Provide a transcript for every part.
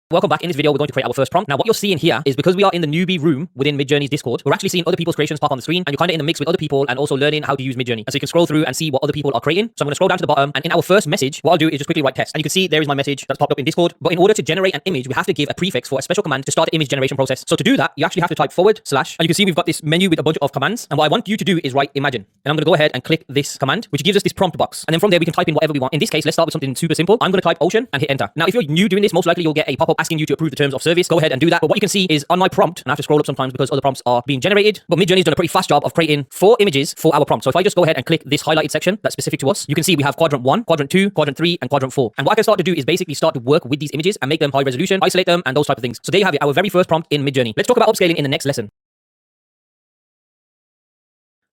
Welcome back. In this video, we're going to create our first prompt. Now, what you're seeing here is because we are in the newbie room within Midjourney's Discord, we're actually seeing other people's creations pop on the screen, and you're kind of in the mix with other people and also learning how to use Midjourney. And so you can scroll through and see what other people are creating. So I'm going to scroll down to the bottom, and in our first message, what I'll do is just quickly write test. And you can see there is my message that's popped up in Discord. But in order to generate an image, we have to give a prefix for a special command to start the image generation process. So to do that, you actually have to type / and you can see we've got this menu with a bunch of commands. And what I want you to do is write imagine. And I'm going to go ahead and click this command, which gives us this prompt box. And then from there, we can type in whatever we want. In this case, let's start with something super simple. I'm going to type ocean and hit enter. Now, if you're new doing this, most likely you'll get a pop-up asking you to approve the terms of service. Go ahead and do that. But what you can see is on my prompt, and I have to scroll up sometimes because other prompts are being generated, but Midjourney's done a pretty fast job of creating 4 images for our prompt. So if I just go ahead and click this highlighted section that's specific to us, you can see we have quadrant 1, quadrant 2, quadrant 3, and quadrant 4. And what I can start to do is basically start to work with these images and make them high resolution, isolate them, and those type of things. So there you have it, our very first prompt in Midjourney. Let's talk about upscaling in the next lesson.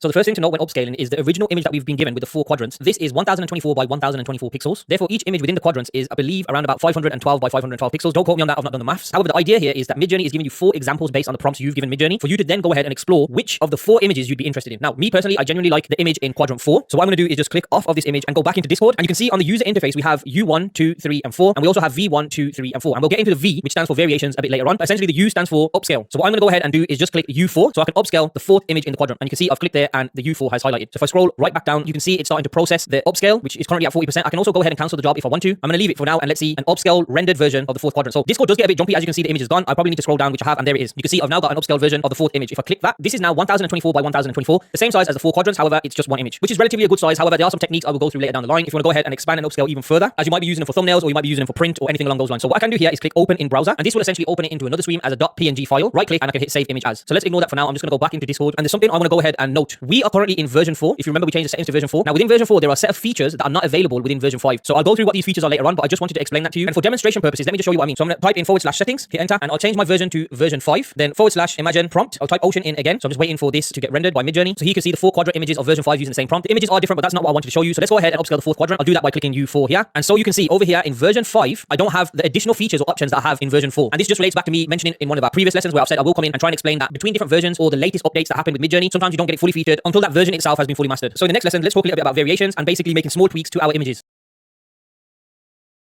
So the first thing to note when upscaling is the original image that we've been given with the 4 quadrants. This is 1024 by 1024 pixels. Therefore, each image within the quadrants is, I believe, around about 512 by 512 pixels. Don't quote me on that, I've not done the maths. However, the idea here is that Midjourney is giving you 4 examples based on the prompts you've given Midjourney for you to then go ahead and explore which of the 4 images you'd be interested in. Now, me personally, I genuinely like the image in quadrant 4. So what I'm going to do is just click off of this image and go back into Discord. And you can see on the user interface, we have U1, 2, 3, and 4. And we also have V1, 2, 3, and 4. And we'll get into the V, which stands for variations, a bit later on. But essentially, the U stands for upscale. So what I'm going to go ahead and do is just click U4 so I can upscale the 4th image in the quadrant. And you can see I've clicked there and the U4 has highlighted. So if I scroll right back down, you can see it's starting to process the upscale, which is currently at 40%. I can also go ahead and cancel the job if I want to. I'm going to leave it for now and let's see an upscale rendered version of the 4th quadrant. So Discord does get a bit jumpy. As you can see, the image is gone. I probably need to scroll down, which I have, and there it is. You can see I've now got an upscale version of the 4th image. If I click that, this is now 1024 by 1024, the same size as the 4 quadrants. However, it's just one image, which is relatively a good size. However, there are some techniques I will go through later down the line if you want to go ahead and expand and upscale even further, as you might be using them for thumbnails or you might be using them for print or anything along those lines. So what I can do here is click open in browser, and this will essentially open it into another stream as a .png file. Right click and I can hit save image as. So let's ignore that for now. I'm just going to go back into Discord, and there's something I want to go ahead and note. We are currently in version 4. If you remember, we changed the settings to version 4. Now within version 4, there are a set of features that are not available within version 5. So I'll go through what these features are later on, but I just wanted to explain that to you. And for demonstration purposes, let me just show you what I mean. So I'm going to type in /settings, hit enter, and I'll change my version to version 5. Then / imagine prompt. I'll type ocean in again. So I'm just waiting for this to get rendered by Midjourney. So here you can see the 4 quadrant images of version 5 using the same prompt. The images are different, but that's not what I wanted to show you. So let's go ahead and upscale the 4th quadrant. I'll do that by clicking U4 here. And so you can see over here in version 5, I don't have the additional features or options that I have in version 4. And this just relates back to me mentioning in one of our previous lessons where I've said I will come in and try and explain that between different versions or the latest updates that happen with Midjourney, sometimes you don't get it fully featured until that version itself has been fully mastered. So in the next lesson, let's talk a little bit about variations and basically making small tweaks to our images.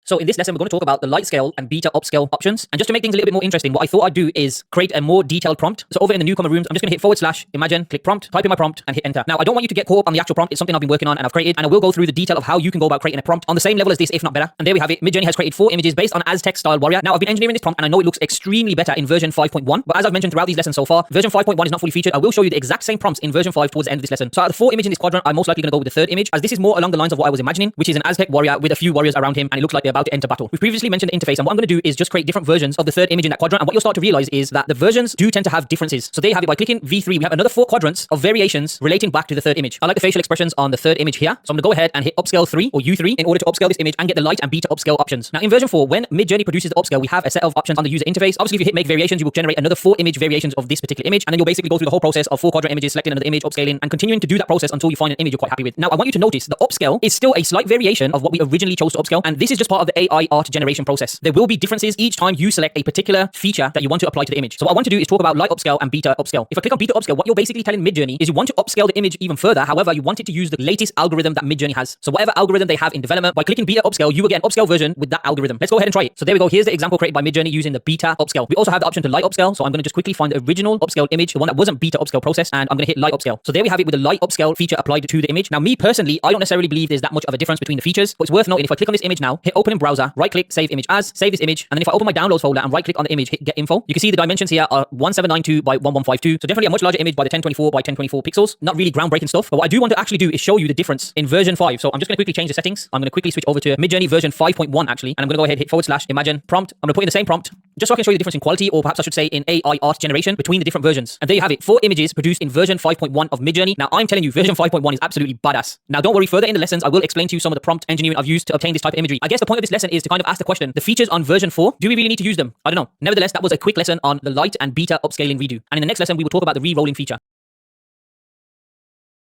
So in this lesson, we're going to talk about the light scale and beta upscale options. And just to make things a little bit more interesting, what I thought I'd do is create a more detailed prompt. So over in the newcomer rooms, I'm just going to hit / imagine, click prompt, type in my prompt and hit enter. Now, I don't want you to get caught up on the actual prompt. It's something I've been working on and I've created, and I will go through the detail of how you can go about creating a prompt on the same level as this, if not better. And there we have it. Midjourney has created 4 images based on Aztec style warrior. Now, I've been engineering this prompt and I know it looks extremely better in version 5.1. But as I've mentioned throughout these lessons so far, version 5.1 is not fully featured. I will show you the exact same prompts in version 5 towards the end of this lesson. So out of the 4 images in this quadrant, I'm most likely going to go with the 3rd image, as this is more along the lines of what I was imagining, which is an Aztec warrior with a few warriors around him, and it looks like they're about to enter battle. We've previously mentioned the interface, and what I'm going to do is just create different versions of the 3rd image in that quadrant. And what you'll start to realize is that the versions do tend to have differences. So there you have it. By clicking V3, we have another 4 quadrants of variations relating back to the 3rd image. I like the facial expressions on the 3rd image here. So I'm going to go ahead and hit upscale 3 or U3 in order to upscale this image and get the light and beta upscale options. Now in version 4, when Midjourney produces the upscale, we have a set of options on the user interface. Obviously, if you hit make variations, you will generate another 4 image variations of this particular image. And then you'll basically go through the whole process of 4 quadrant images, selecting another image, upscaling, and continuing to do that process until you find an image you're quite happy with. Now I want you to notice the upscale is still a slight variation of what we originally chose to upscale. And this is just part of the AI art generation process. There will be differences each time you select a particular feature that you want to apply to the image. So what I want to do is talk about light upscale and beta upscale. If I click on beta upscale, what you're basically telling Midjourney is you want to upscale the image even further. However, you want it to use the latest algorithm that Midjourney has. So whatever algorithm they have in development, by clicking beta upscale, you will get an upscale version with that algorithm. Let's go ahead and try it. So there we go. Here's the example created by Midjourney using the beta upscale. We also have the option to light upscale. So I'm going to just quickly find the original upscale image, the one that wasn't beta upscale process, and I'm going to hit light upscale. So there we have it with the light upscale feature applied to the image. Now me personally, I don't necessarily believe there's that much of a difference between the features, but it's worth noting if I click on this image now, hit open in browser, right click, save image as, save this image, and then if I open my downloads folder and right click on the image, hit get info, you can see the dimensions here are 1792 by 1152. So definitely a much larger image by the 1024 by 1024 pixels. Not really groundbreaking stuff, but what I do want to actually do is show you the difference in version 5. So I'm just going to quickly change the settings. I'm going to quickly switch over to Midjourney version 5.1 actually, and I'm going to go ahead hit / imagine prompt. I'm going to put in the same prompt just so I can show you the difference in quality, or perhaps I should say in AI art generation between the different versions. And there you have it, 4 images produced in version 5.1 of Midjourney. Now I'm telling you, version 5.1 is absolutely badass. Now don't worry, further in the lessons I will explain to you some of the prompt engineering I've used to obtain this type of imagery. I guess the point of this lesson is to kind of ask the question, the features on version 4, do we really need to use them? I don't know. Nevertheless, that was a quick lesson on the light and beta upscaling redo. And in the next lesson, we will talk about the re-rolling feature.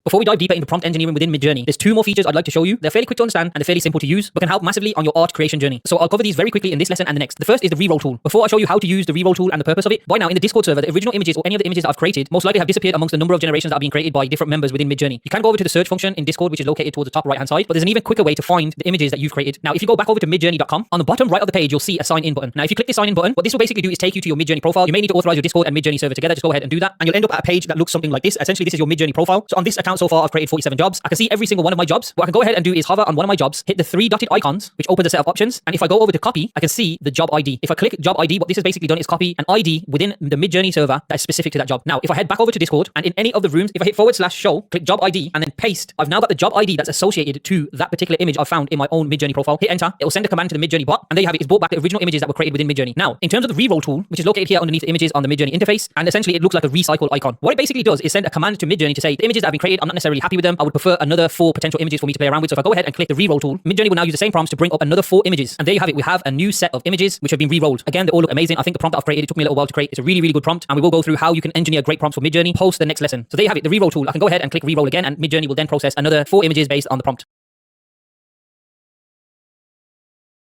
Before we dive deeper into prompt engineering within Midjourney, there's two more features I'd like to show you. They're fairly quick to understand and they're fairly simple to use, but can help massively on your art creation journey. So I'll cover these very quickly in this lesson and the next. The first is the reroll tool. Before I show you how to use the reroll tool and the purpose of it, by now in the Discord server, the original images or any of the images that I've created most likely have disappeared amongst the number of generations that have been created by different members within Midjourney. You can go over to the search function in Discord, which is located towards the top right hand side, but there's an even quicker way to find the images that you've created. Now, if you go back over to midjourney.com, on the bottom right of the page, you'll see a sign in button. Now, if you click the sign in button, what this will basically do is take you to your Midjourney profile. You may need to authorize your Discord and Midjourney server together. Just go ahead and do that, and you'll end up at a page that looks something like this. Essentially, this is your Midjourney profile. So on this account so far, I've created 47 jobs. I can see every single one of my jobs. What I can go ahead and do is hover on one of my jobs, hit the three dotted icons, which opens a set of options. And if I go over to copy, I can see the job ID. If I click job ID, what this has basically done is copy an ID within the Midjourney server that is specific to that job. Now, if I head back over to Discord and in any of the rooms, if I hit /show, click job ID and then paste, I've now got the job ID that's associated to that particular image I've found in my own Midjourney profile. Hit enter. It will send a command to the Midjourney bot, and there you have it. It's brought back the original images that were created within Midjourney. Now, in terms of the reroll tool, which is located here underneath the images on the Midjourney interface, and essentially it looks like a recycle icon. What it basically does is send a command to Midjourney to say the images that have been created, I'm not necessarily happy with them. I would prefer another 4 potential images for me to play around with. So if I go ahead and click the reroll tool, Midjourney will now use the same prompts to bring up another 4 images. And there you have it. We have a new set of images which have been re-rolled. Again, they all look amazing. I think the prompt that I've created, it took me a little while to create. It's a really, really good prompt. And we will go through how you can engineer great prompts for Midjourney post the next lesson. So there you have it, the reroll tool. I can go ahead and click reroll again, and Midjourney will then process another 4 images based on the prompt.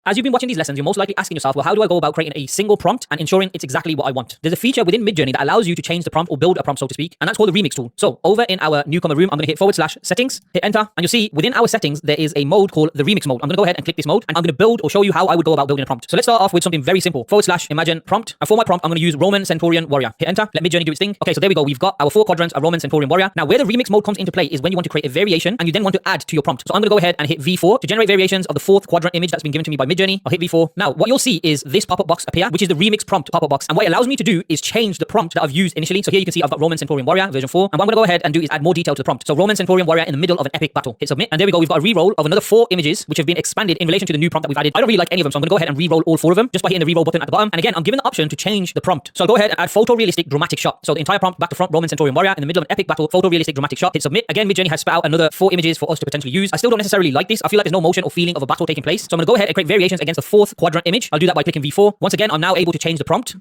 As you've been watching these lessons, you're most likely asking yourself, well, how do I go about creating a single prompt and ensuring it's exactly what I want? There's a feature within Midjourney that allows you to change the prompt or build a prompt, so to speak, and that's called the remix tool. So over in our newcomer room, I'm going to hit /settings, hit enter, and you'll see within our settings, there is a mode called the remix mode. I'm going to go ahead and click this mode, and I'm going to build or show you how I would go about building a prompt. So let's start off with something very simple, /imagine prompt. And for my prompt, I'm going to use Roman Centurion Warrior. Hit enter, let Midjourney do its thing. Okay, so there we go. We've got our 4 quadrants, a Roman Centurion Warrior. Now, where the remix mode comes into play is when you want to create a variation and you then want to add to your prompt. So I'm going to go ahead and hit V4 to generate variations of the 4th quadrant image that's been given to me by Midjourney. I'll hit V4. Now, what you'll see is this pop-up box appear, which is the remix prompt pop-up box. And what it allows me to do is change the prompt that I've used initially. So here you can see I've got Roman Centurion Warrior version 4. And what I'm going to go ahead and do is add more detail to the prompt. So Roman Centurion Warrior in the middle of an epic battle. Hit submit. And there we go. We've got a reroll of another 4 images, which have been expanded in relation to the new prompt that we've added. I don't really like any of them, so I'm going to go ahead and reroll all 4 of them just by hitting the reroll button at the bottom. And again, I'm given the option to change the prompt. So I'll go ahead and add photorealistic dramatic shot. So the entire prompt back to front, Roman Centurion Warrior in the middle of an epic battle, photorealistic dramatic shot. Hit submit. Again, Midjourney has spat out another 4 images for us to potentially use. I still don't necessarily like this. I feel like there's no motion or feeling of a battle taking place. So I'm going to go ahead and create variations against the 4th quadrant image. I'll do that by clicking V4. Once again, I'm now able to change the prompt.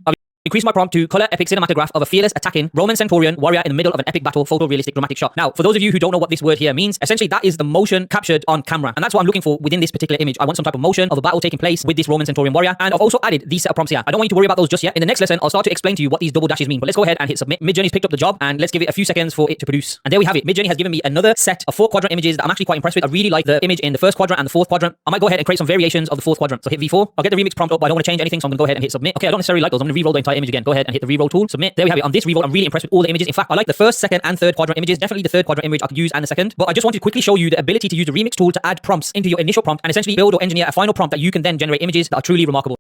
Increase my prompt to color epic cinematograph of a fearless attacking Roman Centurion Warrior in the middle of an epic battle, photorealistic dramatic shot. Now, for those of you who don't know what this word here means, essentially that is the motion captured on camera. And that's what I'm looking for within this particular image. I want some type of motion of a battle taking place with this Roman Centurion Warrior. And I've also added these set of prompts here. I don't want you to worry about those just yet. In the next lesson, I'll start to explain to you what these double dashes mean. But let's go ahead and hit submit. Midjourney's picked up the job, and let's give it a few seconds for it to produce. And there we have it. Midjourney has given me another set of 4 quadrant images that I'm actually quite impressed with. I really like the image in the 1st quadrant and the 4th quadrant. I might go ahead and create some variations of the 4th quadrant. So hit V4. I'll get the remix prompt up, but I don't want to change anything, so I'm going to go ahead and hit submit. Okay, I don't necessarily like those. I'm going to reroll the entire image again. Go ahead and hit the reroll tool, submit. There we have it. On this reroll, I'm really impressed with all the images. In fact, I like the 1st, 2nd, and 3rd quadrant images. Definitely the 3rd quadrant image I could use, and the 2nd. But I just wanted to quickly show you the ability to use the remix tool to add prompts into your initial prompt and essentially build or engineer a final prompt that you can then generate images that are truly remarkable.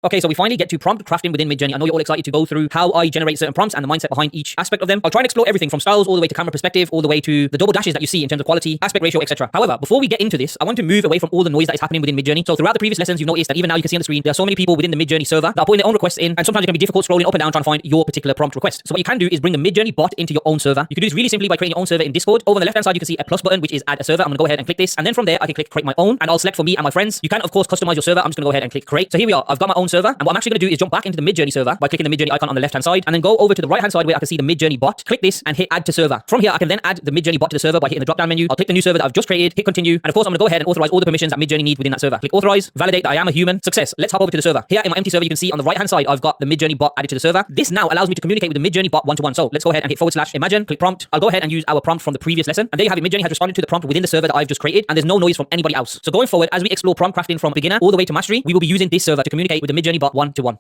Okay, so we finally get to prompt crafting within Midjourney. I know you're all excited to go through how I generate certain prompts and the mindset behind each aspect of them. I'll try and explore everything from styles all the way to camera perspective, all the way to the double dashes that you see in terms of quality, aspect ratio, etc. However, before we get into this, I want to move away from all the noise that is happening within Midjourney. So throughout the previous lessons, you've noticed that even now you can see on the screen, there are so many people within the Midjourney server that are putting their own requests in, and sometimes it can be difficult scrolling up and down trying to find your particular prompt request. So what you can do is bring the Midjourney bot into your own server. You can do this really simply by creating your own server in Discord. Over on the left-hand side, you can see a plus button, which is add a server. I'm going to go ahead and click this, and then from there, I can click create my own, and I'll select for me and my friends. You can, of course, customize your server. I'm just going to go ahead and click create. So here we are. I've got my own server, and what I'm actually going to do is jump back into the Midjourney server by clicking the Midjourney icon on the left hand side, and then go over to the right hand side where I can see the Midjourney bot. Click this and hit add to server. From here I can then add the Midjourney bot to the server by hitting the drop down menu. I'll click the new server that I've just created, hit continue, and of course I'm going to go ahead and authorize all the permissions that Midjourney needs within that server. Click authorize, validate that I am a human. Success. Let's hop over to the server. Here in my empty server you can see on the right hand side I've got the Midjourney bot added to the server. This now allows me to communicate with the Midjourney bot one-to-one. So let's go ahead and hit /imagine, click prompt. I'll go ahead and use our prompt from the previous lesson, and there you have it. Midjourney has responded to the prompt within the server that I've just created, and there's no noise from anybody else. So going forward, as we explore prompt crafting from beginner all the way to mastery, we will be using this server to communicate with the Midjourney bot one-to-one.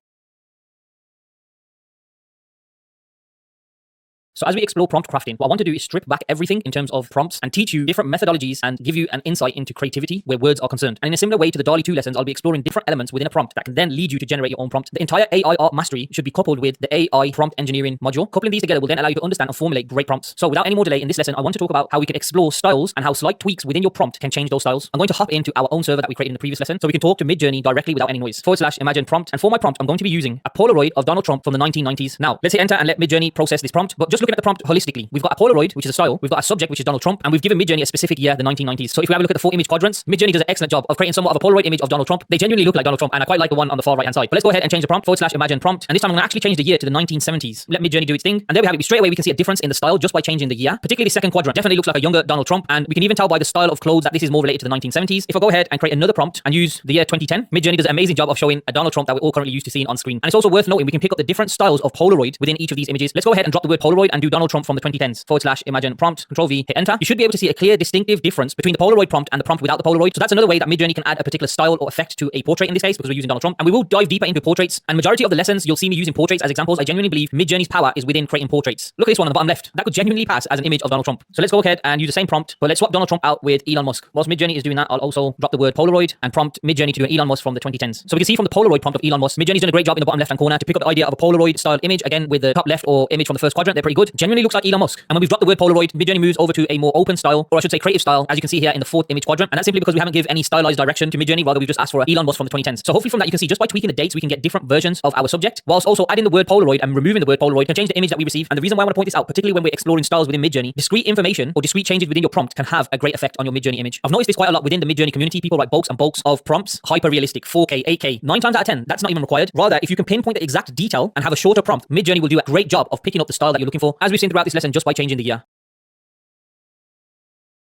So as we explore prompt crafting, what I want to do is strip back everything in terms of prompts and teach you different methodologies and give you an insight into creativity where words are concerned. And in a similar way to the DALL-E 2 lessons, I'll be exploring different elements within a prompt that can then lead you to generate your own prompt. The entire AI art mastery should be coupled with the AI prompt engineering module. Coupling these together will then allow you to understand and formulate great prompts. So without any more delay, in this lesson, I want to talk about how we can explore styles and how slight tweaks within your prompt can change those styles. I'm going to hop into our own server that we created in the previous lesson so we can talk to Midjourney directly without any noise. /imagine prompt. And for my prompt, I'm going to be using a Polaroid of Donald Trump from the 1990s. Now, let's hit enter and let Midjourney process this prompt. But just looking looking at the prompt holistically, we've got a Polaroid, which is a style, we've got a subject, which is Donald Trump, and we've given Midjourney a specific year, the 1990s. So if we have a look at the 4 image quadrants, Midjourney does an excellent job of creating somewhat of a Polaroid image of Donald Trump. They genuinely look like Donald Trump, and I quite like the one on the far right hand side. But let's go ahead and change the prompt, /imagine prompt, and this time I'm going to actually change the year to the 1970s. Let Midjourney do its thing, and there we have it. Straight away we can see a difference in the style just by changing the year. Particularly the second quadrant definitely looks like a younger Donald Trump, and we can even tell by the style of clothes that this is more related to the 1970s. If I go ahead and create another prompt and use the year 2010, Midjourney does an amazing job of showing a Donald Trump that we're all currently used to seeing on screen. And it's also worth noting we can pick up the different styles of Polaroid within each of these images. Let's go ahead and drop the word Polaroid and do Donald Trump from the 2010s, /imagine prompt, Control V, hit enter. You should be able to see a clear distinctive difference between the Polaroid prompt and the prompt without the Polaroid. So that's another way that Midjourney can add a particular style or effect to a portrait in this case, because we're using Donald Trump. And we will dive deeper into portraits, and majority of the lessons you'll see me using portraits as examples. I genuinely believe Midjourney's power is within creating portraits. Look at this one on the bottom left. That could genuinely pass as an image of Donald Trump. So let's go ahead and use the same prompt, but let's swap Donald Trump out with Elon Musk. Whilst Midjourney is doing that, I'll also drop the word Polaroid and prompt Midjourney to do an Elon Musk from the 2010s. So we can see from the Polaroid prompt of Elon Musk, Midjourney's done a great job in the bottom left hand corner to pick up the idea of a Polaroid style image, again with the top left or image from the first quadrant. They're pretty good. Genuinely looks like Elon Musk. And when we've dropped the word Polaroid, Midjourney moves over to a more open style, or I should say creative style, as you can see here in the 4th image quadrant. And that's simply because we haven't given any stylized direction to Midjourney, rather we've just asked for Elon Musk from the 2010s. So hopefully from that you can see just by tweaking the dates we can get different versions of our subject, whilst also adding the word Polaroid and removing the word Polaroid can change the image that we receive. And the reason why I want to point this out, particularly when we're exploring styles within Midjourney, discrete information or discrete changes within your prompt can have a great effect on your Midjourney image. I've noticed this quite a lot within the Midjourney community. People write bulks and bulks of prompts, hyper realistic, 4K, 8K. 9 times out of 10, that's not even required. Rather, if you can pinpoint the exact detail and have a shorter prompt, Midjourney will do a great job of picking up the style that you're looking for, as we've seen throughout this lesson just by changing the year.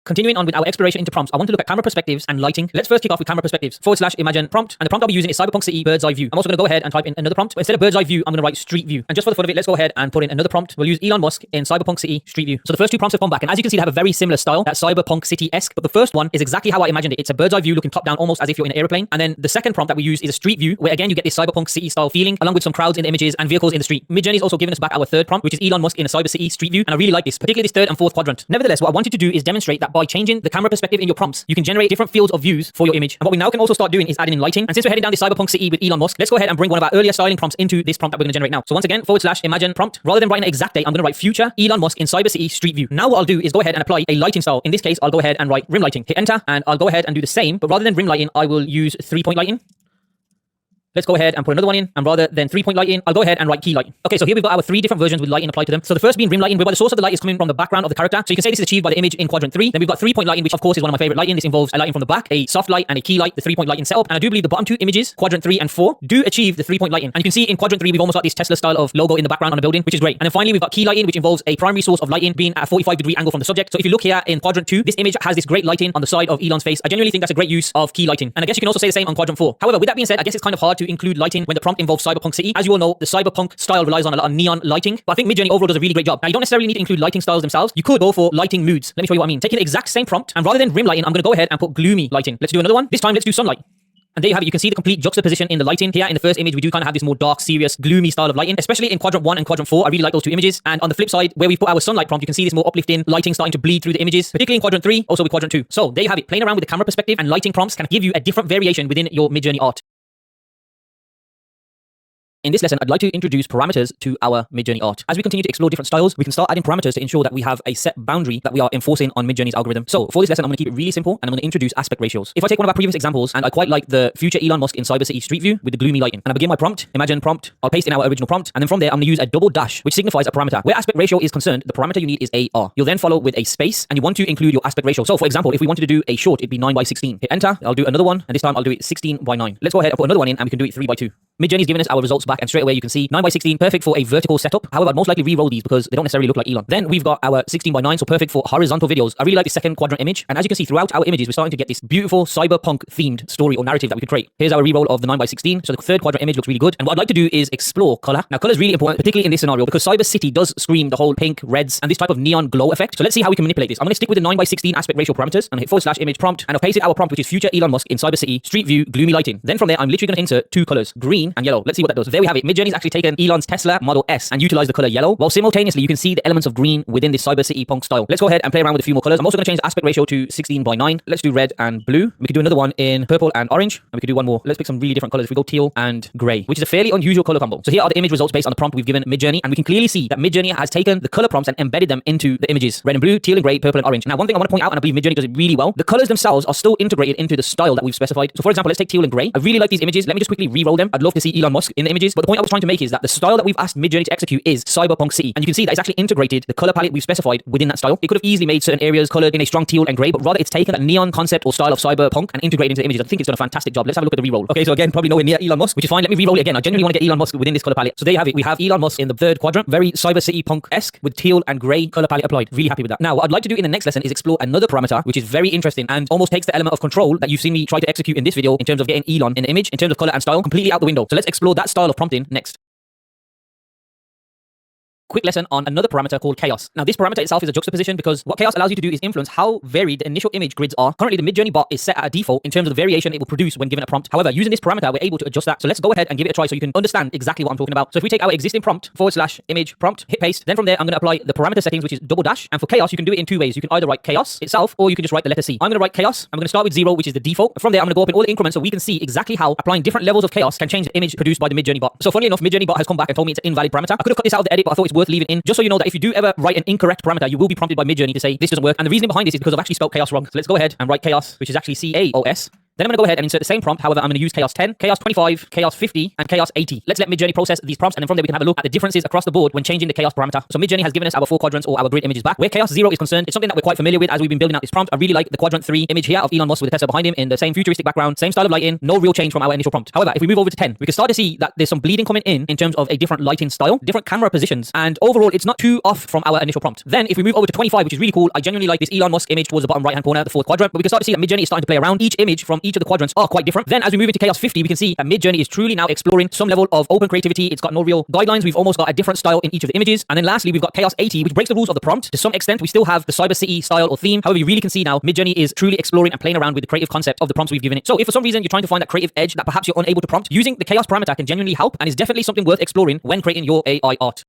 Continuing on with our exploration into prompts, I want to look at camera perspectives and lighting. Let's first kick off with camera perspectives, /imagine prompt. And the prompt I'll be using is Cyberpunk City Bird's Eye View. I'm also going to go ahead and type in another prompt, but instead of Bird's Eye View, I'm going to write Street View. And just for the fun of it, let's go ahead and put in another prompt. We'll use Elon Musk in Cyberpunk City Street View. So the first two prompts have come back, and as you can see, they have a very similar style, that Cyberpunk City-esque, but the first one is exactly how I imagined it. It's a bird's eye view looking top down, almost as if you're in an airplane. And then the second prompt that we use is a street view, where again, you get this Cyberpunk City style feeling, along with some crowds in the images and vehicles in the street. Midjourney's also given us back our third prompt, which is Elon Musk in a Cyber City Street View. And I really like this, particularly this third and fourth quadrant. Nevertheless, what I wanted to do is demonstrate that by changing the camera perspective in your prompts, you can generate different fields of views for your image. And what we now can also start doing is adding in lighting. And since we're heading down the Cyberpunk City with Elon Musk, let's go ahead and bring one of our earlier styling prompts into this prompt that we're going to generate now. So once again, /imagine prompt. Rather than writing an exact date, I'm going to write future Elon Musk in Cyber City Street View. Now what I'll do is go ahead and apply a lighting style. In this case, I'll go ahead and write rim lighting. Hit enter, and I'll go ahead and do the same, but rather than rim lighting, I will use 3-point lighting. Let's go ahead and put another one in, and rather than 3-point lighting, I'll go ahead and write key light. Okay, so here we've got our 3 different versions with lighting applied to them. So the first being rim lighting, whereby the source of the light is coming from the background of the character. So you can say this is achieved by the image in quadrant 3. Then we've got 3-point lighting, which of course is one of my favorite lighting. This involves a lighting from the back, a soft light, and a key light, the 3-point lighting setup. And I do believe the bottom 2 images, quadrant 3 and 4, do achieve the 3-point lighting. And you can see in quadrant 3, we've almost got this Tesla style of logo in the background on a building, which is great. And then finally, we've got key lighting, which involves a primary source of lighting being at a 45-degree angle from the subject. So if you look here in quadrant 2, this image has this great lighting on the side of Elon's face. I genuinely think that's a great use of key lighting. And I guess you can also say the same on quadrant 4. However, with that being said, I guess it's kind of hard to include lighting when the prompt involves Cyberpunk City. As you all know, the Cyberpunk style relies on a lot of neon lighting, but I think Midjourney overall does a really great job. Now, you don't necessarily need to include lighting styles themselves. You could go for lighting moods. Let me show you what I mean. Taking the exact same prompt, and rather than rim lighting, I'm going to go ahead and put gloomy lighting. Let's do another one. This time, let's do sunlight. And there you have it. You can see the complete juxtaposition in the lighting. Here in the first image, we do kind of have this more dark, serious, gloomy style of lighting, especially in quadrant 1 and quadrant 4. I really like those 2 images. And on the flip side, where we put our sunlight prompt, you can see this more uplifting lighting starting to bleed through the images, particularly in quadrant 3, also with quadrant 2. So there you have it. Playing around with the camera perspective and lighting prompts can give you a different variation within your Midjourney art. In this lesson, I'd like to introduce parameters to our Midjourney art. As we continue to explore different styles, we can start adding parameters to ensure that we have a set boundary that we are enforcing on Midjourney's algorithm. So for this lesson, I'm going to keep it really simple, and I'm going to introduce aspect ratios. If I take one of our previous examples, and I quite like the future Elon Musk in Cyber City Street View with the gloomy lighting, and I begin my prompt, imagine prompt, I'll paste in our original prompt, and then from there, I'm going to use a double dash, which signifies a parameter. Where aspect ratio is concerned, the parameter you need is AR. You'll then follow with a space, and you want to include your aspect ratio. So for example, if we wanted to do a short, it'd be 9:16. Hit enter, I'll do another one, and this time I'll do it 16:9. Let's go ahead and put another one in, and we can do it 3:2. Midjourney's given us our results back, and straight away you can see 9:16, perfect for a vertical setup. However, I'd most likely re-roll these because they don't necessarily look like Elon. Then we've got our 16:9, so perfect for horizontal videos. I really like the second quadrant image, and as you can see throughout our images, we're starting to get this beautiful cyberpunk themed story or narrative that we could create. Here's our re-roll of the 9:16, so the third quadrant image looks really good. And what I'd like to do is explore color. Now, color is really important, particularly in this scenario, because Cyber City does scream the whole pink, reds, and this type of neon glow effect. So let's see how we can manipulate this. I'm going to stick with the 9:16 aspect ratio parameters and hit /image prompt, and I've pasted our prompt, which is future Elon Musk in Cyber City Street View gloomy lighting. Then from there, I'm literally going to insert 2 colors, green and yellow. Let's see what that does. So there we have it. Midjourney's actually taken Elon's Tesla Model S and utilized the color yellow, while simultaneously you can see the elements of green within this Cyber City punk style. Let's go ahead and play around with a few more colors. I'm also going to change the aspect ratio to 16:9. Let's do red and blue. We could do another one in purple and orange, and we could do one more. Let's pick some really different colors. If we go teal and grey, which is a fairly unusual color combo. So here are the image results based on the prompt we've given Midjourney, and we can clearly see that Midjourney has taken the color prompts and embedded them into the images: red and blue, teal and grey, purple and orange. Now, one thing I want to point out, and I believe Midjourney does it really well, the colors themselves are still integrated into the style that we've specified. So for example, let's take teal and grey. I really like these images. Let me just quickly re-roll them. I'd love to see Elon Musk in the images, but the point I was trying to make is that the style that we've asked Midjourney to execute is Cyberpunk City, and you can see that it's actually integrated the color palette we've specified within that style. It could have easily made certain areas colored in a strong teal and grey, but rather it's taken that neon concept or style of Cyberpunk and integrated into the images. I think it's done a fantastic job. Let's have a look at the reroll. Okay, so again, probably nowhere near Elon Musk, which is fine. Let me reroll it again. I genuinely want to get Elon Musk within this color palette. So there you have it. We have Elon Musk in the third quadrant, very Cyber City Punk-esque with teal and grey color palette applied. Really happy with that. Now, what I'd like to do in the next lesson is explore another parameter, which is very interesting and almost takes the element of control that you've seen me try to execute in this video in terms of getting Elon in the image, in terms of color and style, completely out the window. So let's explore that style of prompting next. Quick lesson on another parameter called chaos. Now, this parameter itself is a juxtaposition because what chaos allows you to do is influence how varied the initial image grids are. Currently, the Midjourney bot is set at a default in terms of the variation it will produce when given a prompt. However, using this parameter, we're able to adjust that. So let's go ahead and give it a try so you can understand exactly what I'm talking about. So if we take our existing prompt, /image prompt, hit paste, then from there, I'm going to apply the parameter settings, which is double dash. And for chaos, you can do it in two ways. You can either write chaos itself, or you can just write the letter C. I'm going to write chaos. I'm going to start with 0, which is the default. From there, I'm going to go up in all the increments so we can see exactly how applying different levels of chaos can change the image produced by the Midjourney bot. So funny enough, Midjourney bot has come back and told me it's an invalid parameter. I could have cut this out of the edit, but I thought it's worth leaving in just so you know that if you do ever write an incorrect parameter, you will be prompted by Midjourney to say this doesn't work. And the reasoning behind this is because I've actually spelled chaos wrong. So let's go ahead and write chaos, which is actually CAOS. Then I'm going to go ahead and insert the same prompt. However, I'm going to use chaos 10, chaos 25, chaos 50, and chaos 80. Let's let Midjourney process these prompts, and then from there we can have a look at the differences across the board when changing the chaos parameter. So Midjourney has given us our 4 quadrants or our grid images back. Where chaos 0 is concerned, it's something that we're quite familiar with as we've been building out this prompt. I really like the quadrant 3 image here of Elon Musk with the Tesla behind him in the same futuristic background, same style of lighting, no real change from our initial prompt. However, if we move over to 10, we can start to see that there's some bleeding coming in terms of a different lighting style, different camera positions, and overall it's not too off from our initial prompt. Then if we move over to 25, which is really cool, I genuinely like this Elon Musk image towards the bottom right hand corner, the 4th quadrant, but we can start to see that Midjourney is starting to play around. Each image from each of the quadrants are quite different. Then as we move into chaos 50, we can see that Midjourney is truly now exploring some level of open creativity. It's got no real guidelines. We've almost got a different style in each of the images. And then lastly, we've got chaos 80, which breaks the rules of the prompt. To some extent, we still have the Cyber City style or theme. However, you really can see now Midjourney is truly exploring and playing around with the creative concept of the prompts we've given it. So if for some reason you're trying to find that creative edge that perhaps you're unable to prompt, using the chaos parameter can genuinely help and is definitely something worth exploring when creating your AI art.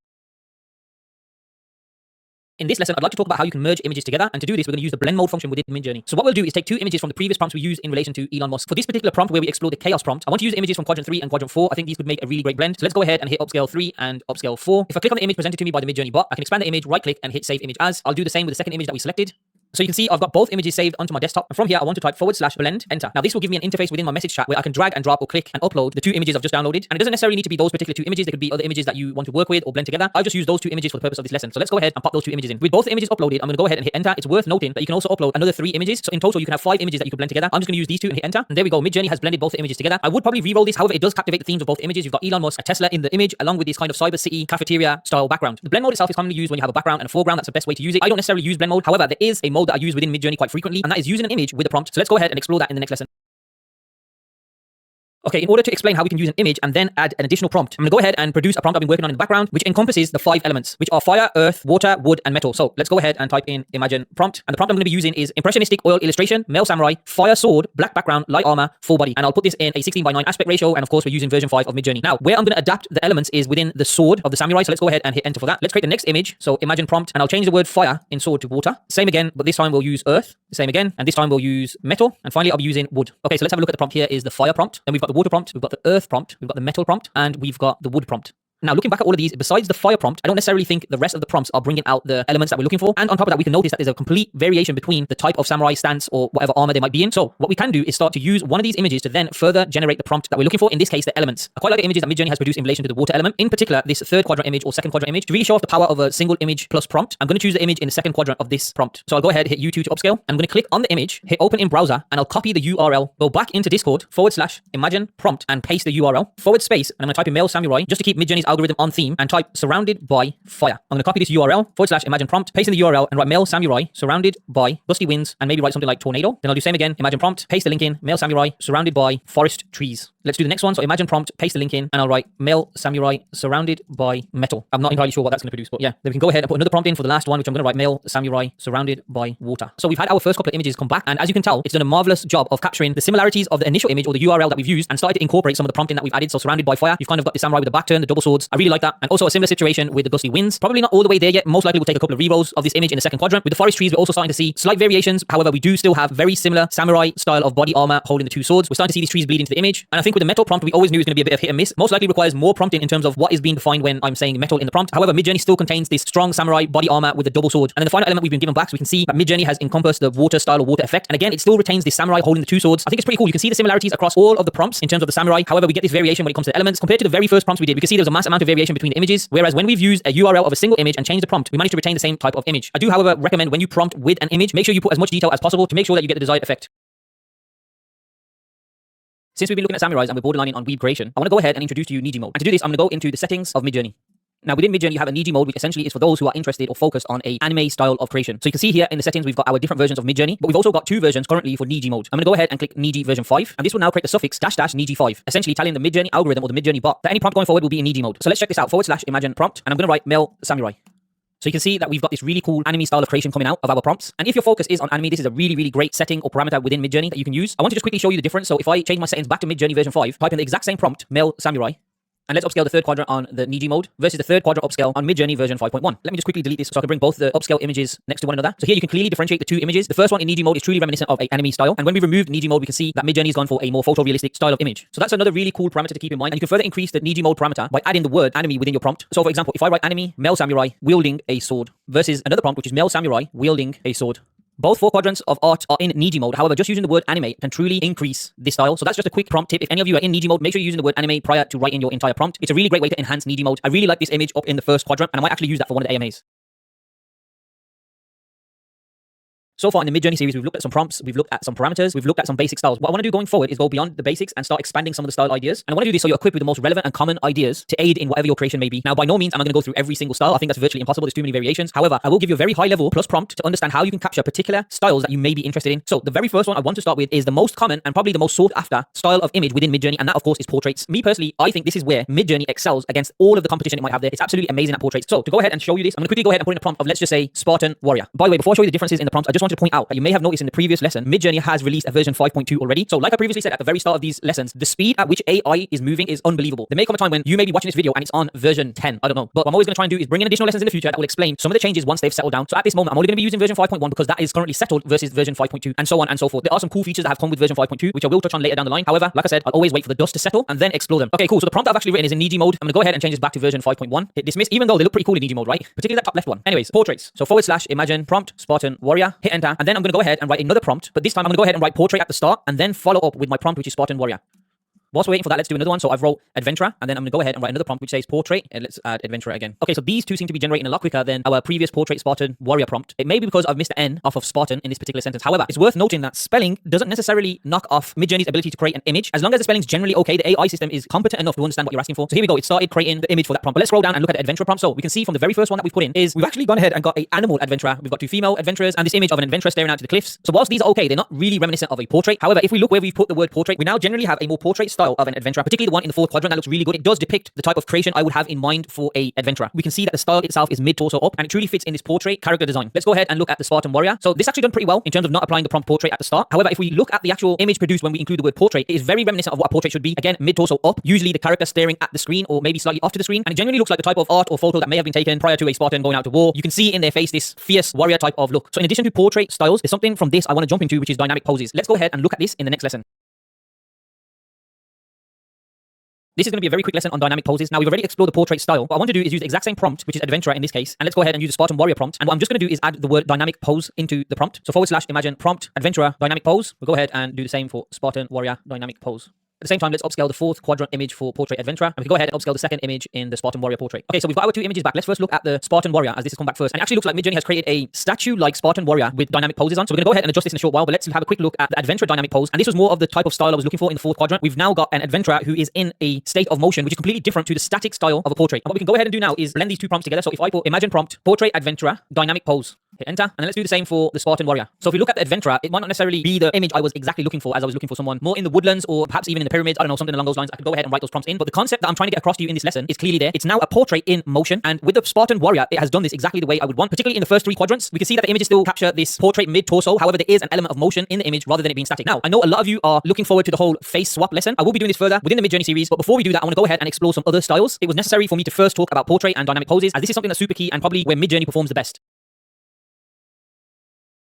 In this lesson, I'd like to talk about how you can merge images together, and to do this, we're going to use the blend mode function within Midjourney. So what we'll do is take 2 images from the previous prompts we used in relation to Elon Musk. For this particular prompt where we explore the chaos prompt, I want to use images from quadrant 3 and quadrant 4. I think these would make a really great blend. So let's go ahead and hit upscale 3 and upscale 4. If I click on the image presented to me by the Midjourney bot, I can expand the image, right click and hit save image as. I'll do the same with the second image that we selected. So you can see I've got both images saved onto my desktop, and from here I want to type /blend, enter. Now this will give me an interface within my message chat where I can drag and drop or click and upload the 2 images I've just downloaded. And it doesn't necessarily need to be those particular 2 images. There could be other images that you want to work with or blend together. I'll just use those 2 images for the purpose of this lesson. So let's go ahead and pop those 2 images in. With both images uploaded, I'm going to go ahead and hit enter. It's worth noting that you can also upload another 3 images. So in total you can have 5 images that you can blend together. I'm just going to use these 2 and hit enter. And there we go. Midjourney has blended both the images together. I would probably re-roll this. However, it does captivate the themes of both images. You've got Elon Musk, a Tesla in the image, along with this kind of Cyber City cafeteria style background. The blend mode itself is commonly used when you have a background and a foreground. That's the best way to use it. I don't necessarily use blend mode. However, there is a mode that I use within Midjourney quite frequently, and that is using an image with a prompt. So let's go ahead and explore that in the next lesson. Okay, in order to explain how we can use an image and then add an additional prompt, I'm going to go ahead and produce a prompt I've been working on in the background, which encompasses the 5 elements, which are fire, earth, water, wood, and metal. So let's go ahead and type in imagine prompt. And the prompt I'm going to be using is impressionistic oil illustration, male samurai, fire sword, black background, light armor, full body. And I'll put this in a 16:9 aspect ratio. And of course, we're using version 5 of Midjourney. Now, where I'm going to adapt the elements is within the sword of the samurai. So let's go ahead and hit enter for that. Let's create the next image. So imagine prompt, and I'll change the word fire in sword to water. Same again, but this time we'll use earth. Same again. And this time we'll use metal. And finally, I'll be using wood. Okay, so let's have a look at the prompt. Here is the fire prompt. Then we've got the water prompt. We've got the earth prompt. We've got the metal prompt. And we've got the wood prompt. Now, looking back at all of these, besides the fire prompt, I don't necessarily think the rest of the prompts are bringing out the elements that we're looking for. And on top of that, we can notice that there's a complete variation between the type of samurai stance or whatever armor they might be in. So what we can do is start to use one of these images to then further generate the prompt that we're looking for. In this case, the elements. I quite like the images that Midjourney has produced in relation to the water element. In particular, this 3rd quadrant image or 2nd quadrant image. To really show off the power of a single image plus prompt, I'm going to choose the image in the 2nd quadrant of this prompt. So I'll go ahead, hit U2 to upscale. I'm going to click on the image, hit open in browser, and I'll copy the URL, go back into Discord, /imagine prompt, and paste the URL, /space, and I'm going to type in male samurai just to keep Midjourney's algorithm on theme, and type surrounded by fire. I'm going to copy this URL, /imagine prompt, paste in the URL, and write male samurai surrounded by gusty winds, and maybe write something like tornado. Then I'll do same again, imagine prompt, paste the link in, male samurai surrounded by forest trees. Let's do the next one. So imagine prompt, paste the link in, and I'll write male samurai surrounded by metal. I'm not entirely sure what that's going to produce, but yeah. Then we can go ahead and put another prompt in for the last one, which I'm going to write male samurai surrounded by water. So we've had our first couple of images come back, and as you can tell, it's done a marvelous job of capturing the similarities of the initial image or the URL that we've used and started to incorporate some of the prompting that we've added. So surrounded by fire, you've kind of got the samurai with the back turn, the double swords. I really like that. And also a similar situation with the gusty winds. Probably not all the way there yet. Most likely we'll take a couple of rerolls of this image in the 2nd quadrant. With the forest trees, we're also starting to see slight variations. However, we do still have very similar samurai style of body armor holding the 2 swords. We're starting to see these trees bleed into the image. And I think with the metal prompt, we always knew it's going to be a bit of hit and miss. Most likely requires more prompting in terms of what is being defined when I'm saying metal in the prompt. However, Midjourney still contains this strong samurai body armor with a double sword. And then the final element we've been given back, so we can see that Midjourney has encompassed the water style or water effect. And again, it still retains this samurai holding the two swords. I think it's pretty cool. You can see the similarities across all of the prompts in terms of the samurai. However, we get this variation when it comes to the elements. Compared to the very first prompts we did, we can see there's a mass amount of variation between the images. Whereas when we've used a URL of a single image and changed the prompt, we managed to retain the same type of image. I do, however, recommend when you prompt with an image, make sure you put as much detail as possible to make sure that you get the desired effect. Since we've been looking at samurais and we're borderlining on weeb creation, I want to go ahead and introduce to you Niji mode. And to do this, I'm going to go into the settings of Midjourney. Now, within Midjourney, you have a Niji mode, which essentially is for those who are interested or focused on a anime style of creation. So you can see here in the settings, we've got our different versions of Midjourney, but we've also got two versions currently for Niji mode. I'm going to go ahead and click Niji version 5, and this will now create the suffix -- Niji 5, essentially telling the Midjourney algorithm or the Midjourney bot that any prompt going forward will be in Niji mode. So let's check this out, / imagine prompt, and I'm going to write male samurai. So you can see that we've got this really cool anime style of creation coming out of our prompts. And if your focus is on anime, this is a really, really great setting or parameter within Midjourney that you can use. I want to just quickly show you the difference. So if I change my settings back to Midjourney version 5, type in the exact same prompt, male samurai, and let's upscale the third quadrant on the Niji mode versus the third quadrant upscale on Midjourney version 5.1. Let me just quickly delete this so I can bring both the upscale images next to one another. So here you can clearly differentiate the two images. The first one in Niji mode is truly reminiscent of an anime style. And when we removed Niji mode, we can see that Midjourney has gone for a more photorealistic style of image. So that's another really cool parameter to keep in mind. And you can further increase the Niji mode parameter by adding the word anime within your prompt. So for example, if I write anime, male samurai wielding a sword versus another prompt, which is male samurai wielding a sword. Both 4 quadrants of art are in Niji mode. However, just using the word anime can truly increase this style. So that's just a quick prompt tip. If any of you are in Niji mode, make sure you're using the word anime prior to writing your entire prompt. It's a really great way to enhance Niji mode. I really like this image up in the first quadrant, and I might actually use that for one of the AMAs. So far in the Midjourney series, we've looked at some prompts, we've looked at some parameters, we've looked at some basic styles. What I want to do going forward is go beyond the basics and start expanding some of the style ideas. And I want to do this so you're equipped with the most relevant and common ideas to aid in whatever your creation may be. Now, by no means am I going to go through every single style. I think that's virtually impossible. There's too many variations. However, I will give you a very high level plus prompt to understand how you can capture particular styles that you may be interested in. So the very first one I want to start with is the most common and probably the most sought after style of image within Midjourney. And that, of course, is portraits. Me personally, I think this is where Midjourney excels against all of the competition it might have there. It's absolutely amazing at portraits. So to go ahead and show you this, I'm going to quickly go ahead and put in a prompt of, let's just say, Spartan warrior. By the way, before I show you the differences in the prompts, I just wanted to point out that you may have noticed in the previous lesson, Midjourney has released a version 5.2 already. So like I previously said at the very start of these lessons, the speed at which AI is moving is unbelievable. There may come a time when you may be watching this video and it's on version 10. I don't know. But what I'm always going to try and do is bring in additional lessons in the future that will explain some of the changes once they've settled down. So at this moment, I'm only going to be using version 5.1 because that is currently settled versus version 5.2 and so on and so forth. There are some cool features that have come with version 5.2, which I will touch on later down the line. However, like I said, I'll always wait for the dust to settle and then explore them. Okay, cool. So the prompt I've actually written is in Niji mode. I'm going to go ahead and change this back to version 5.1. Hit dismiss, even though they look pretty cool in Niji mode, right? Particularly that top left one. Anyways, portraits. So / imagine prompt Spartan warrior. Hit enter. And then I'm going to go ahead and write another prompt. But this time I'm going to go ahead and write portrait at the start and then follow up with my prompt, which is Spartan warrior. Whilst we're waiting for that, let's do another one. So I've wrote adventurer, and then I'm going to go ahead and write another prompt which says portrait, and let's add adventurer again. Okay, so these two seem to be generating a lot quicker than our previous portrait Spartan warrior prompt. It may be because I've missed the N off of Spartan in this particular sentence. However, it's worth noting that spelling doesn't necessarily knock off Midjourney's ability to create an image. As long as the spelling's generally okay, the AI system is competent enough to understand what you're asking for. So here we go. It started creating the image for that prompt. But let's scroll down and look at the adventurer prompt. So we can see from the very first one that we've put in is we've actually gone ahead and got an animal adventurer. We've got 2 female adventurers and this image of an adventurer staring out to the cliffs. So whilst these are okay, they're not really reminiscent of a portrait. However, if we look where we've put the word portrait, we now generally have a more portrait style of an adventurer, particularly the one in the 4th quadrant that looks really good. It does depict the type of creation I would have in mind for a adventurer. We can see that the style itself is mid-torso up and it truly fits in this portrait character design. Let's go ahead and look at the Spartan warrior. So this actually done pretty well in terms of not applying the prompt portrait at the start. However, if we look at the actual image produced when we include the word portrait, it is very reminiscent of what a portrait should be. Again, mid-torso up, usually the character staring at the screen or maybe slightly off to the screen. And it generally looks like the type of art or photo that may have been taken prior to a Spartan going out to war. You can see in their face this fierce warrior type of look. So in addition to portrait styles, there's something from this I want to jump into, which is dynamic poses. Let's go ahead and look at this in the next lesson. This is going to be a very quick lesson on dynamic poses. Now, we've already explored the portrait style. What I want to do is use the exact same prompt, which is adventurer in this case. And let's go ahead and use the Spartan warrior prompt. And what I'm just going to do is add the word dynamic pose into the prompt. So / imagine prompt adventurer dynamic pose. We'll go ahead and do the same for Spartan warrior dynamic pose. At the same time, let's upscale the 4th quadrant image for portrait adventurer. And we can go ahead and upscale the 2nd image in the Spartan warrior portrait. Okay, so we've got our 2 images back. Let's first look at the Spartan warrior as this has come back first. And it actually looks like Midjourney has created a statue-like Spartan warrior with dynamic poses on. So we're going to go ahead and adjust this in a short while, but let's have a quick look at the adventurer dynamic pose. And this was more of the type of style I was looking for in the 4th quadrant. We've now got an adventurer who is in a state of motion, which is completely different to the static style of a portrait. And what we can go ahead and do now is blend these 2 prompts together. So if I put imagine prompt, portrait adventurer, dynamic pose, hit enter, and then let's do the same for the Spartan warrior. So if we look at the adventurer, it might not necessarily be the image I was exactly looking for, as I was looking for someone more in the woodlands or perhaps even in the pyramids. I don't know, something along those lines. I could go ahead and write those prompts in, but the concept that I'm trying to get across to you in this lesson is clearly there. It's now a portrait in motion, and with the Spartan warrior, it has done this exactly the way I would want, particularly in the first 3 quadrants. We can see that the images still capture this portrait mid-torso. However, there is an element of motion in the image rather than it being static. Now, I know a lot of you are looking forward to the whole face swap lesson. I will be doing this further within the Midjourney series, but before we do that, I want to go ahead and explore some other styles. It was necessary for me to first talk about portrait and dynamic poses, as this is something that's super key and probably where Midjourney performs the best.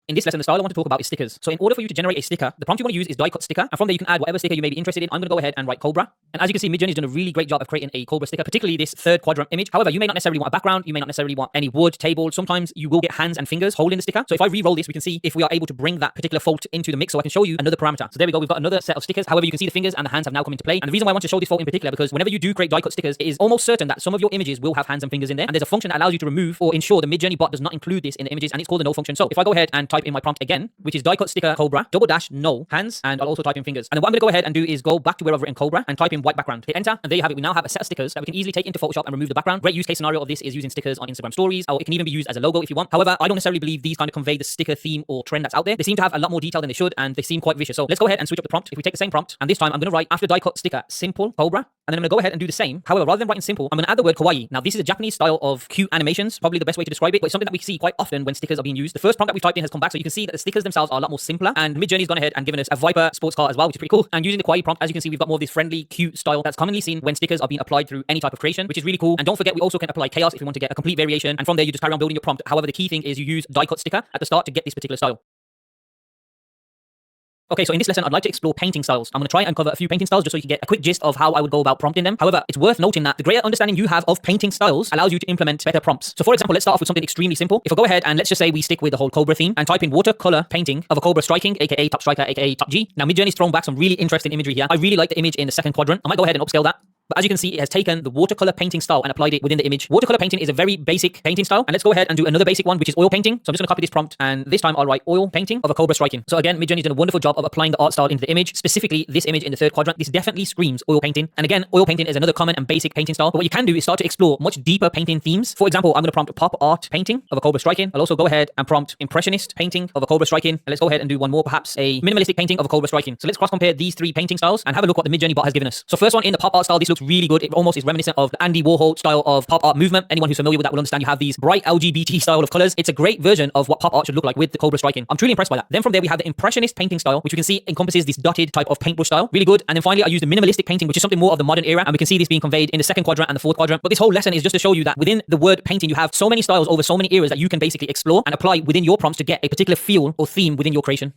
In this lesson, the style I want to talk about is stickers. So in order for you to generate a sticker, the prompt you want to use is die cut sticker, and from there you can add whatever sticker you may be interested in. I'm going to go ahead and write Cobra. And as you can see, Midjourney's done a really great job of creating a Cobra sticker, particularly this third quadrant image. However, you may not necessarily want a background, you may not necessarily want any wood, table. Sometimes you will get hands and fingers holding the sticker. So if I re-roll this, we can see if we are able to bring that particular fault into the mix. So I can show you another parameter. So there we go, we've got another set of stickers. However, you can see the fingers and the hands have now come into play. And the reason why I want to show this fault in particular, because whenever you do create die cut stickers, it is almost certain that some of your images will have hands and fingers in there. And there's a function that allows you to remove or ensure the Midjourney bot does not include this in the images, and it's called the no function. So if I go ahead and type in my prompt again, which is die cut sticker Cobra _ no hands, and I'll also type in fingers. And then what I'm going to go ahead and do is go back to where I've written Cobra and type in white background. Hit enter, and there you have it. We now have a set of stickers that we can easily take into Photoshop and remove the background. Great use case scenario of this is using stickers on Instagram stories, or it can even be used as a logo if you want. However, I don't necessarily believe these kind of convey the sticker theme or trend that's out there. They seem to have a lot more detail than they should, and they seem quite vicious. So let's go ahead and switch up the prompt. If we take the same prompt, and this time I'm going to write, after die cut sticker simple Cobra, and then I'm going to go ahead and do the same. However, rather than writing simple, I'm going to add the word kawaii. Now, this is a Japanese style of cute animations, probably the best way to describe it, but it's something that we see quite often when stickers are being used. The first prompt that we typed in has come back, so you can see that the stickers themselves are a lot more simpler, and Midjourney's gone ahead and given us a Viper sports car as well, which is pretty cool. And using the kawaii prompt, as you can see, we've got more of this friendly, cute style that's commonly seen when stickers are being applied through any type of creation, which is really cool. And don't forget, we also can apply chaos if you want to get a complete variation, and from there you just carry on building your prompt. However, the key thing is you use die cut sticker at the start to get this particular style. Okay, so in this lesson, I'd like to explore painting styles. I'm going to try and cover a few painting styles just so you can get a quick gist of how I would go about prompting them. However, it's worth noting that the greater understanding you have of painting styles allows you to implement better prompts. So for example, let's start off with something extremely simple. If I go ahead and let's just say we stick with the whole Cobra theme and type in watercolor painting of a Cobra striking, aka top striker, aka top G. Now Midjourney's thrown back some really interesting imagery here. I really like the image in the second quadrant. I might go ahead and upscale that. But as you can see, it has taken the watercolor painting style and applied it within the image. Watercolor painting is a very basic painting style. And let's go ahead and do another basic one, which is oil painting. So I'm just going to copy this prompt, and this time I'll write oil painting of a Cobra striking. So again, Midjourney's done a wonderful job of applying the art style into the image, specifically this image in the third quadrant. This definitely screams oil painting. And again, oil painting is another common and basic painting style. But what you can do is start to explore much deeper painting themes. For example, I'm going to prompt pop art painting of a Cobra striking. I'll also go ahead and prompt impressionist painting of a Cobra striking. And let's go ahead and do one more, perhaps a minimalistic painting of a Cobra striking. So let's cross compare these three painting styles and have a look what the Midjourney bot has given us. So first one in the pop art style, this looks really good. It almost is reminiscent of the Andy Warhol style of pop art movement. Anyone who's familiar with that will understand you have these bright LGBT style of colors. It's a great version of what pop art should look like with the Cobra striking. I'm truly impressed by that. Then from there we have the impressionist painting style, which you can see encompasses this dotted type of paintbrush style. Really good. And then finally I use the minimalistic painting, which is something more of the modern era, and we can see this being conveyed in the second quadrant and the fourth quadrant. But this whole lesson is just to show you that within the word painting you have so many styles over so many eras that you can basically explore and apply within your prompts to get a particular feel or theme within your creation.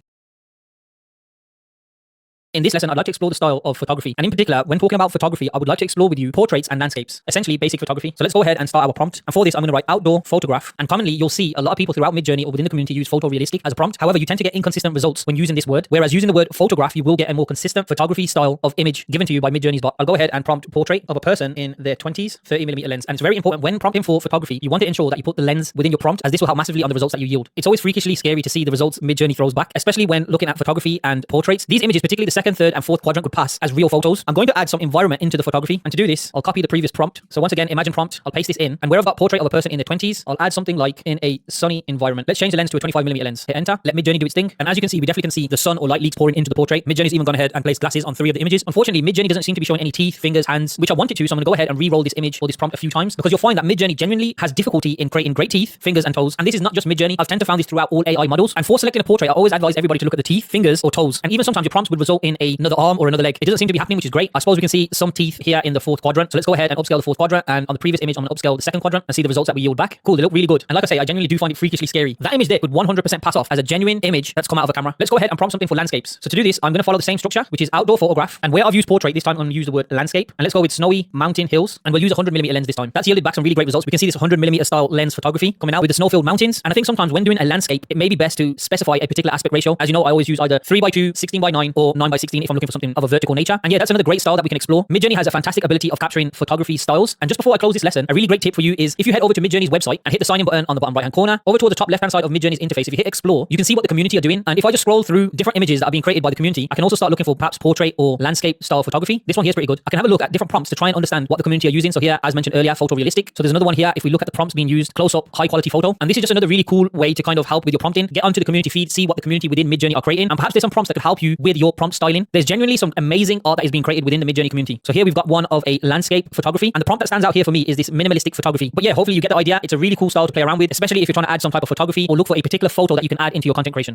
In this lesson, I'd like to explore the style of photography. And in particular, when talking about photography, I would like to explore with you portraits and landscapes, essentially basic photography. So let's go ahead and start our prompt. And for this, I'm going to write outdoor photograph. And commonly, you'll see a lot of people throughout Midjourney or within the community use photorealistic as a prompt. However, you tend to get inconsistent results when using this word. Whereas using the word photograph, you will get a more consistent photography style of image given to you by Midjourney's bot. I'll go ahead and prompt portrait of a person in their 20s, 30mm lens. And it's very important when prompting for photography, you want to ensure that you put the lens within your prompt, as this will help massively on the results that you yield. It's always freakishly scary to see the results Midjourney throws back, especially when looking at photography and portraits. These images, particularly the second, third, and fourth quadrant, would pass as real photos. I'm going to add some environment into the photography, and to do this, I'll copy the previous prompt. So once again, imagine prompt, I'll paste this in, and where I've got portrait of a person in their 20s, I'll add something like in a sunny environment. Let's change the lens to a 25mm lens. Hit enter, let Midjourney do its thing, and as you can see, we definitely can see the sun or light leaks pouring into the portrait. Midjourney's even gone ahead and placed glasses on 3 of the images. Unfortunately, Midjourney doesn't seem to be showing any teeth, fingers, hands, which I wanted to, so I'm going to go ahead and re-roll this image or this prompt a few times, because you'll find that Midjourney genuinely has difficulty in creating great teeth, fingers, and toes. And this is not just Midjourney. I've tend to found this throughout all AI models. And for selecting a portrait, I always advise everybody to look at the teeth, fingers, or toes. And even sometimes your prompts would result in another arm or another leg. It doesn't seem to be happening, which is great. I suppose we can see some teeth here in the fourth quadrant. So let's go ahead and upscale the fourth quadrant, and on the previous image I'm going to upscale the second quadrant and see the results that we yield back. Cool, they look really good. And like I say, I genuinely do find it freakishly scary. That image there would 100% pass off as a genuine image that's come out of a camera. Let's go ahead and prompt something for landscapes. So to do this, I'm going to follow the same structure, which is outdoor photograph, and where I've used portrait, this time I'm going to use the word landscape, and let's go with snowy mountain hills, and we'll use a 100mm lens this time. That's yielded back some really great results. We can see this 100mm style lens photography coming out with the snow-filled mountains. And I think sometimes when doing a landscape, it may be best to specify a particular aspect ratio. As you know, I always use either 3:2, 16:9, or 9:16 if I'm looking for something of a vertical nature. And yeah, that's another great style that we can explore. Midjourney has a fantastic ability of capturing photography styles. And just before I close this lesson, a really great tip for you is if you head over to Midjourney's website and hit the sign in button on the bottom right hand corner, over toward the top left hand side of Midjourney's interface, if you hit explore, you can see what the community are doing. And if I just scroll through different images that are being created by the community, I can also start looking for perhaps portrait or landscape style photography. This one here is pretty good. I can have a look at different prompts to try and understand what the community are using. So here, as mentioned earlier, photorealistic. So there's another one here. If we look at the prompts being used, close up, high quality photo. And this is just another really cool way to kind of help with your prompting. Get onto the community feed, see what the community within Midjourney are creating. And perhaps there's some prompts that could help you with your prompt styling. There's genuinely some amazing art that is being created within the Midjourney community. So here we've got one of a landscape photography, and the prompt that stands out here for me is this minimalistic photography. But yeah, hopefully you get the idea. It's a really cool style to play around with, especially if you're trying to add some type of photography or look for a particular photo that you can add into your content creation.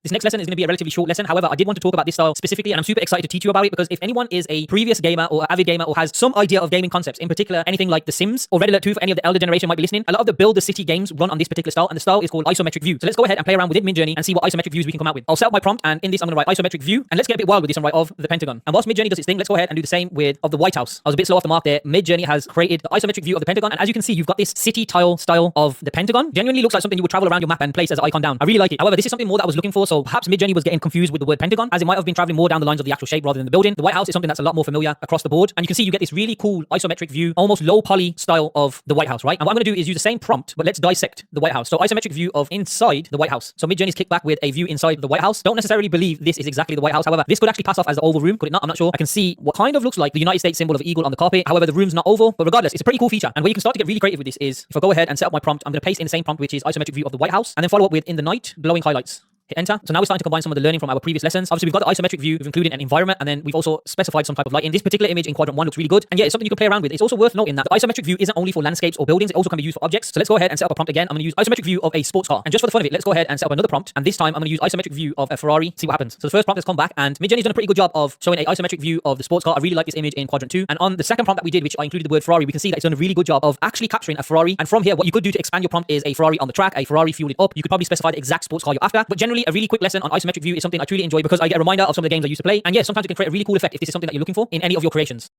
This next lesson is going to be a relatively short lesson. However, I did want to talk about this style specifically, and I'm super excited to teach you about it because if anyone is a previous gamer or avid gamer or has some idea of gaming concepts, in particular anything like The Sims or Red Alert 2 for any of the elder generation might be listening, a lot of the build the city games run on this particular style, and the style is called isometric view. So let's go ahead and play around with it mid-journey and see what isometric views we can come out with. I'll set up my prompt, and in this I'm going to write isometric view, and let's get a bit wild with this and write of the Pentagon. And whilst mid-journey does its thing, let's go ahead and do the same with of the White House. I was a bit slow off the mark there. Mid-journey has created the isometric view of the Pentagon, and as you can see, you've got this city tile style of the Pentagon. Genuinely looks like something you would travel around your map and place as an icon down. I really like it. However, this is something more that I was looking for, so perhaps mid-journey was getting confused with the word Pentagon, as it might have been traveling more down the lines of the actual shape rather than the building. The White House is something that's a lot more familiar across the board, and you can see you get this really cool isometric view, almost low poly style of the White House, right? And what I'm going to do is use the same prompt, but let's dissect the White House. So isometric view of inside the White House. So mid-journey's kicked back with a view inside the White House. Don't necessarily believe this is exactly the White House. However, this could actually pass off as the Oval Room, could it not? I'm not sure. I can see what kind of looks like the United States symbol of eagle on the carpet. However, the room's not oval, but regardless, it's a pretty cool feature. And where you can start to get really creative with this is, if I go ahead and set up my prompt, I'm going to paste in the same prompt, which is isometric view of the White House, and then follow up with in the night, glowing highlights. Hit enter. So now we're starting to combine some of the learning from our previous lessons. Obviously, we've got the isometric view, we've included an environment, and then we've also specified some type of lighting. This particular image in quadrant 1 looks really good. And yeah, it's something you can play around with. It's also worth noting that the isometric view isn't only for landscapes or buildings, it also can be used for objects. So let's go ahead and set up a prompt again. I'm going to use isometric view of a sports car. And just for the fun of it, let's go ahead and set up another prompt. And this time I'm going to use isometric view of a Ferrari, see what happens. So the first prompt has come back, and Midjourney's done a pretty good job of showing a isometric view of the sports car. I really like this image in quadrant 2. And on the second prompt that we did, which I included the word Ferrari, we can see that it's done a really good job of actually capturing a Ferrari. And from here, what you could do to expand your prompt is a Ferrari on the track, a Ferrari fueled it up. You could probably specify the exact sports car you're after. But generally, a really quick lesson on isometric view is something I truly enjoy because I get a reminder of some of the games I used to play. And yeah, sometimes it can create a really cool effect if this is something that you're looking for in any of your creations.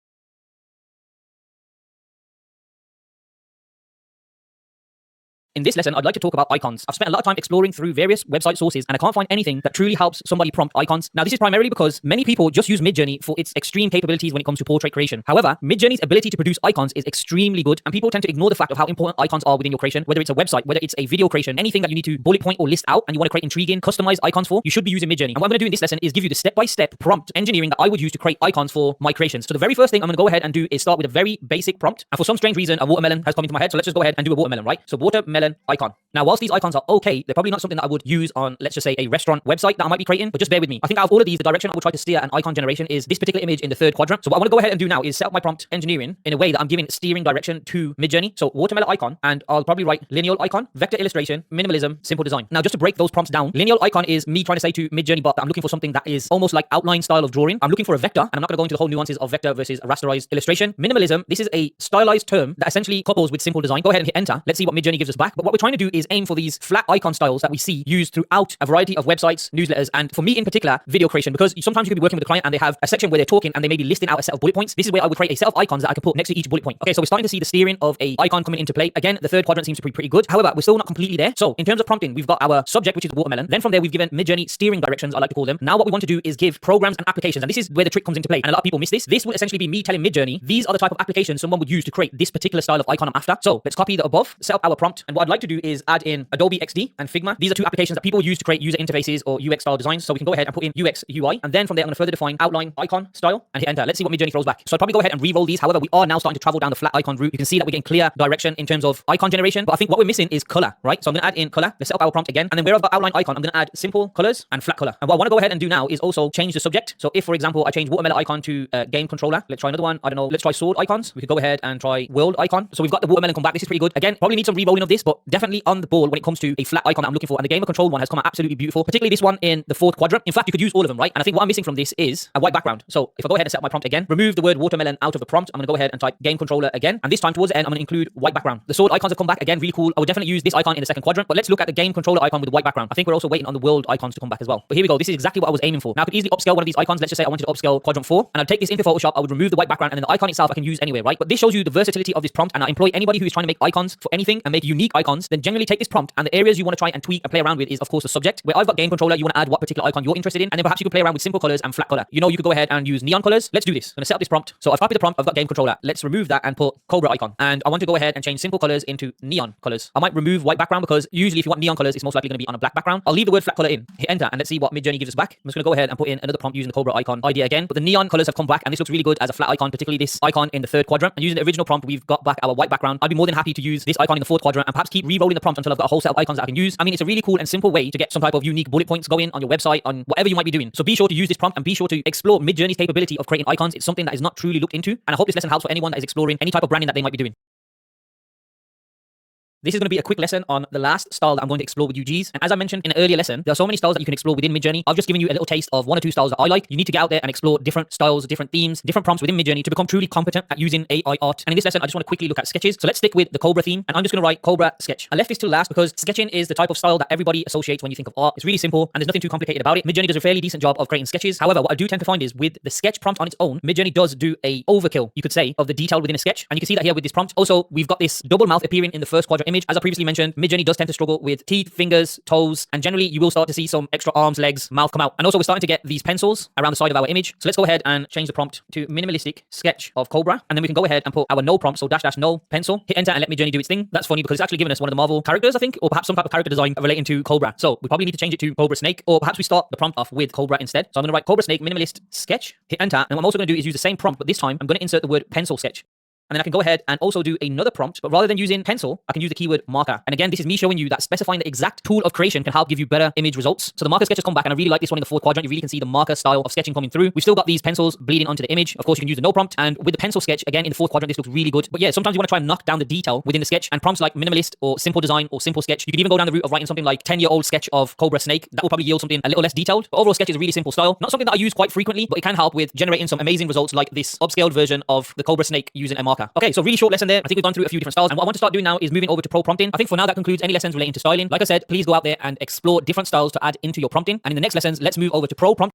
In this lesson, I'd like to talk about icons. I've spent a lot of time exploring through various website sources, and I can't find anything that truly helps somebody prompt icons. Now, this is primarily because many people just use Midjourney for its extreme capabilities when it comes to portrait creation. However, Midjourney's ability to produce icons is extremely good, and people tend to ignore the fact of how important icons are within your creation, whether it's a website, whether it's a video creation, anything that you need to bullet point or list out and you want to create intriguing, customized icons for, you should be using Midjourney. And what I'm going to do in this lesson is give you the step-by-step prompt engineering that I would use to create icons for my creations. So the very first thing I'm going to go ahead and do is start with a very basic prompt. And for some strange reason, a watermelon has come into my head. So let's just go ahead and do a watermelon, right? So watermelon icon. Now, whilst these icons are okay, they're probably not something that I would use on, let's just say, a restaurant website that I might be creating, but just bear with me. I think out of all of these, the direction I would try to steer an icon generation is this particular image in the third quadrant. So what I want to go ahead and do now is set up my prompt engineering in a way that I'm giving steering direction to Midjourney. So watermelon icon, and I'll probably write lineal icon, vector illustration, minimalism, simple design. Now, just to break those prompts down, lineal icon is me trying to say to Midjourney bot that I'm looking for something that is almost like outline style of drawing. I'm looking for a vector, and I'm not going to go into the whole nuances of vector versus a rasterized illustration. Minimalism, this is a stylized term that essentially couples with simple design. Go ahead and hit enter. Let's see what Midjourney gives us back. But what we're trying to do is aim for these flat icon styles that we see used throughout a variety of websites, newsletters, and for me in particular, video creation, because sometimes you could be working with a client and they have a section where they're talking and they may be listing out a set of bullet points. This is where I would create a set of icons that I can put next to each bullet point. Okay, so we're starting to see the steering of a icon coming into play. Again, the third quadrant seems to be pretty good. However, we're still not completely there. So in terms of prompting, we've got our subject, which is watermelon. Then from there, we've given Midjourney steering directions, I like to call them. Now what we want to do is give programs and applications, and this is where the trick comes into play. And a lot of people miss this. This will essentially be me telling Midjourney, these are the type of applications someone would use to create this particular style of icon I'm after. So let's copy the above, set up our prompt. And what I'd like to do is add in Adobe XD and Figma. These are two applications that people use to create user interfaces or UX style designs. So we can go ahead and put in UX UI. And then from there, I'm going to further define outline icon style and hit enter. Let's see what Midjourney throws back. So I'll probably go ahead and re-roll these. However, we are now starting to travel down the flat icon route. You can see that we're getting clear direction in terms of icon generation. But I think what we're missing is color, right? So I'm going to add in color. Let's set up our prompt again. And then where I've got outline icon, I'm going to add simple colors and flat color. And what I want to go ahead and do now is also change the subject. So if, for example, I change watermelon icon to game controller, let's try another one. I don't know. Let's try sword icons. We could go ahead and try world icon. So we've got the watermelon come back. This is pretty good. Again, probably need some re-rolling of this, but definitely on the ball when it comes to a flat icon that I'm looking for. And the gamer control one has come out absolutely beautiful, particularly this one in the fourth quadrant. In fact, you could use all of them, right? And I think what I'm missing from this is a white background. So if I go ahead and set up my prompt again, remove the word watermelon out of the prompt, I'm going to go ahead and type game controller again. And this time towards the end, I'm going to include white background. The sword icons have come back again, really cool. I would definitely use this icon in the second quadrant, but let's look at the game controller icon with the white background. I think we're also waiting on the world icons to come back as well. But here we go. This is exactly what I was aiming for. Now I could easily upscale one of these icons. Let's just say I wanted to upscale quadrant 4, and I'd take this into Photoshop. I would remove the white background, and then the icon itself I can use anywhere, right? But this shows you the versatility of this prompt, and I employ anybody who's trying to make icons for anything and make unique icons. Then generally take this prompt, and the areas you want to try and tweak and play around with is of course the subject. Where I've got game controller, you want to add what particular icon you're interested in, and then perhaps you could play around with simple colors and flat color. You know, you could go ahead and use neon colors. Let's do this. I'm gonna set up this prompt. So I've copied the prompt. I've got game controller. Let's remove that and put Cobra icon. And I want to go ahead and change simple colors into neon colors. I might remove white background because usually if you want neon colors, it's most likely going to be on a black background. I'll leave the word flat color in. Hit enter and let's see what Midjourney gives us back. I'm just going to go ahead and put in another prompt using the Cobra icon idea again. But the neon colors have come back and this looks really good as a flat icon, particularly this icon in the third quadrant. And using the original prompt, we've got back our white background. I'd be more than happy to use this icon in the fourth quadrant and perhaps keep re-rolling the prompt until I've got a whole set of icons that I can use. I mean, it's a really cool and simple way to get some type of unique bullet points going on your website, on whatever you might be doing. So be sure to use this prompt and be sure to explore Midjourney's capability of creating icons. It's something that is not truly looked into. And I hope this lesson helps for anyone that is exploring any type of branding that they might be doing. This is going to be a quick lesson on the last style that I'm going to explore with you G's. And as I mentioned in an earlier lesson, there are so many styles that you can explore within Midjourney. I've just given you a little taste of 1 or 2 styles that I like. You need to get out there and explore different styles, different themes, different prompts within Midjourney to become truly competent at using AI art. And in this lesson, I just want to quickly look at sketches. So let's stick with the Cobra theme, and I'm just going to write Cobra sketch. I left this till last because sketching is the type of style that everybody associates when you think of art. It's really simple and there's nothing too complicated about it. Midjourney does a fairly decent job of creating sketches. However, what I do tend to find is with the sketch prompt on its own, Midjourney does do a overkill, you could say, of the detail within a sketch. And you can see that here with this prompt. Also, we've got this double mouth appearing in the first quadrant image. As I previously mentioned, Midjourney does tend to struggle with teeth, fingers, toes, and generally you will start to see some extra arms, legs, mouth come out. And also we're starting to get these pencils around the side of our image. So let's go ahead and change the prompt to minimalistic sketch of Cobra. And then we can go ahead and put our no prompt, so dash no pencil, hit enter and let Midjourney do its thing. That's funny because it's actually given us one of the Marvel characters, I think, or perhaps some type of character design relating to Cobra. So we probably need to change it to Cobra Snake, or perhaps we start the prompt off with Cobra instead. So I'm going to write Cobra Snake minimalist sketch, hit enter. And what I'm also going to do is use the same prompt, but this time I'm going to insert the word pencil sketch. And then I can go ahead and also do another prompt, but rather than using pencil, I can use the keyword marker. And again, this is me showing you that specifying the exact tool of creation can help give you better image results. So the marker sketch has come back, and I really like this one in the fourth quadrant. You really can see the marker style of sketching coming through. We've still got these pencils bleeding onto the image. Of course, you can use the no prompt. And with the pencil sketch, again, in the fourth quadrant, this looks really good. But yeah, sometimes you want to try and knock down the detail within the sketch, and prompts like minimalist or simple design or simple sketch. You can even go down the route of writing something like 10-year-old sketch of Cobra Snake. That will probably yield something a little less detailed. But overall, sketch is a really simple style. Not something that I use quite frequently, but it can help with generating some amazing results like this upscaled version of the Cobra Snake using a marker. Okay, so really short lesson there. I think we've gone through a few different styles, and what I want to start doing now is moving over to pro prompting. I think for now that concludes any lessons relating to styling. Like I said, please go out there and explore different styles to add into your prompting. And in the next lessons, let's move over to pro prompt.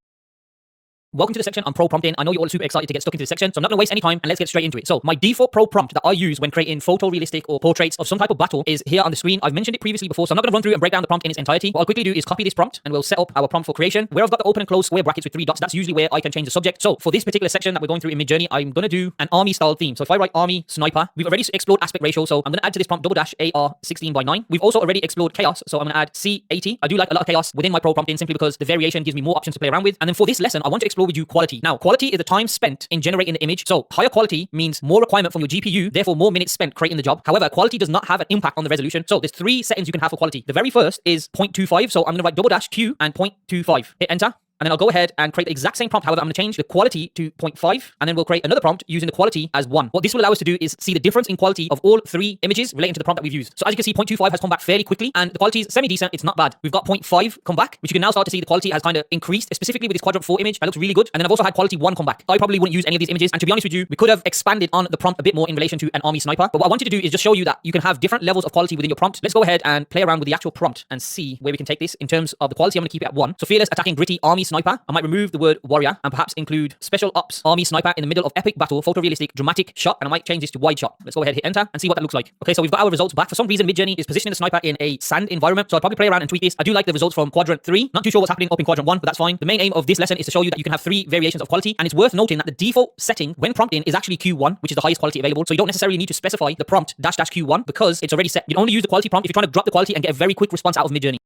Welcome to the section on pro prompting. I know you're all super excited to get stuck into this section, so I'm not going to waste any time and let's get straight into it. So my default pro prompt that I use when creating photorealistic or portraits of some type of battle is here on the screen. I've mentioned it previously before, so I'm not going to run through and break down the prompt in its entirety. What I'll quickly do is copy this prompt and we'll set up our prompt for creation. Where I've got the open and close square brackets with 3 dots, that's usually where I can change the subject. So for this particular section that we're going through in Midjourney, I'm going to do an army style theme. So if I write army sniper, we've already explored aspect ratio, so I'm going to add to this prompt AR 16:9. We've also already explored chaos, so I'm going to add C80. I do like a lot of chaos within my pro prompting simply because the variation gives me more options to play around with. And then for this lesson, I want to explore with you quality. Now, quality is the time spent in generating the image. So higher quality means more requirement from your GPU, therefore more minutes spent creating the job. However, quality does not have an impact on the resolution. So there's 3 settings you can have for quality. The very first is 0.25. So I'm going to write $Q and 0.25. Hit enter. And then I'll go ahead and create the exact same prompt. However, I'm going to change the quality to 0.5, and then we'll create another prompt using the quality as 1. What this will allow us to do is see the difference in quality of all 3 images relating to the prompt that we've used. So as you can see, 0.25 has come back fairly quickly, and the quality is semi-decent. It's not bad. We've got 0.5 come back, which you can now start to see the quality has kind of increased, specifically with this quadrant 4 image. That looks really good. And then I've also had quality 1 come back. I probably wouldn't use any of these images, and to be honest with you, we could have expanded on the prompt a bit more in relation to an army sniper. But what I wanted to do is just show you that you can have different levels of quality within your prompt. Let's go ahead and play around with the actual prompt and see where we can take this in terms of the quality. I'm going to keep it at 1. So fearless, attacking, gritty, army sniper. I might remove the word warrior and perhaps include special ops army sniper in the middle of epic battle, photorealistic dramatic shot, and I might change this to wide shot. Let's go ahead, hit enter and see what that looks like. Okay, so we've got our results back. For some reason, Midjourney is positioning the sniper in a sand environment, so I'll probably play around and tweak this. I do like the results from quadrant 3. Not too sure what's happening up in quadrant 1, but that's fine. The main aim of this lesson is to show you that you can have 3 variations of quality, and it's worth noting that the default setting when prompting is actually Q1, which is the highest quality available. So you don't necessarily need to specify the prompt --Q1 because it's already set. You only use the quality prompt if you're trying to drop the quality and get a very quick response out of Midjourney.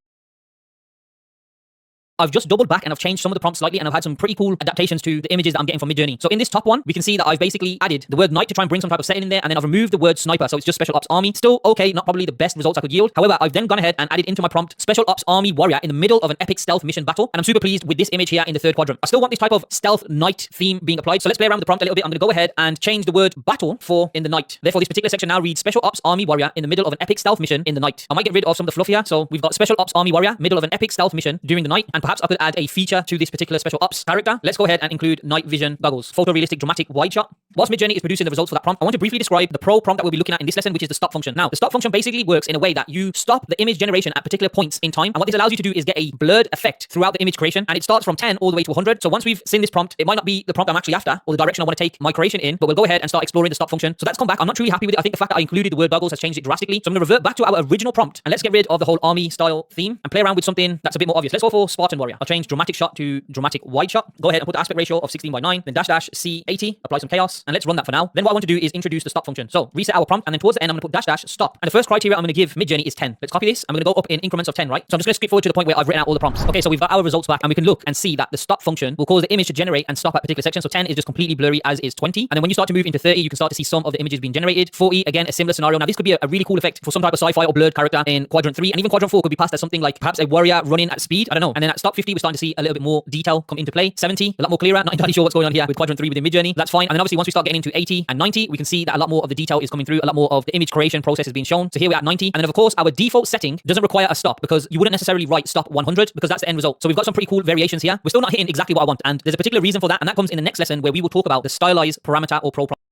I've just doubled back and I've changed some of the prompts slightly, and I've had some pretty cool adaptations to the images that I'm getting from Midjourney. So in this top one, we can see that I've basically added the word night to try and bring some type of setting in there, and then I've removed the word sniper, so it's just special ops army. Still okay, not probably the best results I could yield. However, I've then gone ahead and added into my prompt special ops army warrior in the middle of an epic stealth mission battle, and I'm super pleased with this image here in the 3rd quadrant. I still want this type of stealth night theme being applied, so let's play around with the prompt a little bit. I'm going to go ahead and change the word battle for in the night. Therefore, this particular section now reads special ops army warrior in the middle of an epic stealth mission in the night. I might get rid of some of the fluff here, so we've got special ops army warrior, middle of an epic stealth mission during the night, and perhaps I could add a feature to this particular special ops character. Let's go ahead and include night vision goggles, photorealistic dramatic wide shot. Whilst Midjourney is producing the results for that prompt, I want to briefly describe the pro prompt that we'll be looking at in this lesson, which is the stop function. Now, the stop function basically works in a way that you stop the image generation at particular points in time, and what this allows you to do is get a blurred effect throughout the image creation, and it starts from 10 all the way to 100. So once we've seen this prompt, it might not be the prompt I'm actually after or the direction I want to take my creation in, but we'll go ahead and start exploring the stop function. So that's come back. I'm not truly happy with it. I think the fact that I included the word goggles has changed it drastically. So I'm going to revert back to our original prompt, and let's get rid of the whole army style theme and play around with something that's a bit more obvious. Let's go for Spartan warrior. I'll change dramatic shot to dramatic wide shot. Go ahead and put the aspect ratio of 16:9, then --C80, apply some chaos, and let's run that for now. Then what I want to do is introduce the stop function. So reset our prompt, and then towards the end, I'm going to put --stop. And the first criteria I'm going to give Midjourney is 10. Let's copy this. I'm going to go up in increments of 10, right? So I'm just going to skip forward to the point where I've written out all the prompts. Okay, so we've got our results back, and we can look and see that the stop function will cause the image to generate and stop at particular sections. So 10 is just completely blurry, as is 20. And then when you start to move into 30, you can start to see some of the images being generated. 40, again, a similar scenario. Now this could be a really cool effect for some type of sci-fi or blurred character in quadrant 3, and even quadrant 4 could be passed as something like perhaps a warrior running at speed. I don't know. And then at Top 50, we're starting to see a little bit more detail come into play. 70, a lot more clearer. Not entirely sure what's going on here with quadrant 3 within Midjourney. That's fine. And then obviously once we start getting into 80 and 90, we can see that a lot more of the detail is coming through. A lot more of the image creation process is being shown. So here we're at 90. And then of course, our default setting doesn't require a stop, because you wouldn't necessarily write stop 100 because that's the end result. So we've got some pretty cool variations here. We're still not hitting exactly what I want. And there's a particular reason for that. And that comes in the next lesson, where we will talk about the stylized parameter or pro prompt.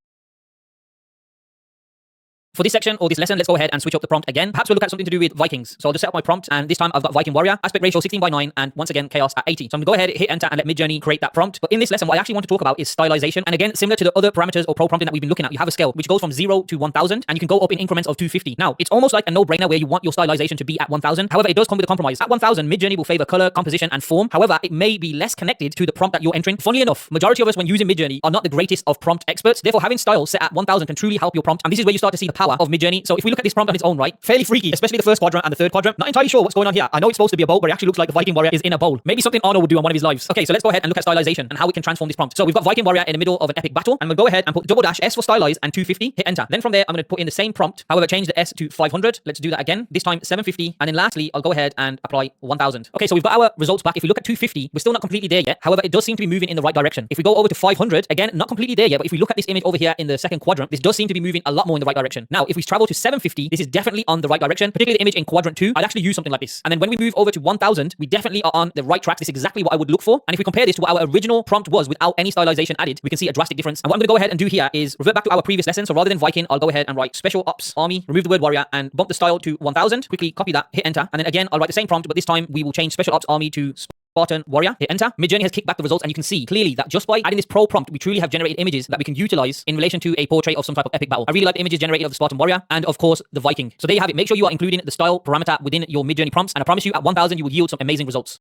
For this section or this lesson, let's go ahead and switch up the prompt again. Perhaps we'll look at something to do with Vikings. So I'll just set up my prompt, and this time I've got Viking Warrior, aspect ratio 16:9, and once again, chaos at 80. So I'm gonna go ahead, hit enter, and let Midjourney create that prompt. But in this lesson, what I actually want to talk about is stylization. And again, similar to the other parameters or pro prompting that we've been looking at, you have a scale which goes from 0 to 1000, and you can go up in increments of 250. Now, it's almost like a no-brainer where you want your stylization to be at 1000. However, it does come with a compromise. At 1000, Midjourney will favor color, composition, and form. However, it may be less connected to the prompt that you're entering. Funnily enough, majority of us when using Midjourney are not the greatest of prompt experts. Therefore, having style set at 1000 can truly help your prompt. And this is where you start to see the power of Midjourney. So if we look at this prompt on its own right, fairly freaky, especially the first quadrant and the third quadrant. Not entirely sure what's going on here. I know it's supposed to be a bowl, but it actually looks like the Viking Warrior is in a bowl. Maybe something Arnold would do on one of his lives. Okay, so let's go ahead and look at stylization and how we can transform this prompt. So we've got Viking Warrior in the middle of an epic battle, and we'll go ahead and put double dash S for stylize and 250, hit enter. Then from there, I'm going to put in the same prompt, however, change the S to 500. Let's do that again. This time 750, and then lastly, I'll go ahead and apply 1000. Okay, so we've got our results back. If we look at 250, we're still not completely there yet. However, it does seem to be moving in the right direction. If we go over to 500, again, not completely there yet, but if we look at this image over here in the second quadrant, this does seem to be moving a lot more in the right direction. Now, if we travel to 750, this is definitely on the right direction, particularly the image in quadrant 2. I'd actually use something like this. And then when we move over to 1000, we definitely are on the right track. This is exactly what I would look for. And if we compare this to what our original prompt was without any stylization added, we can see a drastic difference. And what I'm going to go ahead and do here is revert back to our previous lesson. So rather than Viking, I'll go ahead and write Special Ops Army, remove the word Warrior, and bump the style to 1000. Quickly copy that, hit enter. And then again, I'll write the same prompt, but this time we will change Special Ops Army to Spartan Warrior, hit enter. Midjourney has kicked back the results, and you can see clearly that just by adding this pro prompt, we truly have generated images that we can utilize in relation to a portrait of some type of epic battle. I really like the images generated of the Spartan Warrior and of course the Viking. So there you have it. Make sure you are including the style parameter within your Midjourney prompts, and I promise you at 1000 you will yield some amazing results.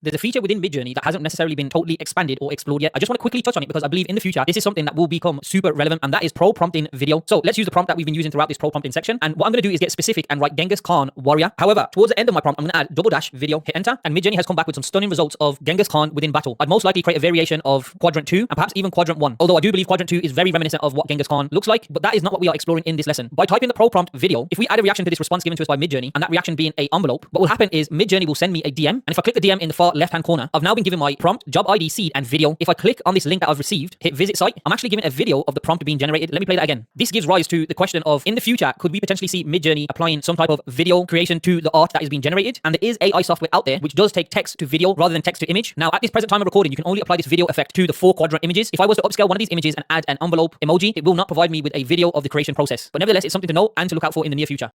There's a feature within Midjourney that hasn't necessarily been totally expanded or explored yet. I just want to quickly touch on it because I believe in the future this is something that will become super relevant, and that is pro prompting video. So let's use the prompt that we've been using throughout this pro prompting section, and what I'm going to do is get specific and write Genghis Khan Warrior. However, towards the end of my prompt, I'm going to add double dash video, hit enter, and Midjourney has come back with some stunning results of Genghis Khan within battle. I'd most likely create a variation of quadrant 2 and perhaps even quadrant 1, although I do believe quadrant 2 is very reminiscent of what Genghis Khan looks like, but that is not what we are exploring in this lesson. By typing the pro prompt video, if we add a reaction to this response given to us by Midjourney, and that reaction being a envelope, what will happen is Midjourney will send me a DM, and if I click the DM in the far left hand corner, I've now been given my prompt, job ID, seed, and video. If I click on this link that I've received, hit visit site, I'm actually given a video of the prompt being generated. Let me play that again. This gives rise to the question of, in the future, could we potentially see Midjourney applying some type of video creation to the art that is being generated? And there is AI software out there which does take text to video rather than text to image. Now, at this present time of recording, you can only apply this video effect to the 4 quadrant images. If I was to upscale one of these images and add an envelope emoji, it will not provide me with a video of the creation process. But nevertheless, it's something to know and to look out for in the near future.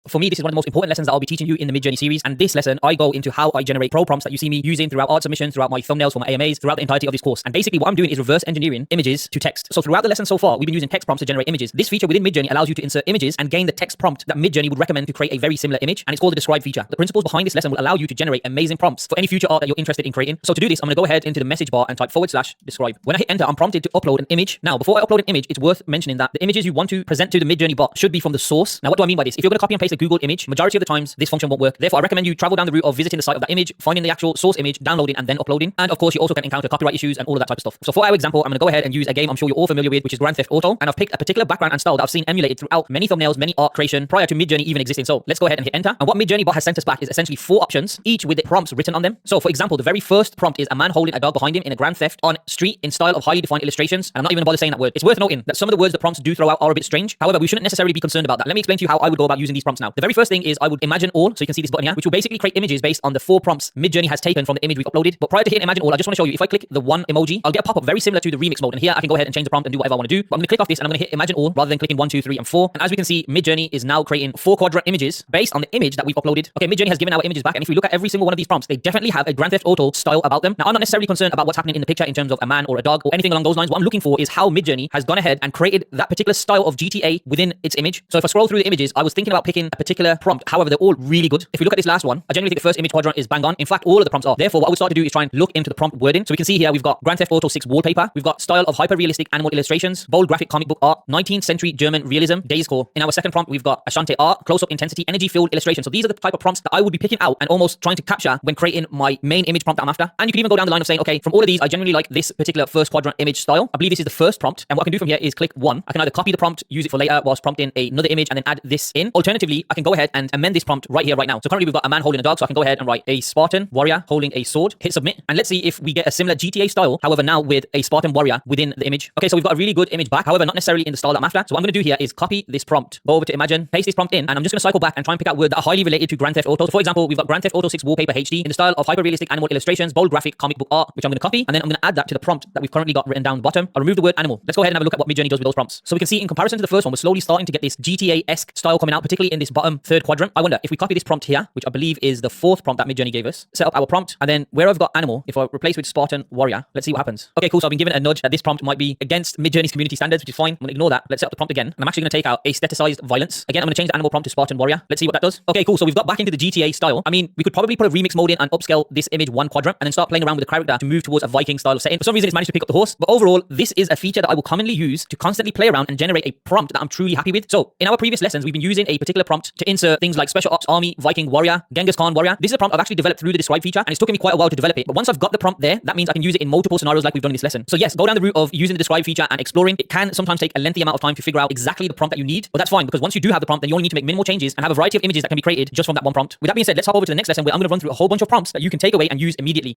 For me, this is one of the most important lessons that I'll be teaching you in the Midjourney series. And this lesson, I go into how I generate pro prompts that you see me using throughout art submissions, throughout my thumbnails for my AMAs, throughout the entirety of this course. And basically what I'm doing is reverse engineering images to text. So throughout the lesson so far, we've been using text prompts to generate images. This feature within Midjourney allows you to insert images and gain the text prompt that Midjourney would recommend to create a very similar image. And it's called the describe feature. The principles behind this lesson will allow you to generate amazing prompts for any future art that you're interested in creating. So to do this, I'm going to go ahead into the message bar and type /describe. When I hit enter, I'm prompted to upload an image. Now, before I upload an image, it's worth mentioning that the images you want to present to the Midjourney bot should be from the source. Now, what do I mean by this? If you're going to copy and paste a Google image, majority of the times this function won't work. Therefore, I recommend you travel down the route of visiting the site of that image, finding the actual source image, downloading, and then uploading. And of course, you also can encounter copyright issues and all of that type of stuff. So for our example, I'm going to go ahead and use a game I'm sure you're all familiar with, which is Grand Theft Auto. And I've picked a particular background and style that I've seen emulated throughout many thumbnails, many art creation prior to Midjourney even existing. So let's go ahead and hit enter. And what Midjourney bot has sent us back is essentially 4 options, each with the prompts written on them. So for example, the very first prompt is a man holding a dog behind him in a Grand Theft on street in style of highly defined illustrations. And I'm not even bother saying that word. It's worth noting that some of the words the prompts do throw out are a bit strange. However, we shouldn't necessarily be concerned about that. Let me explain to you how I would go about using these prompts now. The very first thing is I would imagine all, so you can see this button here, which will basically create images based on the 4 prompts Midjourney has taken from the image we've uploaded. But prior to hitting imagine all, I just want to show you, if I click the 1 emoji, I'll get a pop-up very similar to the remix mode. And here I can go ahead and change the prompt and do whatever I want to do. But I'm going to click off this and I'm going to hit imagine all rather than clicking 1, 2, 3, and 4. And as we can see, Midjourney is now creating 4 quadrant images based on the image that we've uploaded. Okay, Midjourney has given our images back, and if we look at every single one of these prompts, they definitely have a Grand Theft Auto style about them. Now, I'm not necessarily concerned about what's happening in the picture in terms of a man or a dog or anything along those lines. What I'm looking for is how Midjourney has gone ahead and created that particular style of GTA within its image. So if I scroll through the images, I was thinking about picking a particular prompt. However, they're all really good. If we look at this last one, I generally think the first image quadrant is bang on. In fact, all of the prompts are. Therefore, what I would start to do is try and look into the prompt wording. So we can see here we've got Grand Theft Auto 6 wallpaper, we've got style of hyper-realistic animal illustrations, bold graphic comic book art, 19th century German realism, days core. In our second prompt, we've got Ashante art, close-up intensity, energy-filled illustration. So these are the type of prompts that I would be picking out and almost trying to capture when creating my main image prompt that I'm after. And you can even go down the line of saying, okay, from all of these, I generally like this particular first quadrant image style. I believe this is the first prompt. And what I can do from here is click 1. I can either copy the prompt, use it for later whilst prompting another image, and then add this in. Alternatively, alternatively, I can go ahead and amend this prompt right here, right now. So currently we've got a man holding a dog, so I can go ahead and write a Spartan warrior holding a sword, hit submit, and let's see if we get a similar GTA style, however now with a Spartan warrior within the image. Okay, so we've got a really good image back, however not necessarily in the style that I'm after. So what I'm going to do here is copy this prompt, go over to Imagine, paste this prompt in, and I'm just going to cycle back and try and pick out words that are highly related to Grand Theft Auto. So for example, we've got Grand Theft Auto 6 wallpaper HD in the style of hyper-realistic animal illustrations, bold graphic comic book art, which I'm going to copy, and then I'm going to add that to the prompt that we've currently got written down the bottom. I'll remove the word animal. Let's go ahead and have a look at what Midjourney does with those prompts. So we can see in comparison to the first one, we're slowly starting to get this GTA-esque style coming out, particularly in this bottom third quadrant. I wonder if we copy this prompt here, which I believe is the fourth prompt that Midjourney gave us, set up our prompt, and then where I've got animal, if I replace with Spartan warrior, let's see what happens. Okay, cool. So I've been given a nudge that this prompt might be against Midjourney's community standards, which is fine. I'm going to ignore that. Let's set up the prompt again. And I'm actually going to take out aestheticized violence. Again, I'm going to change the animal prompt to Spartan warrior. Let's see what that does. Okay, cool. So we've got back into the GTA style. I mean, we could probably put a remix mode in and upscale this image one quadrant and then start playing around with the character to move towards a Viking style of setting. For some reason, it's managed to pick up the horse. But overall, this is a feature that I will commonly use to constantly play around and generate a prompt that I'm truly happy with. So in our previous lessons, we've been using a particular prompt to insert things like Special Ops Army, Viking Warrior, Genghis Khan Warrior. This is a prompt I've actually developed through the describe feature, and it's taken me quite a while to develop it. But once I've got the prompt there, that means I can use it in multiple scenarios like we've done in this lesson. So yes, go down the route of using the describe feature and exploring. It can sometimes take a lengthy amount of time to figure out exactly the prompt that you need, but that's fine because once you do have the prompt, then you only need to make minimal changes and have a variety of images that can be created just from that one prompt. With that being said, let's hop over to the next lesson where I'm going to run through a whole bunch of prompts that you can take away and use immediately.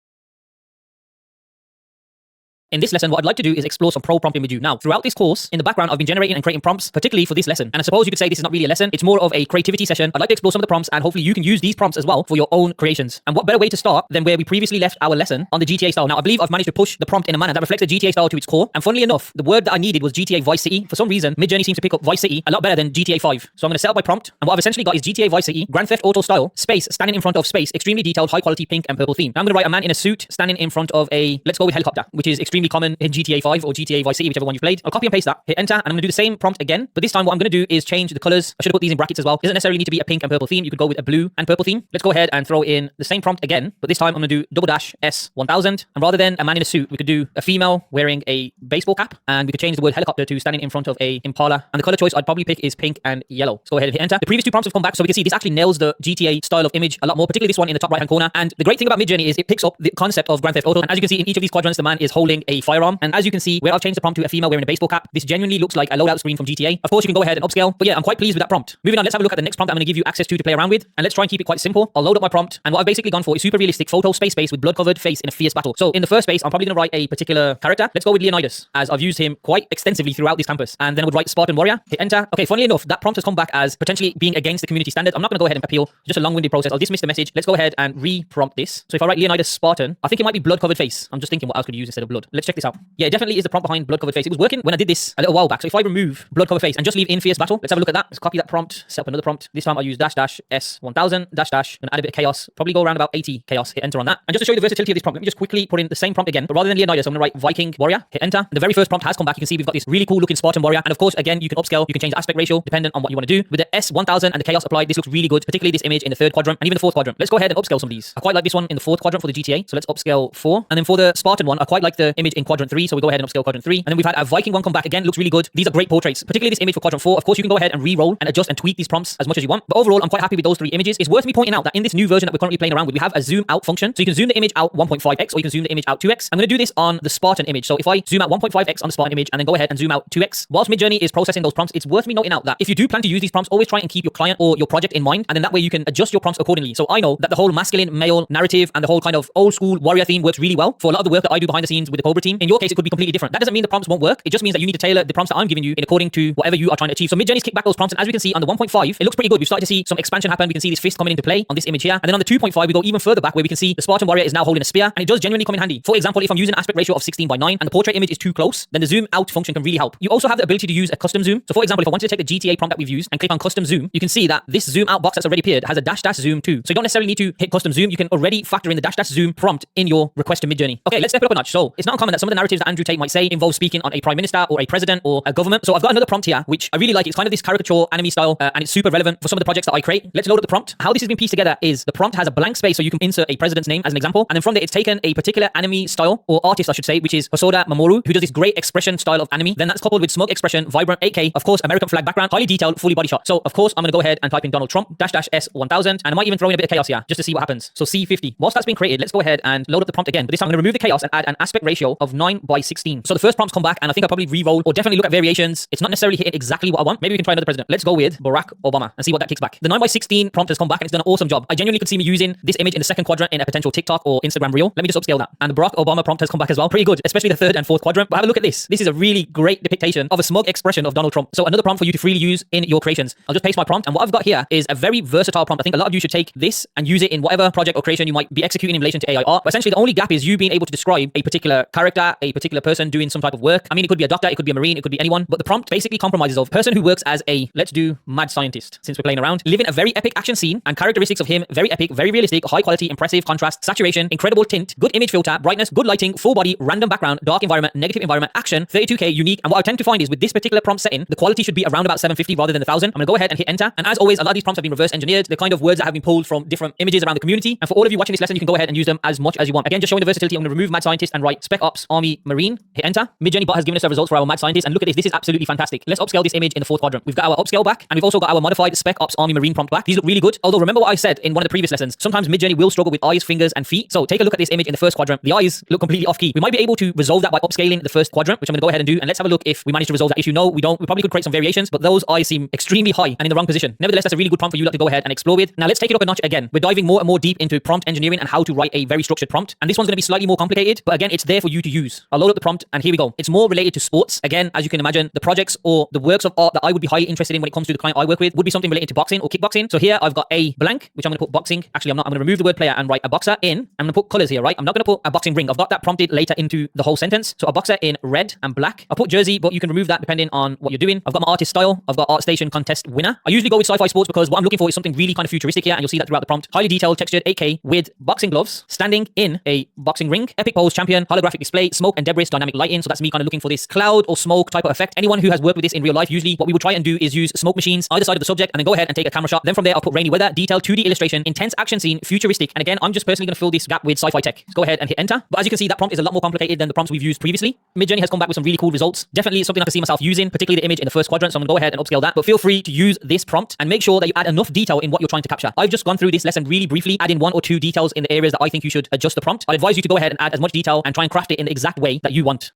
In this lesson, what I'd like to do is explore some pro prompting with you. Now, throughout this course, in the background, I've been generating and creating prompts, particularly for this lesson. And I suppose you could say this is not really a lesson, it's more of a creativity session. I'd like to explore some of the prompts and hopefully you can use these prompts as well for your own creations. And what better way to start than where we previously left our lesson on the GTA style. Now, I believe I've managed to push the prompt in a manner that reflects the GTA style to its core. And funnily enough, the word that I needed was GTA Vice City. For some reason, Midjourney seems to pick up Vice City a lot better than GTA 5. So I'm going to set up my prompt. And what I've essentially got is GTA Vice City, Grand Theft Auto style, space, standing in front of space, extremely detailed, high quality pink and purple theme. Now I'm going to write a man in a suit standing in front of a, let's go with helicopter, which is extremely common in GTA 5 or GTA Vice City, whichever one you played. I'll copy and paste that, hit enter, and I'm going to do the same prompt again, but this time what I'm going to do is change the colors. I should have put these in brackets as well. It doesn't necessarily need to be a pink and purple theme. You could go with a blue and purple theme. Let's go ahead and throw in the same prompt again, but this time I'm going to do --S1000, and rather than a man in a suit, we could do a female wearing a baseball cap, and we could change the word helicopter to standing in front of a Impala, and the color choice I'd probably pick is pink and yellow. Let's go ahead and hit enter. The previous two prompts have come back, so we can see this actually nails the GTA style of image a lot more, particularly this one in the top right hand corner. And the great thing about Midjourney is it picks up the concept of Grand Theft Auto, and as you can see in each of these quadrants, the man is holding a firearm, and as you can see where I've changed the prompt to a female wearing a baseball cap, this genuinely looks like a loadout screen from GTA. Of course, you can go ahead and upscale, but yeah, I'm quite pleased with that prompt. Moving on, let's have a look at the next prompt I'm going to give you access to play around with, and let's try and keep it quite simple. I'll load up my prompt, and what I've basically gone for is super realistic photo space with blood-covered face in a fierce battle. So in the first space, I'm probably going to write a particular character. Let's go with Leonidas, as I've used him quite extensively throughout this campus, and then I would write Spartan Warrior, hit enter. Okay, funnily enough, that prompt has come back as potentially being against the community standard. I'm not going to go ahead and appeal, just a long-winded process. I'll dismiss the message. Let's go ahead and re-prompt this. So if I write Leonidas Spartan, I think it might be blood-covered face. I'm just thinking what else could I use instead of blood. Let's check this out. Yeah, it definitely is the prompt behind blood-covered face. It was working when I did this a little while back. So if I remove blood cover face and just leave in fierce battle, let's have a look at that. Let's copy that prompt, set up another prompt. This time I'll use --S1000 --. Gonna add a bit of chaos, probably go around about 80 chaos, hit enter on that. And just to show you the versatility of this prompt, let me just quickly put in the same prompt again, but rather than Leonidas, I'm gonna write Viking Warrior, hit enter. And the very first prompt has come back. You can see we've got this really cool looking Spartan Warrior. And of course, again, you can upscale, you can change the aspect ratio depending on what you want to do. With the S1000 and the chaos applied, this looks really good, particularly this image in the third quadrant and even the fourth quadrant. Let's go ahead and upscale some of these. I quite like this one in the fourth quadrant for the GTA, so let's upscale 4. And then for the Spartan one, I quite like the image in quadrant 3, so we go ahead and upscale quadrant 3. And then we've had a Viking one come back again, looks really good. These are great portraits, particularly this image for quadrant 4. Of course, you can go ahead and re-roll and adjust and tweak these prompts as much as you want. But overall, I'm quite happy with those 3 images. It's worth me pointing out that in this new version that we're currently playing around with, we have a zoom out function. So you can zoom the image out 1.5x or you can zoom the image out 2x. I'm going to do this on the Spartan image. So if I zoom out 1.5x on the Spartan image and then go ahead and zoom out 2x, whilst Midjourney is processing those prompts, it's worth me noting out that if you do plan to use these prompts, always try and keep your client or your project in mind. And then that way you can adjust your prompts accordingly. So I know that the whole masculine male narrative and the whole kind of old school warrior theme works really well for a lot of the work that I do behind the scenes with the Cobra team. In your case, it could be completely different. That doesn't mean the prompts won't work. It just means that you need to tailor the prompts that I'm giving you in according to whatever you are trying to achieve. So Midjourney's kicked back those prompts, and as we can see on the 1.5, it looks pretty good. We've started to see some expansion happen. We can see this fist coming into play on this image here. And then on the 2.5, we go even further back where we can see the Spartan warrior is now holding a spear, and it does genuinely come in handy. For example, if I'm using an aspect ratio of 16:9 and the portrait image is too close, then the zoom out function can really help. You also have the ability to use a custom zoom. So for example, if I wanted to take the GTA prompt that we've used and click on custom zoom, you can see that this zoom out box that's already appeared has a -- zoom too. So you don't necessarily need to hit custom zoom. You can already factor in the -- zoom prompt in your request to Midjourney. Okay, let's step it up a notch. So it's not uncommon that some of the narratives that Andrew Tate might say involve speaking on a prime minister or a president or a government. So I've got another prompt here, which I really like. It's kind of this caricature anime style, and it's super relevant for some of the projects that I create. Let's load up the prompt. How this has been pieced together is the prompt has a blank space, so you can insert a president's name as an example, and then from there it's taken a particular anime style or artist, I should say, which is Hosoda Mamoru, who does this great expression style of anime. Then that's coupled with smug expression, vibrant 8K, of course, American flag background, highly detailed, fully body shot. So of course, I'm going to go ahead and type in Donald Trump --S1000, and I might even throw in a bit of chaos here just to see what happens. So C50. Whilst that's been created, let's go ahead and load up the prompt again. But this time I'm going to remove the chaos and add an aspect ratio ratio of 9:16. So the first prompts come back, and I think I'll probably re-roll or definitely look at variations. It's not necessarily hitting exactly what I want. Maybe we can try another president. Let's go with Barack Obama and see what that kicks back. The 9:16 prompt has come back and it's done an awesome job. I genuinely could see me using this image in the second quadrant in a potential TikTok or Instagram reel. Let me just upscale that. And the Barack Obama prompt has come back as well. Pretty good, especially the third and fourth quadrant. But have a look at this. This is a really great depiction of a smug expression of Donald Trump. So another prompt for you to freely use in your creations. I'll just paste my prompt, and what I've got here is a very versatile prompt. I think a lot of you should take this and use it in whatever project or creation you might be executing in relation to AI art. But essentially the only gap is you being able to describe a particular character, a particular person doing some type of work. I mean, it could be a doctor, it could be a marine, it could be anyone, but the prompt basically compromises of person who works as a, let's do mad scientist, since we're playing around, living a very epic action scene, and characteristics of him, very epic, very realistic, high quality, impressive, contrast, saturation, incredible tint, good image filter, brightness, good lighting, full body, random background, dark environment, negative environment, action, 32K, unique. And what I tend to find is with this particular prompt setting, the quality should be around about 750 rather than 1000. I'm gonna go ahead and hit enter. And as always, a lot of these prompts have been reverse engineered. They're kind of words that have been pulled from different images around the community. And for all of you watching this lesson, you can go ahead and use them as much as you want. Again, just showing the versatility, I'm gonna remove mad scientist and write spec ops army marine, hit enter. Midjourney bot has given us the results for our mad scientist, and look at this. This is absolutely fantastic. Let's upscale this image in the fourth quadrant. We've got our upscale back, and we've also got our modified spec ops army marine prompt back. These look really good. Although remember what I said in one of the previous lessons, sometimes Midjourney will struggle with eyes, fingers, and feet. So take a look at this image in the first quadrant. The eyes look completely off key. We might be able to resolve that by upscaling the first quadrant, which I'm gonna go ahead and do. And let's have a look if we manage to resolve that issue. No, we don't. We probably could create some variations, but those eyes seem extremely high and in the wrong position. Nevertheless, that's a really good prompt for you lot to go ahead and explore with. Now let's take it up a notch again. We're diving more and more deep into prompt engineering and how to write a very structured prompt. And this one's gonna be slightly more complicated, but again, it's there for you to use. I'll load up the prompt, and here we go. It's more related to sports. Again, as you can imagine, the projects or the works of art that I would be highly interested in when it comes to the client I work with would be something related to boxing or kickboxing. So here I've got a blank, which I'm gonna put boxing. Actually, I'm not. I'm gonna remove the word player and write a boxer in. I'm gonna put colors here, right? I'm not gonna put a boxing ring. I've got that prompted later into the whole sentence. So a boxer in red and black. I'll put jersey, but you can remove that depending on what you're doing. I've got my artist style. I've got art station contest winner. I usually go with sci-fi sports because what I'm looking for is something really kind of futuristic here, and you'll see that throughout the prompt. Highly detailed, textured, 8K with boxing gloves, standing in a boxing ring, epic pose, champion, holographic display, smoke and debris, dynamic lighting. So that's me kind of looking for this cloud or smoke type of effect. Anyone who has worked with this in real life, usually what we would try and do is use smoke machines either side of the subject and then go ahead and take a camera shot. Then from there, I'll put rainy weather, detailed 2D illustration, intense action scene, futuristic. And again, I'm just personally going to fill this gap with sci-fi tech. Let's go ahead and hit enter. But as you can see, that prompt is a lot more complicated than the prompts we've used previously. Midjourney has come back with some really cool results. Definitely something I can see myself using, particularly the image in the first quadrant. So I'm going to go ahead and upscale that. But feel free to use this prompt and make sure that you add enough detail in what you're trying to capture. I've just gone through this lesson really briefly, adding 1 or 2 details in the areas that I think you should adjust the prompt. I'd advise you to go ahead and add as much detail and try and craft it in the exact way that you want.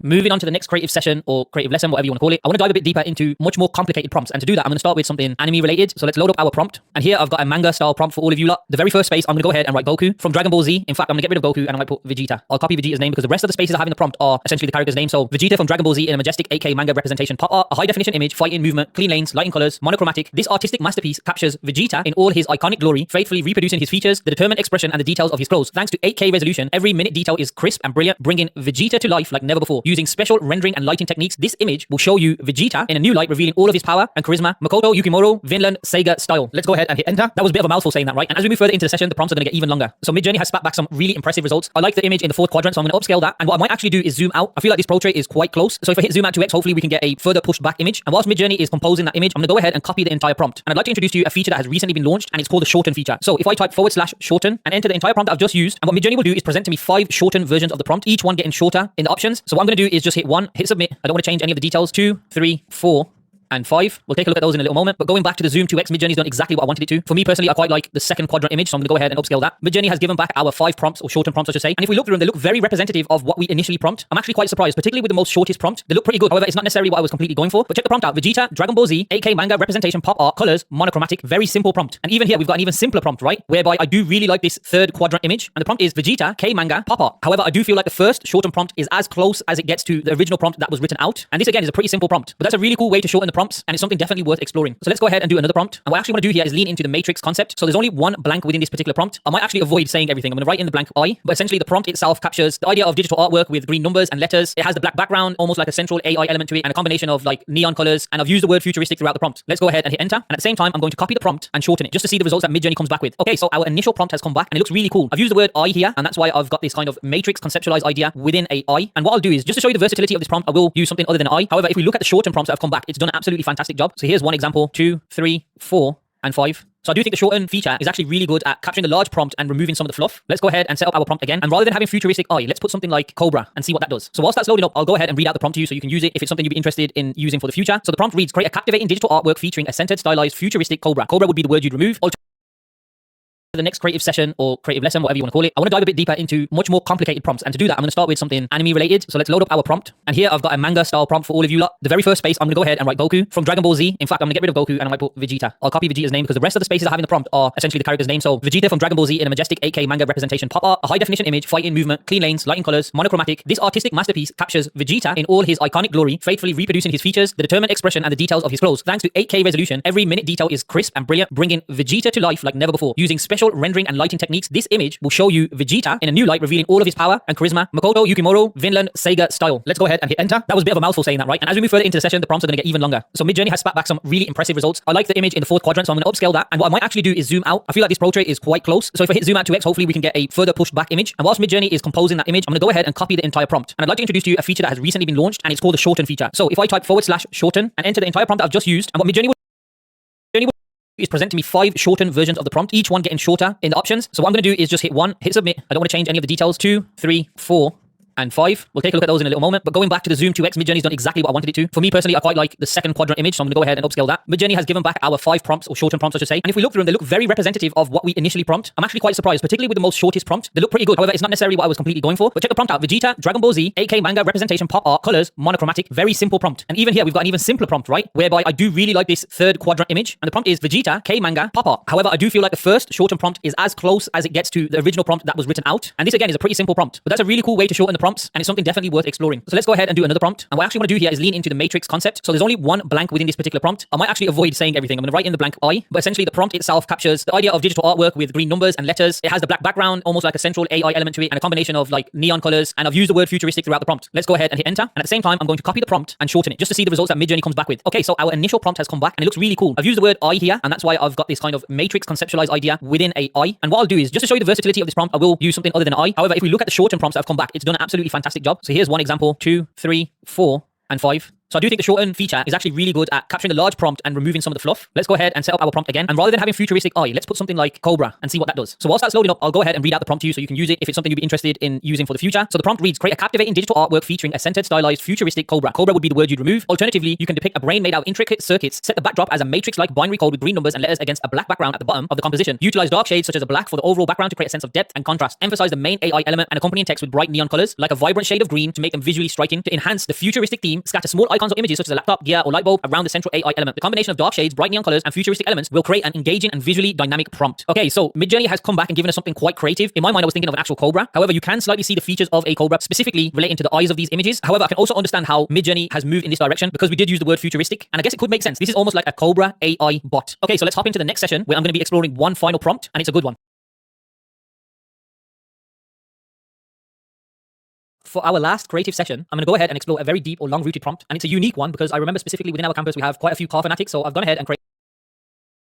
Moving on to the next creative session or creative lesson, whatever you want to call it, I want to dive a bit deeper into much more complicated prompts. And to do that, I'm going to start with something anime related. So let's load up our prompt. And here I've got a manga style prompt for all of you lot. The very first space, I'm going to go ahead and write Goku from Dragon Ball Z. In fact, I'm going to get rid of Goku and I might put Vegeta. I'll copy Vegeta's name because the rest of the spaces I have in the prompt are essentially the character's name. So Vegeta from Dragon Ball Z in a majestic 8K manga representation pop art, a high definition image, fighting movement, clean lanes, lighting colors, monochromatic. This artistic masterpiece captures Vegeta in all his iconic glory, faithfully reproducing his features, the determined expression and the details of his clothes. Thanks to 8K resolution, every minute detail is crisp and brilliant, bringing Vegeta to life like never before. Using special rendering and lighting techniques, this image will show you Vegeta in a new light, revealing all of his power and charisma. Makoto Yukimuro, Vinland Sega style. Let's go ahead and hit enter. That was a bit of a mouthful saying that, right? And as we move further into the session, the prompts are going to get even longer. So Midjourney has spat back some really impressive results. I like the image in the fourth quadrant, so I'm going to upscale that. And what I might actually do is zoom out. I feel like this portrait is quite close. So if I hit zoom out 2x, hopefully we can get a further pushed back image. And whilst Midjourney is composing that image, I'm going to go ahead and copy the entire prompt. And I'd like to introduce to you a feature that has recently been launched, and it's called the shorten feature. So if I type /shorten and enter the entire prompt I've just used, and what Midjourney will do is present to me 5 shortened versions of the prompt, each one getting shorter in the options. So what I'm going to do is just hit 1, hit submit. I don't want to change any of the details. 2, 3, 4, and 5. We'll take a look at those in a little moment. But going back to the zoom 2x, Midjourney's done exactly what I wanted it to. For me personally, I quite like the second quadrant image, so I'm going to go ahead and upscale that. Midjourney has given back our 5 prompts, or shortened prompts I should say. And if we look through them, they look very representative of what we initially prompt. I'm actually quite surprised, particularly with the most shortest prompt. They look pretty good. However, it's not necessarily what I was completely going for. But check the prompt out. Vegeta, Dragon Ball Z, 8K manga representation, pop art, colors, monochromatic, very simple prompt. And even here, we've got an even simpler prompt, right? Whereby I do really like this third quadrant image. And the prompt is Vegeta, K manga, pop art. However, I do feel like the first shortened prompt is as close as it gets to the original prompt that was written out. And this again is a pretty simple prompt. But that's a really cool way to shorten the prompts, and it's something definitely worth exploring. So let's go ahead and do another prompt. And what I actually want to do here is lean into the matrix concept. So there's only one blank within this particular prompt. I might actually avoid saying everything. I'm going to write in the blank I, but essentially the prompt itself captures the idea of digital artwork with green numbers and letters. It has the black background, almost like a central AI element to it, and a combination of like neon colors. And I've used the word futuristic throughout the prompt. Let's go ahead and hit enter. And at the same time, I'm going to copy the prompt and shorten it just to see the results that Midjourney comes back with. Okay, so our initial prompt has come back and it looks really cool. I've used the word I here, and that's why I've got this kind of matrix conceptualized idea within a I. And what I'll do is just to show you the versatility of this prompt, I will use something other than I. However, if we look at the shortened prompts that have come back, it's done an absolutely fantastic job. So here's one example, 2, 3, 4, and 5. So I do think the shorten feature is actually really good at capturing the large prompt and removing some of the fluff. Let's go ahead and set up our prompt again. And rather than having futuristic eye, let's put something like Cobra and see what that does. So whilst that's loading up, I'll go ahead and read out the prompt to you so you can use it if it's something you'd be interested in using for the future. So the prompt reads, create a captivating digital artwork featuring a centered, stylized, futuristic Cobra. Cobra would be the word you'd remove. the next creative session or creative lesson, whatever you want to call it, I want to dive a bit deeper into much more complicated prompts. And to do that, I'm going to start with something anime related. So let's load up our prompt. And here I've got a manga style prompt for all of you lot. The very first space, I'm going to go ahead and write Goku from Dragon Ball Z. In fact, I'm going to get rid of Goku and I might put Vegeta. I'll copy Vegeta's name because the rest of the spaces I have in the prompt are essentially the character's name. So Vegeta from Dragon Ball Z in a majestic 8K manga representation pop art, a high definition image, fighting movement, clean lanes, lighting colors, monochromatic. This artistic masterpiece captures Vegeta in all his iconic glory, faithfully reproducing his features, the determined expression and the details of his clothes. Thanks to 8K resolution, every minute detail is crisp and brilliant, bringing Vegeta to life like never before. Using special rendering and lighting techniques, this image will show you Vegeta in a new light, revealing all of his power and charisma. Makoto Yukimuro, Vinland Sega style. Let's go ahead and hit enter. That was a bit of a mouthful saying that, right? And as we move further into the session, the prompts are going to get even longer. So Midjourney has spat back some really impressive results. I like the image in the fourth quadrant, so I'm going to upscale that. And what I might actually do is zoom out. I feel like this portrait is quite close. So if I hit zoom out 2x, hopefully we can get a further pushed back image. And whilst Midjourney is composing that image, I'm going to go ahead and copy the entire prompt. And I'd like to introduce to you a feature that has recently been launched, and it's called the shorten feature. So if I type /shorten and enter the entire prompt that I've just used, and what Midjourney will is present to me 5 shortened versions of the prompt, each one getting shorter in the options. So what I'm going to do is just hit 1, hit submit. I don't want to change any of the details. 2, 3, 4, and 5. We'll take a look at those in a little moment. But going back to the zoom 2x, Midjourney's done exactly what I wanted it to. For me personally, I quite like the second quadrant image, so I'm going to go ahead and upscale that. Midjourney has given back our 5 prompts, or shortened prompts I should say. And if we look through them, they look very representative of what we initially prompt. I'm actually quite surprised, particularly with the most shortest prompt. They look pretty good. However, it's not necessarily what I was completely going for. But check the prompt out. Vegeta, Dragon Ball Z, 8K manga, representation, pop art, colors, monochromatic. Very simple prompt. And even here, we've got an even simpler prompt, right? Whereby I do really like this third quadrant image. And the prompt is Vegeta, K manga, pop art. However, I do feel like the first shortened prompt is as close as it gets to the original prompt that was written out. And this again is a pretty simple prompt. But that's a really cool way to shorten the prompts. And it's something definitely worth exploring. So let's go ahead and do another prompt. And what I actually want to do here is lean into the matrix concept. So there's only one blank within this particular prompt. I might actually avoid saying everything. I'm going to write in the blank I, but essentially the prompt itself captures the idea of digital artwork with green numbers and letters. It has the black background, almost like a central AI element to it, and a combination of like neon colors. And I've used the word futuristic throughout the prompt. Let's go ahead and hit enter. And at the same time, I'm going to copy the prompt and shorten it just to see the results that Midjourney comes back with. Okay, so our initial prompt has come back and it looks really cool. I've used the word I here, and that's why I've got this kind of matrix conceptualized idea within a I. And what I'll do is just to show you the versatility of this prompt, I will use something other than I. However, if we look at the shortened prompts that have come back, it's done an absolutely fantastic job. So here's one example, 2, 3, 4, and 5. So I do think the shorten feature is actually really good at capturing the large prompt and removing some of the fluff. Let's go ahead and set up our prompt again. And rather than having futuristic eye, let's put something like Cobra and see what that does. So whilst that's loading up, I'll go ahead and read out the prompt to you so you can use it if it's something you'd be interested in using for the future. So the prompt reads, create a captivating digital artwork featuring a centered, stylized, futuristic Cobra. Cobra would be the word you'd remove. Alternatively, you can depict a brain made out of intricate circuits. Set the backdrop as a matrix-like binary code with green numbers and letters against a black background at the bottom of the composition. Utilize dark shades such as a black for the overall background to create a sense of depth and contrast. Emphasize the main AI element and accompanying text with bright neon colors, like a vibrant shade of green to make them visually striking. To enhance the futuristic theme, scatter small icons or images such as a laptop, gear, or light bulb around the central AI element. The combination of dark shades, bright neon colors, and futuristic elements will create an engaging and visually dynamic prompt. Okay, so Midjourney has come back and given us something quite creative. In my mind, I was thinking of an actual Cobra. However, you can slightly see the features of a Cobra, specifically relating to the eyes of these images. However, I can also understand how Midjourney has moved in this direction because we did use the word futuristic, and I guess it could make sense. This is almost like a Cobra AI bot. Okay, so let's hop into the next session where I'm going to be exploring one final prompt, and it's a good one. For our last creative session, I'm going to go ahead and explore a very deep or long-rooted prompt, and it's a unique one because I remember specifically within our campus we have quite a few car fanatics, so I've gone ahead and created.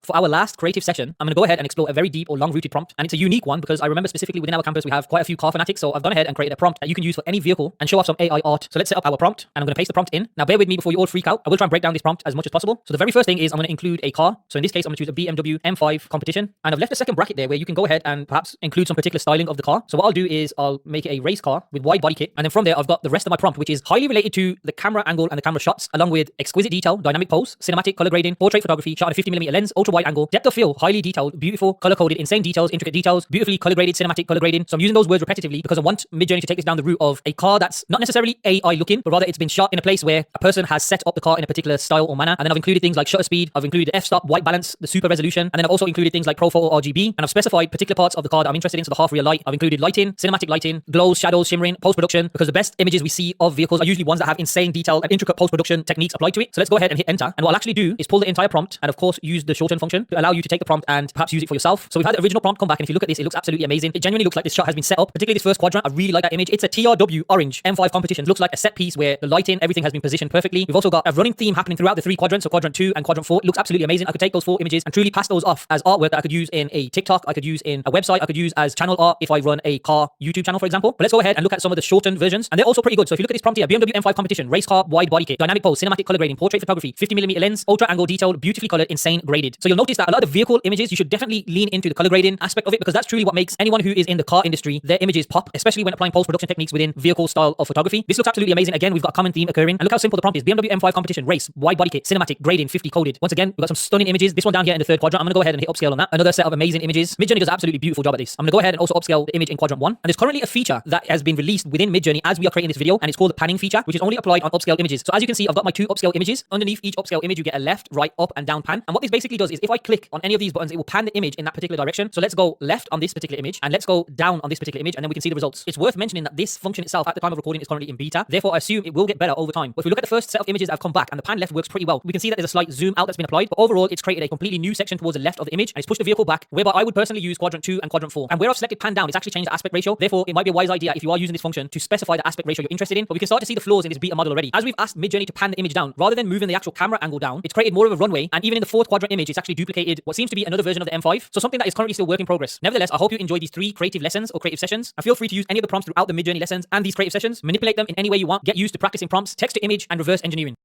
For our last creative session, I'm going to go ahead and explore a very deep or long-rooted prompt, and it's a unique one because I remember specifically within our campus we have quite a few car fanatics, so I've gone ahead and created a prompt that you can use for any vehicle and show off some AI art. So let's set up our prompt, and I'm going to paste the prompt in. Now bear with me before you all freak out. I will try and break down this prompt as much as possible. So the very first thing is I'm going to include a car. So in this case, I'm going to choose a BMW M5 competition, and I've left a second bracket there where you can go ahead and perhaps include some particular styling of the car. So what I'll do is I'll make it a race car with wide body kit, and then from there I've got the rest of my prompt, which is highly related to the camera angle and the camera shots, along with exquisite detail, dynamic pose, cinematic color grading, portrait photography, shot at a 50mm lens, ultra wide angle, depth of field, highly detailed, beautiful, color coded, insane details, intricate details, beautifully color graded, cinematic color grading. So I'm using those words repetitively because I want Midjourney to take this down the route of a car that's not necessarily AI looking, but rather it's been shot in a place where a person has set up the car in a particular style or manner. And then I've included things like shutter speed, I've included the f-stop, white balance, the super resolution, and then I've also included things like Pro Photo RGB, and I've specified particular parts of the car that I'm interested in, so the half real light. I've included lighting, cinematic lighting, glows, shadows, shimmering, post-production, because the best images we see of vehicles are usually ones that have insane detail and intricate post-production techniques applied to it. So let's go ahead and hit enter. And what I'll actually do is pull the entire prompt and of course use the shorten function to allow you to take the prompt and perhaps use it for yourself. So we've had the original prompt come back, and if you look at this, it looks absolutely amazing. It genuinely looks like this shot has been set up, particularly this first quadrant. I really like that image. It's a TRW orange M5 competition. It looks like a set piece where the lighting, everything has been positioned perfectly. We've also got a running theme happening throughout the 3 quadrants, so quadrant 2 and quadrant 4. It looks absolutely amazing. I could take those 4 images and truly pass those off as artwork that I could use in a TikTok, I could use in a website, I could use as channel art if I run a car YouTube channel, for example. But let's go ahead and look at some of the shortened versions, and they're also pretty good. So if you look at this prompt here, BMW M5 competition, race car, wide body kit, dynamic pose, cinematic color grading, portrait photography, 50mm lens, ultra angle detailed, beautifully colored, insane graded. So you'll notice that a lot of the vehicle images, you should definitely lean into the color grading aspect of it, because that's truly what makes anyone who is in the car industry, their images pop, especially when applying post-production techniques within vehicle style of photography. This looks absolutely amazing. Again, we've got a common theme occurring, and look how simple the prompt is. BMW M5 competition, race, wide body kit, cinematic, grading, 50 coded. Once again, we've got some stunning images. This one down here in the third quadrant, I'm gonna go ahead and hit upscale on that. Another set of amazing images. Midjourney does an absolutely beautiful job at this. I'm gonna go ahead and also upscale the image in quadrant 1. And there's currently a feature that has been released within Midjourney as we are creating this video, and it's called the panning feature, which is only applied on upscale images. So as you can see, I've got my 2 upscale images. Underneath each upscale image, you get a left, right, up, and down pan. And what this basically does is if I click on any of these buttons, it will pan the image in that particular direction. So let's go left on this particular image, and let's go down on this particular image, and then we can see the results. It's worth mentioning that this function itself at the time of recording is currently in beta. Therefore, I assume it will get better over time. But if we look at the first set of images that have come back, and the pan left works pretty well, we can see that there's a slight zoom out that's been applied. But overall, it's created a completely new section towards the left of the image, and it's pushed the vehicle back, whereby I would personally use quadrant 2 and quadrant 4. And where I've selected pan down, it's actually changed the aspect ratio. Therefore, it might be a wise idea if you are using this function to specify the aspect ratio you're interested in. But we can start to see the flaws in this beta model already. As we've asked Midjourney to pan the image down, rather than moving the actual camera angle down, it's created more of a runway. And even in the 4th quadrant image, it's actually duplicated what seems to be another version of the M5. So something that is currently still work in progress. Nevertheless, I hope you enjoy these 3 creative lessons or creative sessions. And feel free to use any of the prompts throughout the Midjourney lessons and these creative sessions. Manipulate them in any way you want. Get used to practicing prompts, text to image, and reverse engineering.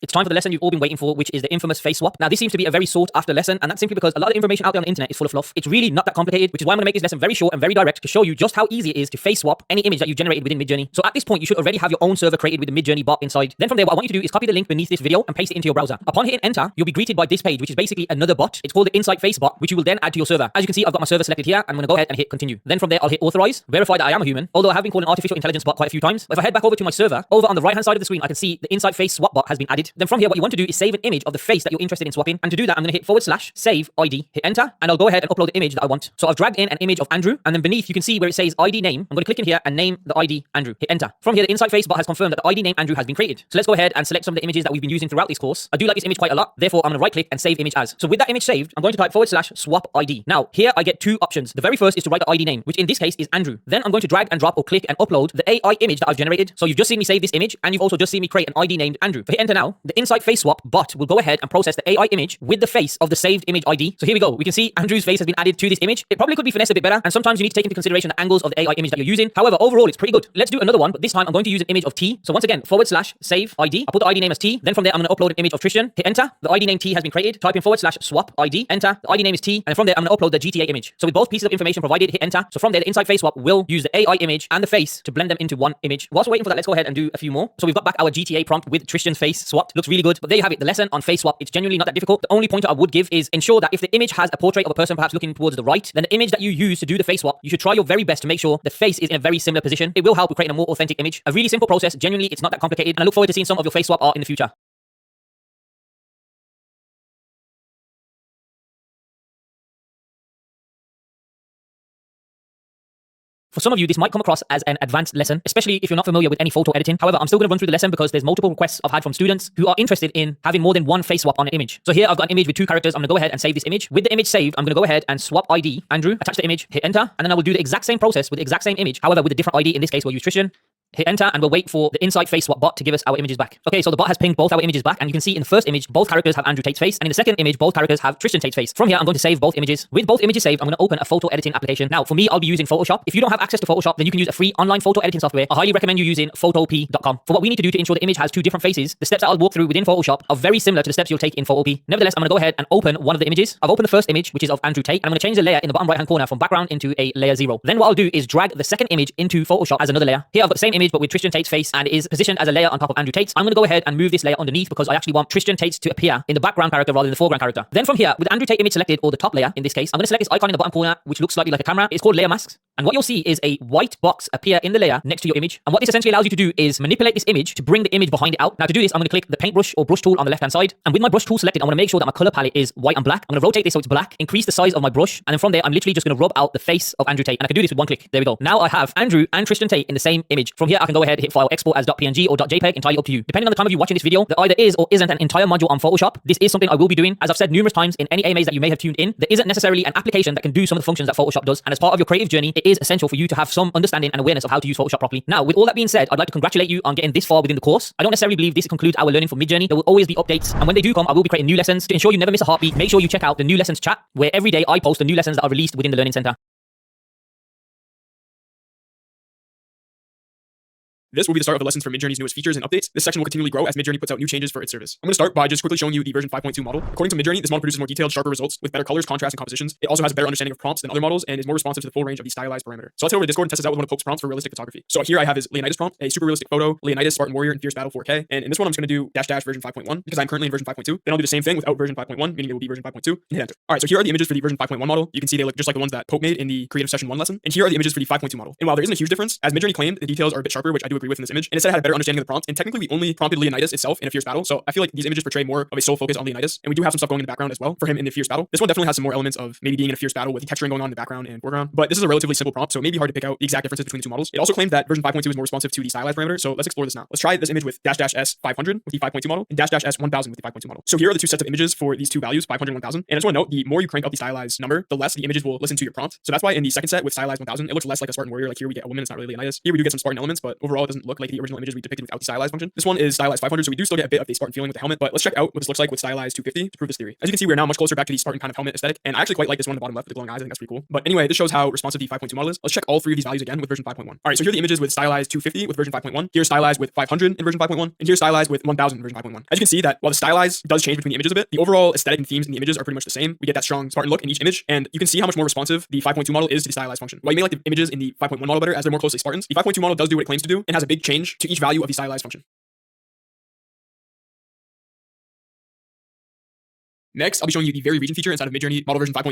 It's time for the lesson you've all been waiting for, which is the infamous face swap. Now, this seems to be a very sought after lesson, and that's simply because a lot of information out there on the internet is full of fluff. It's really not that complicated, which is why I'm going to make this lesson very short and very direct to show you just how easy it is to face swap any image that you've generated within Midjourney. So at this point, you should already have your own server created with the Midjourney bot inside. Then from there, what I want you to do is copy the link beneath this video and paste it into your browser. Upon hitting enter, you'll be greeted by this page, which is basically another bot. It's called the Insight Face bot, which you will then add to your server. As you can see, I've got my server selected here. I'm going to go ahead and hit continue. Then from there, I'll hit authorize, verify that I am a human, although I have been called an artificial intelligence bot quite a few times. But if I head back over to my server, over on the right hand side of the screen, I can see the Insight Face swap bot has been added. Then from here, what you want to do is save an image of the face that you're interested in swapping. And to do that, I'm going to hit / save ID, hit enter, and I'll go ahead and upload the image that I want. So I've dragged in an image of Andrew, and then beneath you can see where it says ID name. I'm going to click in here and name the ID Andrew, hit enter. From here, the Insight Face bot has confirmed that the ID name Andrew has been created. So let's go ahead and select some of the images that we've been using throughout this course. I do like this image quite a lot. Therefore, I'm going to right click and save image as. So with that image saved, I'm going to type / swap ID. Now here I get 2 options. The very first is to write the ID name, which in this case is Andrew. Then I'm going to drag and drop or click and upload the AI image that I've generated. So you've just seen me save this image, and you've also just seen me create an ID named Andrew. Hit enter now. The Insight Face swap bot will go ahead and process the AI image with the face of the saved image ID. So here we go. We can see Andrew's face has been added to this image. It probably could be finessed a bit better, and sometimes you need to take into consideration the angles of the AI image that you're using. However, overall, it's pretty good. Let's do another one, but this time I'm going to use an image of T. So once again, / save ID. I'll put the ID name as T. Then from there, I'm going to upload an image of Tristan. Hit enter. The ID name T has been created. Type in / swap ID. Enter. The ID name is T. And from there, I'm going to upload the GTA image. So with both pieces of information provided, hit enter. So from there, the Insight Face swap will use the AI image and the face to blend them into one image. Whilst we're waiting for that, let's go ahead and do a few more. So we've got back our GTA prompt with Tristan's face swapped. Looks really good. But there you have it. The lesson on face swap. It's genuinely not that difficult. The only pointer I would give is ensure that if the image has a portrait of a person perhaps looking towards the right, then the image that you use to do the face swap, you should try your very best to make sure the face is in a very similar position. It will help with creating a more authentic image. A really simple process. Genuinely, it's not that complicated, and I look forward to seeing some of your face swap art in the future. For some of you, this might come across as an advanced lesson, especially if you're not familiar with any photo editing. However, I'm still going to run through the lesson because there's multiple requests I've had from students who are interested in having more than one face swap on an image. So here I've got an image with 2 characters. I'm going to go ahead and save this image. With the image saved, I'm going to go ahead and swap ID, Andrew, attach the image, hit enter, and then I will do the exact same process with the exact same image. However, with a different ID. In this case, we'll use Tristan. Hit enter, and we'll wait for the Insight Face swap bot to give us our images back. Okay, so the bot has pinged both our images back, and you can see in the first image, both characters have Andrew Tate's face, and in the second image, both characters have Tristan Tate's face. From here, I'm going to save both images. With both images saved, I'm going to open a photo editing application. Now, for me, I'll be using Photoshop. If you don't have access to Photoshop, then you can use a free online photo editing software. I highly recommend you using photop.com. For what we need to do to ensure the image has 2 different faces, the steps that I'll walk through within Photoshop are very similar to the steps you'll take in Photop. Nevertheless, I'm going to go ahead and open one of the images. I've opened the first image, which is of Andrew Tate, and I'm going to change the layer in the bottom right-hand corner from background into a layer 0. Then what I'll do is drag the second image into Photoshop as another layer. Here I've got the same image, but with Tristan Tate's face, and it is positioned as a layer on top of Andrew Tate's. I'm going to go ahead and move this layer underneath because I actually want Tristan Tate's to appear in the background character rather than the foreground character. Then from here, with Andrew Tate image selected, or the top layer in this case, I'm going to select this icon in the bottom corner, which looks slightly like a camera. It's called layer masks. And what you'll see is a white box appear in the layer next to your image. And what this essentially allows you to do is manipulate this image to bring the image behind it out. Now to do this, I'm going to click the paintbrush or brush tool on the left hand side. And with my brush tool selected, I want to make sure that my color palette is white and black. I'm going to rotate this so it's black, increase the size of my brush. And then from there, I'm literally just going to rub out the face of Andrew Tate. And I can do this with one click. There we go. Now I have Andrew and Tristan Tate in the same image. From here, I can go ahead, hit file, export as .png or .jpeg, entirely up to you. Depending on the time of you watching this video, there either is or isn't an entire module on Photoshop. This is something I will be doing. As I've said numerous times in any AMAs that you may have tuned in, there isn't necessarily an application that can do some of the functions that Photoshop does. And as part of your creative journey, it is essential for you to have some understanding and awareness of how to use Photoshop properly. Now, with all that being said, I'd like to congratulate you on getting this far within the course. I don't necessarily believe this concludes our learning for Midjourney. There will always be updates, and when they do come, I will be creating new lessons. To ensure you never miss a heartbeat, make sure you check out the new lessons chat, where every day I post the new lessons that are released within the Learning Center. This will be the start of the lessons for Midjourney's newest features and updates. This section will continually grow as Midjourney puts out new changes for its service. I'm going to start by just quickly showing you the version 5.2 model. According to Midjourney, this model produces more detailed, sharper results with better colors, contrast, and compositions. It also has a better understanding of prompts than other models and is more responsive to the full range of the stylized parameter. So let's head over to Discord and test this out with one of Pope's prompts for realistic photography. So here I have his Leonidas prompt, a super realistic photo, Leonidas, Spartan Warrior, in Fierce Battle 4K. And in this one, I'm just going to do -- version 5.1 because I'm currently in version 5.2. Then I'll do the same thing without version 5.1, meaning it will be version 5.2, and hit enter. All right, so here are the images for the version 5.1 model. You can see they look just like the ones that Pope made in the Creative Session 1 lesson. And here are the images for the 5.2 model. And while there isn't a huge difference, as Midjourney claimed, the details are a bit sharper, which I do agree with in this image. And it said it had a better understanding of the prompt. And technically, we only prompted Leonidas itself in a fierce battle. So I feel like these images portray more of a sole focus on Leonidas. And we do have some stuff going in the background as well for him in the fierce battle. This one definitely has some more elements of maybe being in a fierce battle with the texturing going on in the background and foreground. But this is a relatively simple prompt, so it may be hard to pick out the exact differences between the two models. It also claimed that version 5.2 is more responsive to the stylized parameter. So let's explore this now. Let's try this image with -- S500 with the 5.2 model and -- S1000 with the 5.2 model. So here are the two sets of images for these two values, 500 and 1000. And I just want to note, the more you crank up the stylized number, the less the images will listen to your prompt. So that's why in the second set with stylized 1000, it looks less like a Spartan Warrior. Like here we get a woman, it's not really Leonidas. Here we do get some Spartan elements, but overall it doesn't look like the original images we depicted without the stylized function. This one is stylized 500, so we do still get a bit of the Spartan feeling with the helmet, but let's check out what this looks like with stylized 250 to prove this theory. As you can see, we're now much closer back to the Spartan kind of helmet aesthetic, and I actually quite like this one on the bottom left with the glowing eyes. I think that's pretty cool. But anyway, this shows how responsive the 5.2 model is. Let's check all three of these values again with version 5.1. All right, so here are the images with stylized 250 with version 5.1. Here's stylized with 500 in version 5.1, and here's stylized with 1000 in version 5.1. As you can see that while the stylized does change between the images a bit, the overall aesthetic and themes in the images are pretty much the same. We get that strong Spartan look in each image, and you can see how much more responsive the 5.2 model is to the stylized function. While you may like the images in the 5.1 model better as they're more closely Spartans, the 5.2 model does do what it claims to do and has a big change to each value of the stylized function. Next, I'll be showing you the very region feature inside of Midjourney model version 5.2.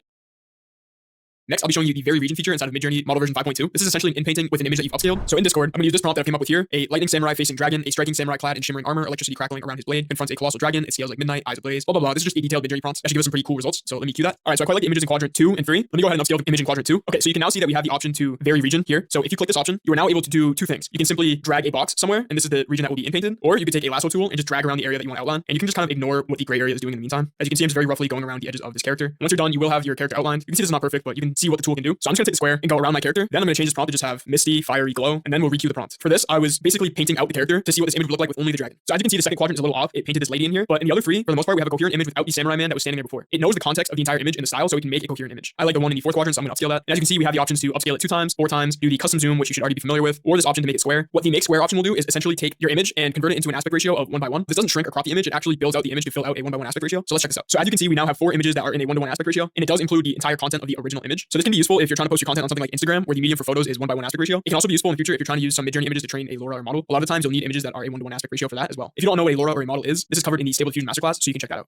Next, I'll be showing you the very region feature inside of Midjourney model version 5.2. This is essentially an in-painting with an image that you've upscaled. So in Discord, I'm going to use this prompt that I came up with here. A lightning samurai facing dragon, a striking samurai clad in shimmering armor, electricity crackling around his blade, confronts a colossal dragon, it scales like midnight, eyes ablaze, blah, blah, blah. This is just a detailed Midjourney prompt. That should give us some pretty cool results. So let me cue that. All right, so I quite like the images in quadrant 2 and 3. Let me go ahead and upscale the image in quadrant 2. Okay, so you can now see that we have the option to vary region here. So if you click this option, you are now able to do two things. You can simply drag a box somewhere, and this is the region that will be in-painted, or you could take a lasso tool and just drag around the area that you want to outline, and you can just kind of ignore what the gray area is doing in the meantime. As you can see, I'm just very roughly going around the edges of this character. And once you're done, you will have your character outlined. You can see this is not perfect, but you can see what the tool can do. So I'm just gonna take the square and go around my character. Then I'm gonna change this prompt to just have misty, fiery glow, and then we'll recue the prompt. For this, I was basically painting out the character to see what this image would look like with only the dragon. So as you can see, the second quadrant is a little off. It painted this lady in here, but in the other three, for the most part, we have a coherent image without the samurai man that was standing there before. It knows the context of the entire image and the style, so we can make a coherent image. I like the one in the fourth quadrant, so I'm gonna upscale that. And as you can see, we have the options to upscale it 2 times, 4 times, do the custom zoom, which you should already be familiar with, or this option to make it square. What the make square option will do is essentially take your image and convert it into an aspect ratio of 1:1. This doesn't shrink or crop the image, it actually builds out the image to fill out a 1:1 aspect ratio. So let's check this out. So as you can see, we now have 4 images that are in a 1:1 aspect ratio, and it does include the entire content of the original image. So this can be useful if you're trying to post your content on something like Instagram, where the medium for photos is 1:1 aspect ratio. It can also be useful in the future if you're trying to use some Midjourney images to train a LoRa or model. A lot of times you'll need images that are a 1:1 aspect ratio for that as well. If you don't know what a LoRa or a model is, this is covered in the Stable Diffusion Masterclass, so you can check that out.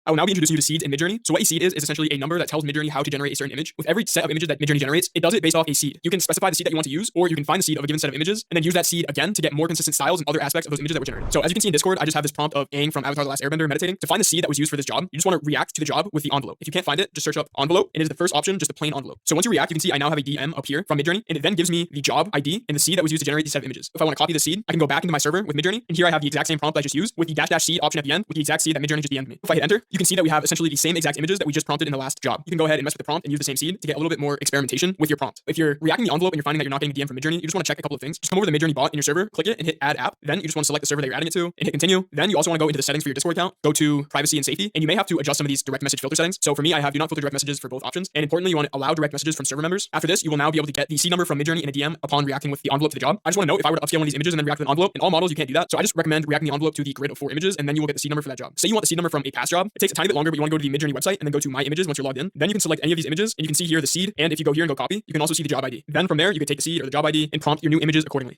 I will now be introducing you to seeds in Midjourney. So what a seed is essentially a number that tells Midjourney how to generate a certain image. With every set of images that Midjourney generates, it does it based off a seed. You can specify the seed that you want to use, or you can find the seed of a given set of images and then use that seed again to get more consistent styles and other aspects of those images that were generated. So as you can see in Discord, I just have this prompt of Aang from Avatar: The Last Airbender meditating. To find the seed that was used for this job, you just want to react to the job with the envelope. If you can't find it, just search up envelope. It is the first option, just a plain envelope. So once you react, you can see I now have a DM up here from Midjourney, and it then gives me the job ID and the seed that was used to generate these set of images. If I want to copy the seed, I can go back into my server with Midjourney, and here I have the exact same prompt I just used with the -- seed option at the end with the exact seed that Midjourney just DM'd me. If I hit enter, you can see that we have essentially the same exact images that we just prompted in the last job. You can go ahead and mess with the prompt and use the same seed to get a little bit more experimentation with your prompt. If you're reacting the envelope and you're finding that you're not getting a DM from Midjourney, you just want to check a couple of things. Just come over to the Midjourney bot in your server, click it and hit add app. Then you just want to select the server that you're adding it to and hit continue. Then you also want to go into the settings for your Discord account, go to privacy and safety, and you may have to adjust some of these direct message filter settings. So for me, I have do not filter direct messages for both options. And importantly, you want to allow direct messages from server members. After this, you will now be able to get the seed number from Midjourney in a DM upon reacting with the envelope to the job. I just want to note, if I were to upscale one of these images and then react with an envelope, in all models you can't do that. So I just recommend reacting the envelope to the grid of 4 images, and then you will get the seed number for that job. Say you want the seed number from a past job. It takes a tiny bit longer, but you want to go to the Midjourney website and then go to my images once you're logged in. Then you can select any of these images and you can see here the seed, and if you go here and go copy, you can also see the job ID. Then from there, you can take the seed or the job ID and prompt your new images accordingly.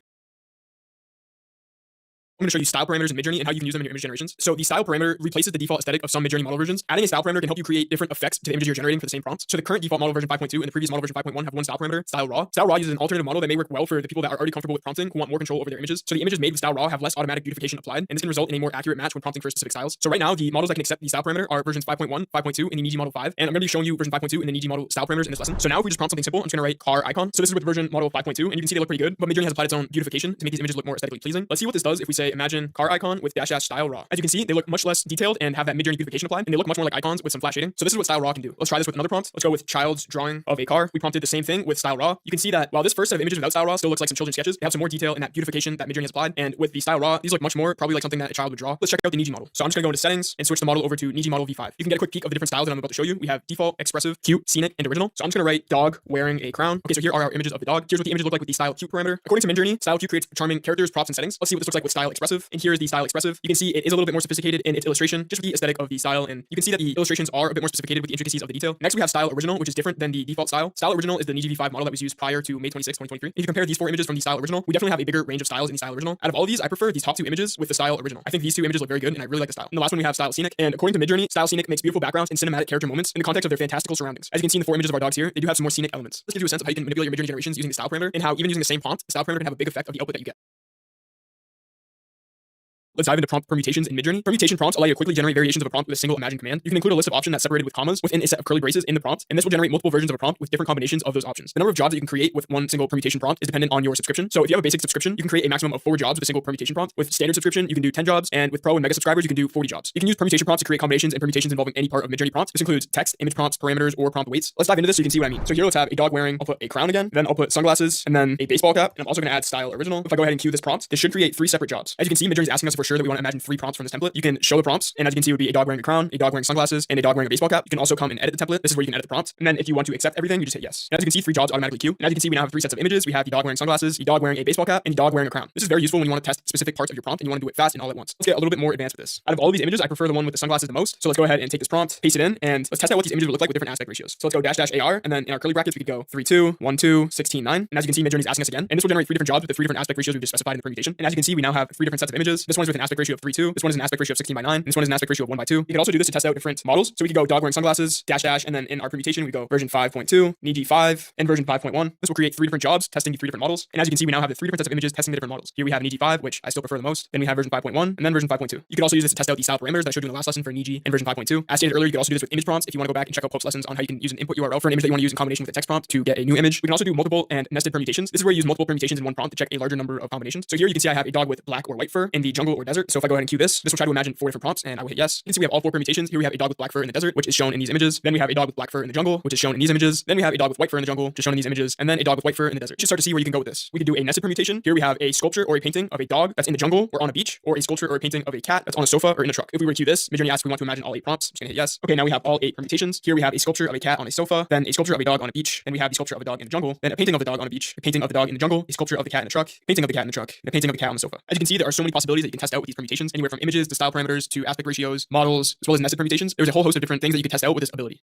I'm going to show you style parameters in Midjourney and how you can use them in your image generations. So the style parameter replaces the default aesthetic of some Midjourney model versions. Adding a style parameter can help you create different effects to the images you're generating for the same prompts. So the current default model version 5.2 and the previous model version 5.1 have one style parameter, style raw. Style raw uses an alternative model that may work well for the people that are already comfortable with prompting who want more control over their images. So the images made with style raw have less automatic beautification applied, and this can result in a more accurate match when prompting for specific styles. So right now, the models that can accept the style parameter are versions 5.1, 5.2, and the Niji model 5. And I'm going to be showing you version 5.2 and the Niji model style parameters in this lesson. So now if we just prompt something simple, I'm just going to write car icon. So this is with version model 5.2, and you can see they look pretty good, but Midjourney has applied its own beautification to make these images look more aesthetically pleasing. Let's see what this does if we say say imagine car icon with dash dash style raw. As you can see, they look much less detailed and have that mid-journey beautification applied, and they look much more like icons with some flat shading. So this is what style raw can do. Let's try this with another prompt. Let's go with child's drawing of a car. We prompted the same thing with style raw. You can see that while this first set of images without style raw still looks like some children's sketches, they have some more detail in that beautification that mid-journey has applied. And with the style raw, these look much more probably like something that a child would draw. Let's check out the Niji model. So I'm just gonna go into settings and switch the model over to Niji model V5. You can get a quick peek of the different styles that I'm about to show you. We have default, expressive, cute, scenic, and original. So I'm just gonna write dog wearing a crown. Okay, so here are our images of the dog. Here's what the images look like with the style cute parameter. According to Midjourney, style cute creates charming characters, props, and settings. Let's see what this looks like with style expressive. And here is the style expressive. You can see it is a little bit more sophisticated in its illustration, just with the aesthetic of the style, and you can see that the illustrations are a bit more sophisticated with the intricacies of the detail. Next, we have style original, which is different than the default style. Style original is the Niji V5 model that was used prior to May 26, 2023. If you compare these 4 images from the style original, we definitely have a bigger range of styles in the style original. Out of all of these, I prefer these top 2 images with the style original. I think these 2 images look very good, and I really like the style. And the last one we have style scenic, and according to Midjourney, style scenic makes beautiful backgrounds and cinematic character moments in the context of their fantastical surroundings. As you can see in the 4 images of our dogs here, they do have some more scenic elements. This gives you a sense of how you can manipulate your Midjourney generations using the style parameter, and how even using the same prompt, the style parameter can have a big effect of the output that you get. Let's dive into prompt permutations in Midjourney. Permutation prompts allow you to quickly generate variations of a prompt with a single imagined command. You can include a list of options that's separated with commas within a set of curly braces in the prompt, and this will generate multiple versions of a prompt with different combinations of those options. The number of jobs that you can create with one single permutation prompt is dependent on your subscription. So if you have a basic subscription, you can create a maximum of 4 jobs with a single permutation prompt. With standard subscription, you can do 10 jobs, and with pro and mega subscribers, you can do 40 jobs. You can use permutation prompts to create combinations and permutations involving any part of Midjourney prompt. This includes text, image prompts, parameters, or prompt weights. Let's dive into this so you can see what I mean. So here let's have a dog wearing, I'll put a crown again, then I'll put sunglasses, and then a baseball cap, and I'm also going to add style original. If I go ahead and queue this prompt, this should create 3 separate jobs. As you can see, Midjourney is asking us if we're sure that we want to imagine 3 prompts from this template. You can show the prompts, and as you can see, it would be a dog wearing a crown, a dog wearing sunglasses, and a dog wearing a baseball cap. You can also come and edit the template. This is where you can edit the prompt. And then if you want to accept everything, you just hit yes. And as you can see, 3 jobs automatically queue. And as you can see, we now have 3 sets of images. We have the dog wearing sunglasses, the dog wearing a baseball cap, and the dog wearing a crown. This is very useful when you want to test specific parts of your prompt and you want to do it fast and all at once. Let's get a little bit more advanced with this. Out of all of these images, I prefer the one with the sunglasses the most. So let's go ahead and take this prompt, paste it in, and let's test out what these images would look like with different aspect ratios. So let's go dash dash AR, and then in our curly brackets, we could go 3, 2, 1, 2, 16, 9. And as you can see, Midjourney is asking us again. And this will generate 3 different jobs with the 3 different aspect ratios we just specified in the permutation. And as you can see, we now have 3 different sets of images. This one is with an aspect ratio of 3:2. This one is an aspect ratio of 16:9. And this one is an aspect ratio of 1:2. You can also do this to test out different models. So we could go dog wearing sunglasses, dash dash, and then in our permutation, we go version 5.2, Niji 5, and version 5.1. This will create 3 different jobs testing the 3 different models. And as you can see, we now have the 3 different sets of images testing the different models. Here we have Niji 5, which I still prefer the most. Then we have version 5.1, and then version 5.2. You can also use this to test out the style parameters that I showed you in the last lesson for Niji and version 5.2. As stated earlier, you can also do this with image prompts if you want to go back and check out Pope's lessons on how you can use an input URL for an image that you want to use in combination with a text prompt to get a new image. We can also do multiple and nested permutations. This is where you use multiple permutations in one prompt to check a larger number of combinations. So here you can see I have a dog with black or white fur in the jungle or desert. So if I go ahead and queue this will try to imagine 4 different prompts, and I will hit yes. You can see we have all 4 permutations. Here we have a dog with black fur in the desert, which is shown in these images. Then we have a dog with black fur in the jungle, which is shown in these images. Then we have a dog with white fur in the jungle, just shown in these images, and then a dog with white fur in the desert. You should start to see where you can go with this. We could do a nested permutation. Here we have a sculpture or a painting of a dog that's in the jungle or on a beach, or a sculpture or a painting of a cat that's on a sofa or in a truck. If we were to queue this, Midjourney asks if we want to imagine all 8 prompts. I'm just gonna hit yes. Okay, now we have all 8 permutations. Here we have a sculpture of a cat on a sofa, then a sculpture of a dog on a beach, then we have the sculpture of a dog in the jungle, then a painting of the dog on a beach, a painting of the dog in the jungle, a sculpture of the cat in a truck, painting of the cat in the truck, and a painting of the cat on the sofa. As you can see, there are so many possibilities that you can test out with these permutations, anywhere from images to style parameters to aspect ratios, models, as well as nested permutations. There's a whole host of different things that you can test out with this ability.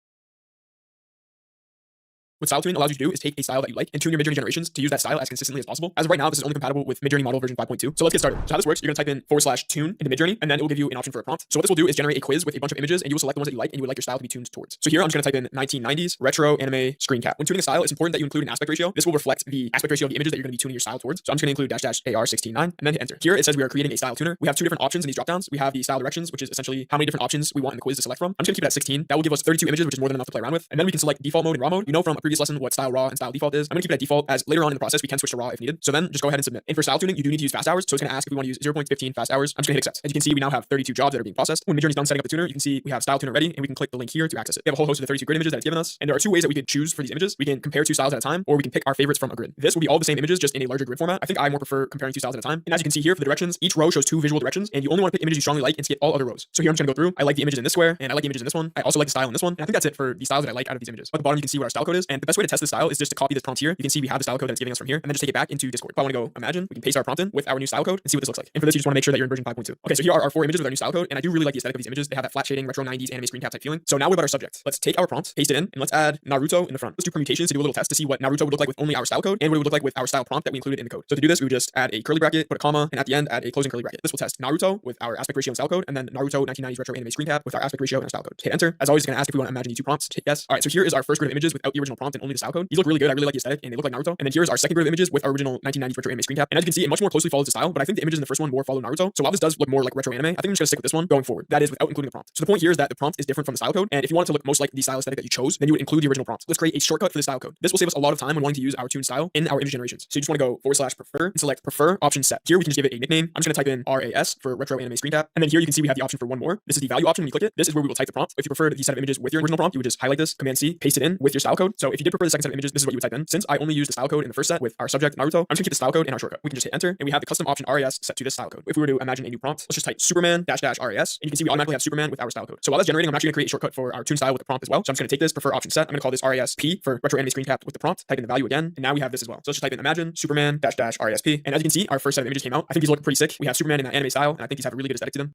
What style tuning allows you to do is take a style that you like and tune your Midjourney generations to use that style as consistently as possible. As of right now, this is only compatible with Midjourney model version 5.2. So let's get started. So how this works, you're gonna type in /tune into Midjourney, and then it will give you an option for a prompt. So what this will do is generate a quiz with a bunch of images, and you will select the ones that you like and you would like your style to be tuned towards. So here I'm just gonna type in 1990s retro anime screen cap. When tuning a style, it's important that you include an aspect ratio. This will reflect the aspect ratio of the images that you're gonna be tuning your style towards. So I'm just gonna include /AR 16:9 and then hit enter. Here it says we are creating a style tuner. We have 2 different options in these dropdowns. We have the style directions, which is essentially how many different options we want in the quiz to select from. I'm just gonna keep it at 16. That will give us 32 images, which is more than enough to play around with. And then we can select default mode and raw mode. You know from a previous lesson what style raw and style default is. I'm gonna keep it at default, as later on in the process we can switch to raw if needed. So then just go ahead and submit. And for style tuning, you do need to use fast hours. So it's gonna ask if we want to use 0.15 fast hours. I'm just gonna hit accept. As you can see, we now have 32 jobs that are being processed. When Midjourney's done setting up the tuner, you can see we have style tuner ready, and we can click the link here to access it. We have a whole host of the 32 grid images that it's given us. And there are 2 ways that we could choose for these images. We can compare 2 styles at a time, or we can pick our favorites from a grid. This will be all the same images, just in a larger grid format. I think I more prefer comparing 2 styles at a time. And as you can see here for the directions, each row shows 2 visual directions, and you only want to pick images you strongly like and skip all other rows. So here I'm just gonna go through. I like the images in this square, and I like the images in this one. I also like the style in this one. And I think that's it for the styles that I like out of these images. At the bottom, you can see what our style code is. And the best way to test this style is just to copy this prompt here. You can see we have the style code that it's giving us from here, and then just take it back into Discord. If I want to go imagine, we can paste our prompt in with our new style code and see what this looks like. And for this, you just want to make sure that you're in version 5.2. Okay, so here are our 4 images with our new style code, and I do really like the aesthetic of these images. They have that flat shading, retro 90s anime screen cap type feeling. So now what about our subject? Let's take our prompt, paste it in, and let's add Naruto in the front. Let's do permutations to do a little test to see what Naruto would look like with only our style code and what it would look like with our style prompt that we included in the code. So to do this, we would just add a curly bracket, put a comma, and at the end add a closing curly bracket. This will test Naruto with our aspect ratio and style code, and then Naruto 1990s retro anime screen cap with our aspect ratio and our style code. Hit enter. As always, it's going to ask if we want to imagine these 2 prompts. Hit yes. All right, so here is our first grid of images without the original prompt. prompt and only the style code. These look really good. I really like the aesthetic and they look like Naruto. And then here's our second grid of images with our original 1990s retro anime screen cap. And as you can see, it much more closely follows the style, but I think the images in the first one more follow Naruto. So while this does look more like retro anime, I think I'm just gonna stick with this one going forward. That is without including the prompt. So the point here is that the prompt is different from the style code. And if you want it to look most like the style aesthetic that you chose, then you would include the original prompt. Let's create a shortcut for the style code. This will save us a lot of time when wanting to use our tune style in our image generations. So you just want to go /prefer and select prefer option set. Here we can just give it a nickname. I'm just gonna type in RAS for retro anime screen cap. And then here you can see we have the option for one more. This is the value option. When you click it, this is where we will type the prompt. If you prefer the set of images with your original prompt, you would just highlight this, Command C, paste it in with your style code. So if you did prefer the second set of images, this is what you would type in. Since I only used the style code in the first set with our subject Naruto, I'm just gonna keep the style code in our shortcut. We can just hit enter and we have the custom option RAS set to this style code. If we were to imagine a new prompt, let's just type Superman --RAS and you can see we automatically have Superman with our style code. So while that's generating, I'm actually gonna create a shortcut for our tune style with the prompt as well. So I'm just gonna take this prefer option set. I'm gonna call this RASP for retro anime screen cap with the prompt, type in the value again, and now we have this as well. So let's just type in imagine Superman --RASP. And as you can see, our first set of images came out. I think these look pretty sick. We have Superman in that anime style, and I think these have a really good aesthetic to them.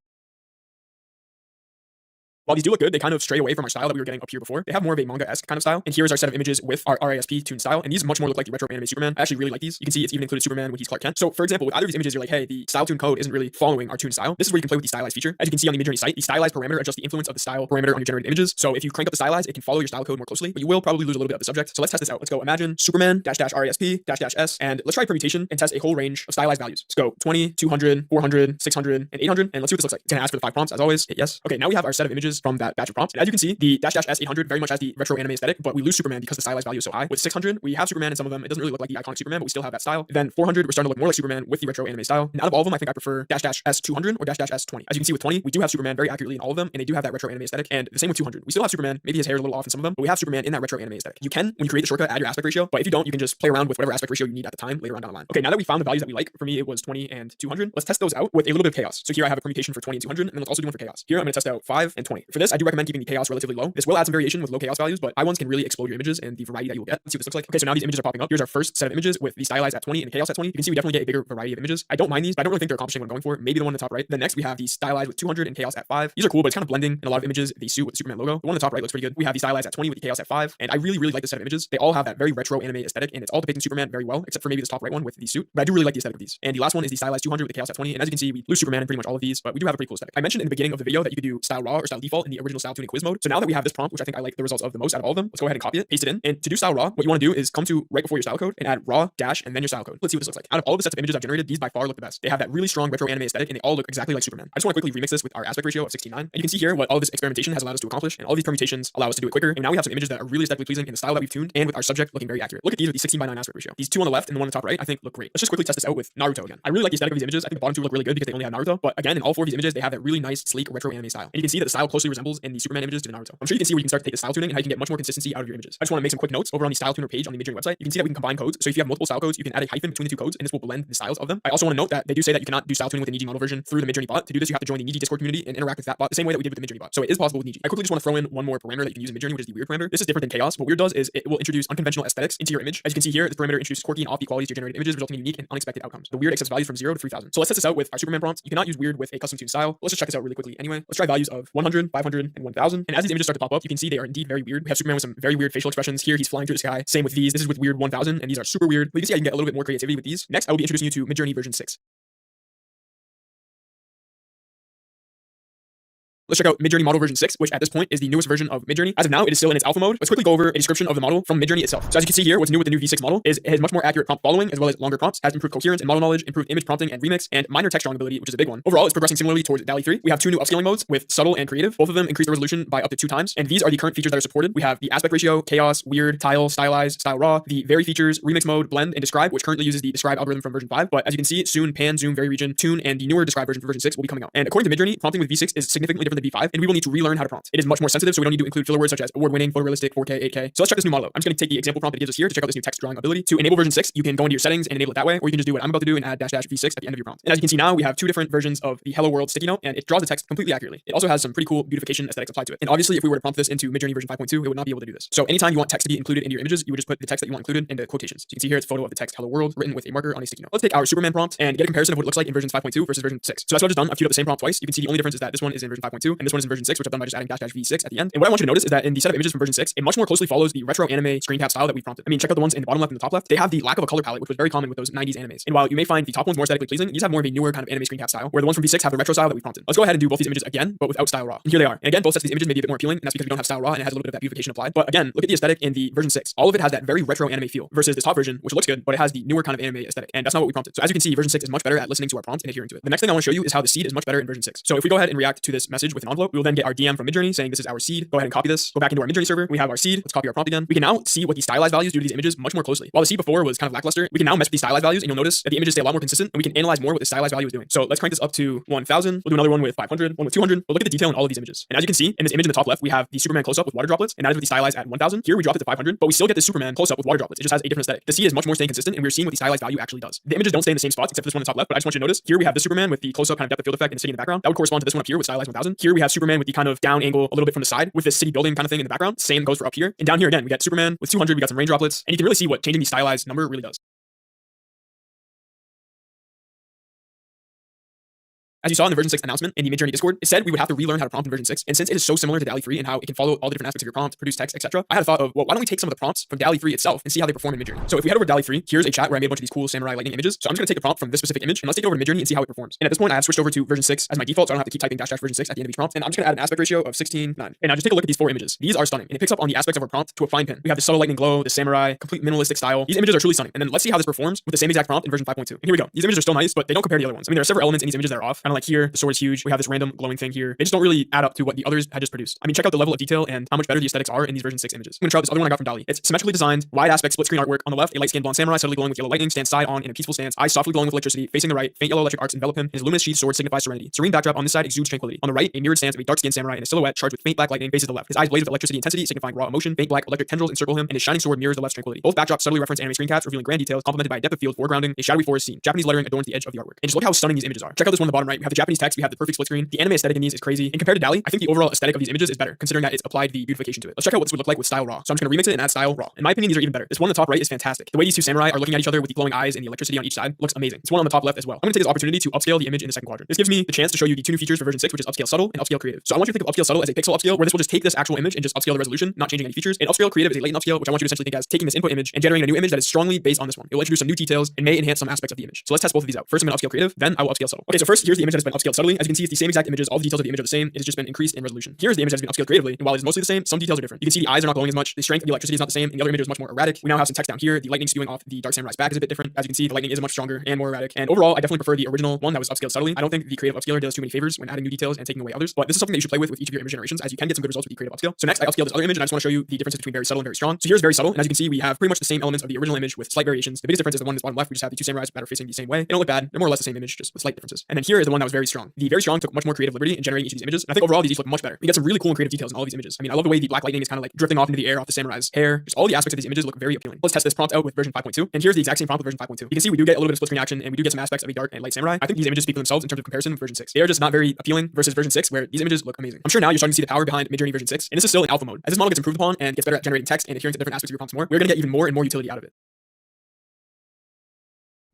While these do look good, they kind of stray away from our style that we were getting up here before. They have more of a manga-esque kind of style. And here's our set of images with our RASP tune style. And these much more look like the retro anime Superman. I actually really like these. You can see it's even included Superman when he's Clark Kent. So for example, with either of these images, you're like, hey, the style tune code isn't really following our tune style. This is where you can play with the stylized feature. As you can see on the Midjourney site, the stylized parameter adjusts the influence of the style parameter on your generated images. So if you crank up the stylized, it can follow your style code more closely, but you will probably lose a little bit of the subject. So let's test this out. Let's go imagine Superman --RASP --S. And let's try permutation and test a whole range of stylized values. Let's go 20, 200, 400, 600, and 800. And let's see what this looks like. It's gonna ask for the 5 prompts as always. Hit yes. Okay, now we have our set of images from that batch of prompts. And as you can see, the --S800 very much has the retro anime aesthetic, but we lose Superman because the stylized value is so high. With 600, we have Superman in some of them. It doesn't really look like the iconic Superman, but we still have that style. Then 400, we're starting to look more like Superman with the retro anime style. And out of all of them, I think I prefer --S200 or --S20. As you can see with 20, we do have Superman very accurately in all of them, and they do have that retro anime aesthetic. And the same with 200. We still have Superman. Maybe his hair is a little off in some of them, but we have Superman in that retro anime aesthetic. You can, when you create the shortcut, add your aspect ratio, but if you don't, you can just play around with whatever aspect ratio you need at the time later on down the line. Okay, now that we found the values that we like, for me it was 20 and 200. Let's test those out with a little bit of chaos. So here I have a permutation for 20 and 200, and then let's also do one for chaos. Here I'm going to test out 5 and 20. For this, I do recommend keeping the chaos relatively low. This will add some variation with low chaos values, but high ones can really explode your images and the variety that you will get. Let's see what this looks like. Okay, so now these images are popping up. Here's our first set of images with the stylized at 20 and the chaos at 20. You can see we definitely get a bigger variety of images. I don't mind these, but I don't really think they're accomplishing what I'm going for. Maybe the one in the top right. Then next we have the stylized with 200 and chaos at 5. These are cool, but it's kind of blending in a lot of images. The suit with the Superman logo. The one in the top right looks pretty good. We have the stylized at 20 with the chaos at 5, and I really like this set of images. They all have that very retro anime aesthetic, and it's all depicting Superman very well, except for maybe this top right one with the suit. But I do really like the aesthetic of these. And the last one is the stylized 200 with the chaos at 20. And as you can see, we lose Superman in pretty much all of these, but we do have a pretty cool aesthetic. I mentioned in the beginning of the video that you could do style raw or style default in the original style tuning quiz mode. So now that we have this prompt, which I think I like the results of the most out of all of them, let's go ahead and copy it, paste it in. And to do style raw, what you want to do is come to right before your style code and add raw dash and then your style code. Let's see what this looks like. Out of all of the sets of images I've generated, these by far look the best. They have that really strong retro anime aesthetic and they all look exactly like Superman. I just want to quickly remix this with our aspect ratio of 16:9. And you can see here what all this experimentation has allowed us to accomplish, and all these permutations allow us to do it quicker. And now we have some images that are really aesthetically pleasing in the style that we've tuned and with our subject looking very accurate. Look at these with the 16:9 aspect ratio. These two on the left and the one on the top right, I think look great. Let's just quickly test this out with Naruto again. I really like the aesthetic of these images. I think the bottom two look really good because they only have Naruto. But again, in all 4 of these images, they have that really nice, sleek retro anime style. And you can see that the style closely resembles in the Superman images to the Naruto. I'm sure you can see where you can start to take the style tuning and how you can get much more consistency out of your images. I just want to make some quick notes over on the style tuner page on the Midjourney website. You can see that we can combine codes. So if you have multiple style codes, you can add a hyphen between the 2 codes, and this will blend the styles of them. I also want to note that they do say that you cannot do style tuning with the Niji model version through the Midjourney bot. To do this, you have to join the Niji Discord community and interact with that bot the same way that we did with the Midjourney bot. So it is possible with Niji. I quickly just want to throw in one more parameter that you can use in Midjourney, which is the weird parameter. This is different than chaos. What weird does is it will introduce unconventional aesthetics into your image. As you can see here, this parameter introduces quirky and offbeat qualities to your generated images, resulting in unique and unexpected outcomes. The weird accepts values from 0 to 3000. So let's test this out with our Superman prompt. You cannot use weird with a custom tuned style. Let's just check this out really quickly anyway. Let's try values of 100, 500, and 1000. And as these images start to pop up, you can see they are indeed very weird. We have Superman with some very weird facial expressions. Here he's flying through the sky. Same with these. This is with weird 1000, and these are super weird. But you can see I can get a little bit more creativity with these. Next, I will be introducing you to Midjourney version 6. Let's check out Midjourney model version 6, which at this point is the newest version of Midjourney. As of now, it is still in its alpha mode. Let's quickly go over a description of the model from Midjourney itself. So as you can see here, what's new with the new V6 model is it has much more accurate prompt following, as well as longer prompts, has improved coherence and model knowledge, improved image prompting and remix, and minor text drawing ability, which is a big one. Overall, it's progressing similarly towards DALL-E 3. We have 2 new upscaling modes with subtle and creative. Both of them increase the resolution by up to 2 times, and these are the current features that are supported. We have the aspect ratio, chaos, weird, tile, stylized, style raw, the vary features, remix mode, blend, and describe, which currently uses the describe algorithm from version 5. But as you can see, soon pan, zoom, vary region, tune, and the newer describe version for version 6 will be coming out. And according to Midjourney, prompting with V6 is significantly different than V5, and we will need to relearn how to prompt. It is much more sensitive, so we don't need to include filler words such as award-winning, photorealistic, 4K, 8K. So let's check this new model out. I'm just going to take the example prompt that it gives us here to check out this new text drawing ability. To enable version 6, you can go into your settings and enable it that way, or you can just do what I'm about to do and add --V6 at the end of your prompt. And as you can see now, we have 2 different versions of the Hello World sticky note, and it draws the text completely accurately. It also has some pretty cool beautification aesthetics applied to it. And obviously, if we were to prompt this into Midjourney version 5.2, it would not be able to do this. So anytime you want text to be included in your images, you would just put the text that you want included into quotations. So you can see here it's a photo of the text Hello World written with a marker on a sticky note. Let's take our Superman prompt and get a comparison of what it looks like in versions 5.2 versus version 6. So that's what I've just done. I've queued up the same prompt twice. You can see the only difference is that this one is in version 5.2 5.2, and this one is in version 6, which I've done by just adding --v6 at the end. And what I want you to notice is that in the set of images from version 6, it much more closely follows the retro anime screen cap style that we prompted. I mean, check out the ones in the bottom left and the top left. They have the lack of a color palette, which was very common with those 90s animes. And while you may find the top ones more aesthetically pleasing, these have more of a newer kind of anime screen cap style, where the ones from V6 have the retro style that we prompted. Let's go ahead and do both these images again, but without style raw. And here they are. And again, both sets of these images may be a bit more appealing, and that's because we don't have style raw and it has a little bit of that beautification applied. But again, look at the aesthetic in the version 6. All of it has that very retro anime feel versus this top version, which looks good, but it has the newer kind of anime aesthetic. And that's not what we prompted. So as you can see, version 6 is much better at listening to our prompt and adhering to it. The next thing I want to show you is how the seed is much better in version 6. So if we go ahead and react to this message with an envelope, we will then get our DM from Midjourney saying this is our seed. Go ahead and copy this. Go back into our Midjourney server. We have our seed. Let's copy our prompt again. We can now see what the stylized values do to these images much more closely. While the seed before was kind of lackluster, we can now mess with these stylized values and you'll notice that the images stay a lot more consistent and we can analyze more what the stylized value is doing. So let's crank this up to 1000. We'll do another one with 500, one with 200. We'll look at the detail in all of these images. And as you can see in this image in the top left, we have the Superman close up with water droplets, and that is with the stylized at 1000. Here we dropped it to 500, but we still get the Superman close up with water droplets. It just has a different aesthetic. The seed is much more staying consistent and we're seeing what the stylized value actually does. The images don't stay in the same spots except for this one in the top left, but I just want you to notice here we have the Superman with the close up kind of depth of field effect and the city in the background. That would correspond to this one up here with stylized 1000. Here we have Superman with the kind of down angle a little bit from the side with this city building kind of thing in the background. Same goes for up here. And down here again, we got Superman with 200, we got some rain droplets, and you can really see what changing the stylized number really does. As you saw in the version 6 announcement in the Midjourney Discord, it said we would have to relearn how to prompt in version 6. And since it is so similar to DALL-E 3 and how it can follow all the different aspects of your prompt, produce text, etc., I had a thought of, well, why don't we take some of the prompts from DALL-E 3 itself and see how they perform in Midjourney? So if we head over to DALL-E 3, here's a chat where I made a bunch of these cool samurai lightning images. So I'm just going to take the prompt from this specific image and let's take it over to Midjourney and see how it performs. And at this point, I have switched over to version 6 as my default, so I don't have to keep typing -- version 6 at the end of each prompt. And I'm just going to add an aspect ratio of 16:9. And now just take a look at these 4 images. These are stunning, and it picks up on the aspects of our prompt to a fine pin. We have the subtle lightning glow, the samurai, complete minimalistic style. These images are truly stunning. And then let's see how this performs with the same exact prompt in version 5.2. And here we go. These images are still nice, but they don't compare to the other ones. I mean, there are several elements in these images that are off. Kind of like here, the sword is huge. We have this random glowing thing here. They just don't really add up to what the others had just produced. I mean, check out the level of detail and how much better the aesthetics are in these version 6 images. I'm gonna try out this other one I got from DALL-E. It's symmetrically designed, wide aspect split screen artwork. On the left, a light skinned blonde samurai subtly glowing with yellow lightning stands side on in a peaceful stance, eyes softly glowing with electricity. Facing the right, faint yellow electric arcs envelop him. His luminous sheathed sword signifies serenity. Serene backdrop on this side exudes tranquility. On the right, a mirrored stance of a dark skinned samurai in a silhouette charged with faint black lightning faces the left. His eyes blaze with electricity intensity, signifying raw emotion. Faint black electric tendrils encircle him, and his shining sword mirrors the left's tranquility. Both backdrops subtly reference anime screen caps, revealing grand details, complemented by a depth of field foregrounding a shadowy forest scene. Japanese lettering adorns the edge of the artwork. And just look how stunning these images are. Check out this one on the bottom right. We have the Japanese text, we have the perfect split screen. The anime aesthetic in these is crazy. And compared to DALL-E, I think the overall aesthetic of these images is better, considering that it's applied the beautification to it. Let's check out what this would look like with style raw. So I'm just gonna remix it and add style raw. In my opinion, these are even better. This one on the top right is fantastic. The way these two samurai are looking at each other with the glowing eyes and the electricity on each side looks amazing. This one on the top left as well. I'm gonna take this opportunity to upscale the image in the second quadrant. This gives me the chance to show you the 2 new features for version 6, which is upscale subtle and upscale creative. So I want you to think of upscale subtle as a pixel upscale, where this will just take this actual image and just upscale the resolution, not changing any features. And upscale creative is a latent upscale, which I want you to essentially think as taking this input image and generating a new image that is strongly based on this one. It will introduce some new details and may enhance some aspects of the image. So let's test both of these out. First, I'm gonna upscale creative, then I will upscale subtle. Okay, so first, here's the image that has been upscaled subtly. As you can see, it's the same exact images. All the details of the image are the same. It has just been increased in resolution. Here's the image that's been upscaled creatively, and while it is mostly the same, some details are different. You can see the eyes are not glowing as much. The strength of the electricity is not the same, and the other image is much more erratic. We now have some text down here. The lightning spewing off the dark samurai's back is a bit different. As you can see, the lightning is much stronger and more erratic. And overall, I definitely prefer the original one that was upscaled subtly. I don't think the creative upscaler does too many favors when adding new details and taking away others, but this is something that you should play with each of your image generations, as you can get some good results with the creative upscale. So next, I upscaled this other image, and I just want to show you the differences between very subtle and very strong. So here's very subtle, and as you can see, we have pretty much the same elements of the original image with slight variations. The biggest difference is the one in the bottom left. We just have the 2 samurais that are facing the same way. They don't look bad. They're more or less the same image, just with slight differences. And then here is the one that was very strong. The very strong took much more creative liberty in generating each of these images, and I think overall these each look much better. We get some really cool and creative details in all of these images. I mean, I love the way the black lightning is kind of like drifting off into the air off the samurai's hair. Just all the aspects of these images look very appealing. Let's test this prompt out with version 5.2, and here's the exact same prompt with version 5.2. You can see we do get a little bit of split screen action, and we do get some aspects of a dark and light samurai. I think these images speak for themselves in terms of comparison with version 6. They are just not very appealing versus version 6, where these images look amazing. I'm sure now you're starting to see the power behind Midjourney version 6, and this is still in alpha mode. As this model gets improved upon and gets better at generating text and adhering to different aspects of your prompts more, we're gonna get even more and more utility out of it.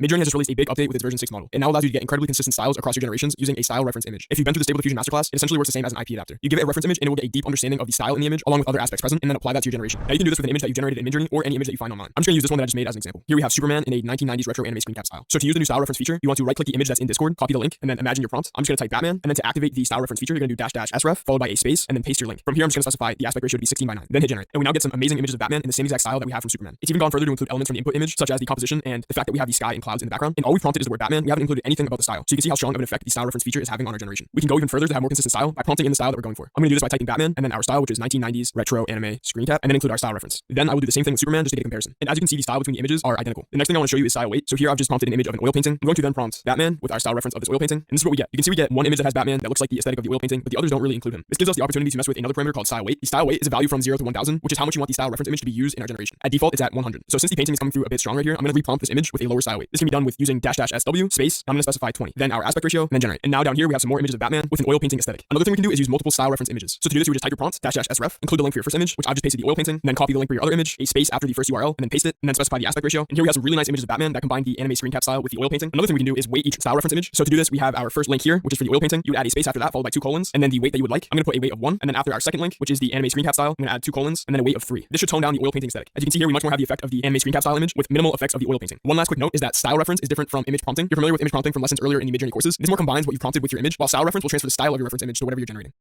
Midjourney has just released a big update with its version 6 model. It now allows you to get incredibly consistent styles across your generations using a style reference image. If you've been through the Stable Diffusion Masterclass, it essentially works the same as an IP adapter. You give it a reference image and it will get a deep understanding of the style in the image along with other aspects present, and then apply that to your generation. Now you can do this with an image that you generated in Midjourney or any image that you find online. I'm just gonna use this one that I just made as an example. Here we have Superman in a 1990s retro anime screen cap style. So to use the new style reference feature, you want to right click the image that's in Discord, copy the link, and then imagine your prompt. I'm just gonna type Batman, and then to activate the style reference feature, you're gonna do --sref followed by a space and then paste your link. From here, I'm just gonna specify the aspect ratio to be 16:9, then hit generate. And we now get some amazing images of Batman in the same exact style that we have from Superman. It's even gone further to include elements from the input image, such as the composition and the fact that we have the sky and clouds in the background. And all we prompted is the word Batman. We haven't included anything about the style. So you can see how strong of an effect the style reference feature is having on our generation. We can go even further to have more consistent style by prompting in the style that we're going for. I'm gonna do this by typing Batman and then our style, which is 1990s retro anime screen cap, and then include our style reference. Then I will do the same thing with Superman just to get a comparison. And as you can see, the style between the images are identical. The next thing I want to show you is style weight. So here I've just prompted an image of an oil painting. I'm going to then prompt Batman with our style reference of this oil painting. And this is what we get. You can see we get one image that has Batman that looks like the aesthetic of the oil painting, but the others don't really include him. This gives us the opportunity to mess with another parameter called style weight. The style weight is a value from 0 to 1000, which is how much you want the style reference image to be used in our generation. At default, it's at 100. So since the painting is coming through a bit strong right here, I'm going to reprompt this image with a lower style weight. This can be done with using --SW space. I'm going to specify 20. Then our aspect ratio, and then generate. And now down here we have some more images of Batman with an oil painting aesthetic. Another thing we can do is use multiple style reference images. So to do this, we just type your prompt --sref, include the link for your first image, which I've just pasted the oil painting, and then copy the link for your other image, a space after the first URL, and then paste it, and then specify the aspect ratio. And here we have some really nice images of Batman that combine the anime screen cap style with the oil painting. Another thing we can do is weight each style reference image. So to do this, we have our first link here, which is for the oil painting. You would add a space after that, followed by 2 colons, and then the weight that you would like. I'm going to put a weight of 1, and then after our second link, which is the anime screen cap style, I'm going to add 2 colons, and then a weight of 3. This should tone down the oil painting aesthetic. As you can see here, we much more have the effect of the anime screen cap style image with minimal effects of the oil painting. One last quick note is that style reference is different from image prompting. You're familiar with image prompting from lessons earlier in the Midjourney courses. This more combines what you prompted with your image, while style reference will transfer the style of your reference image to whatever you're generating.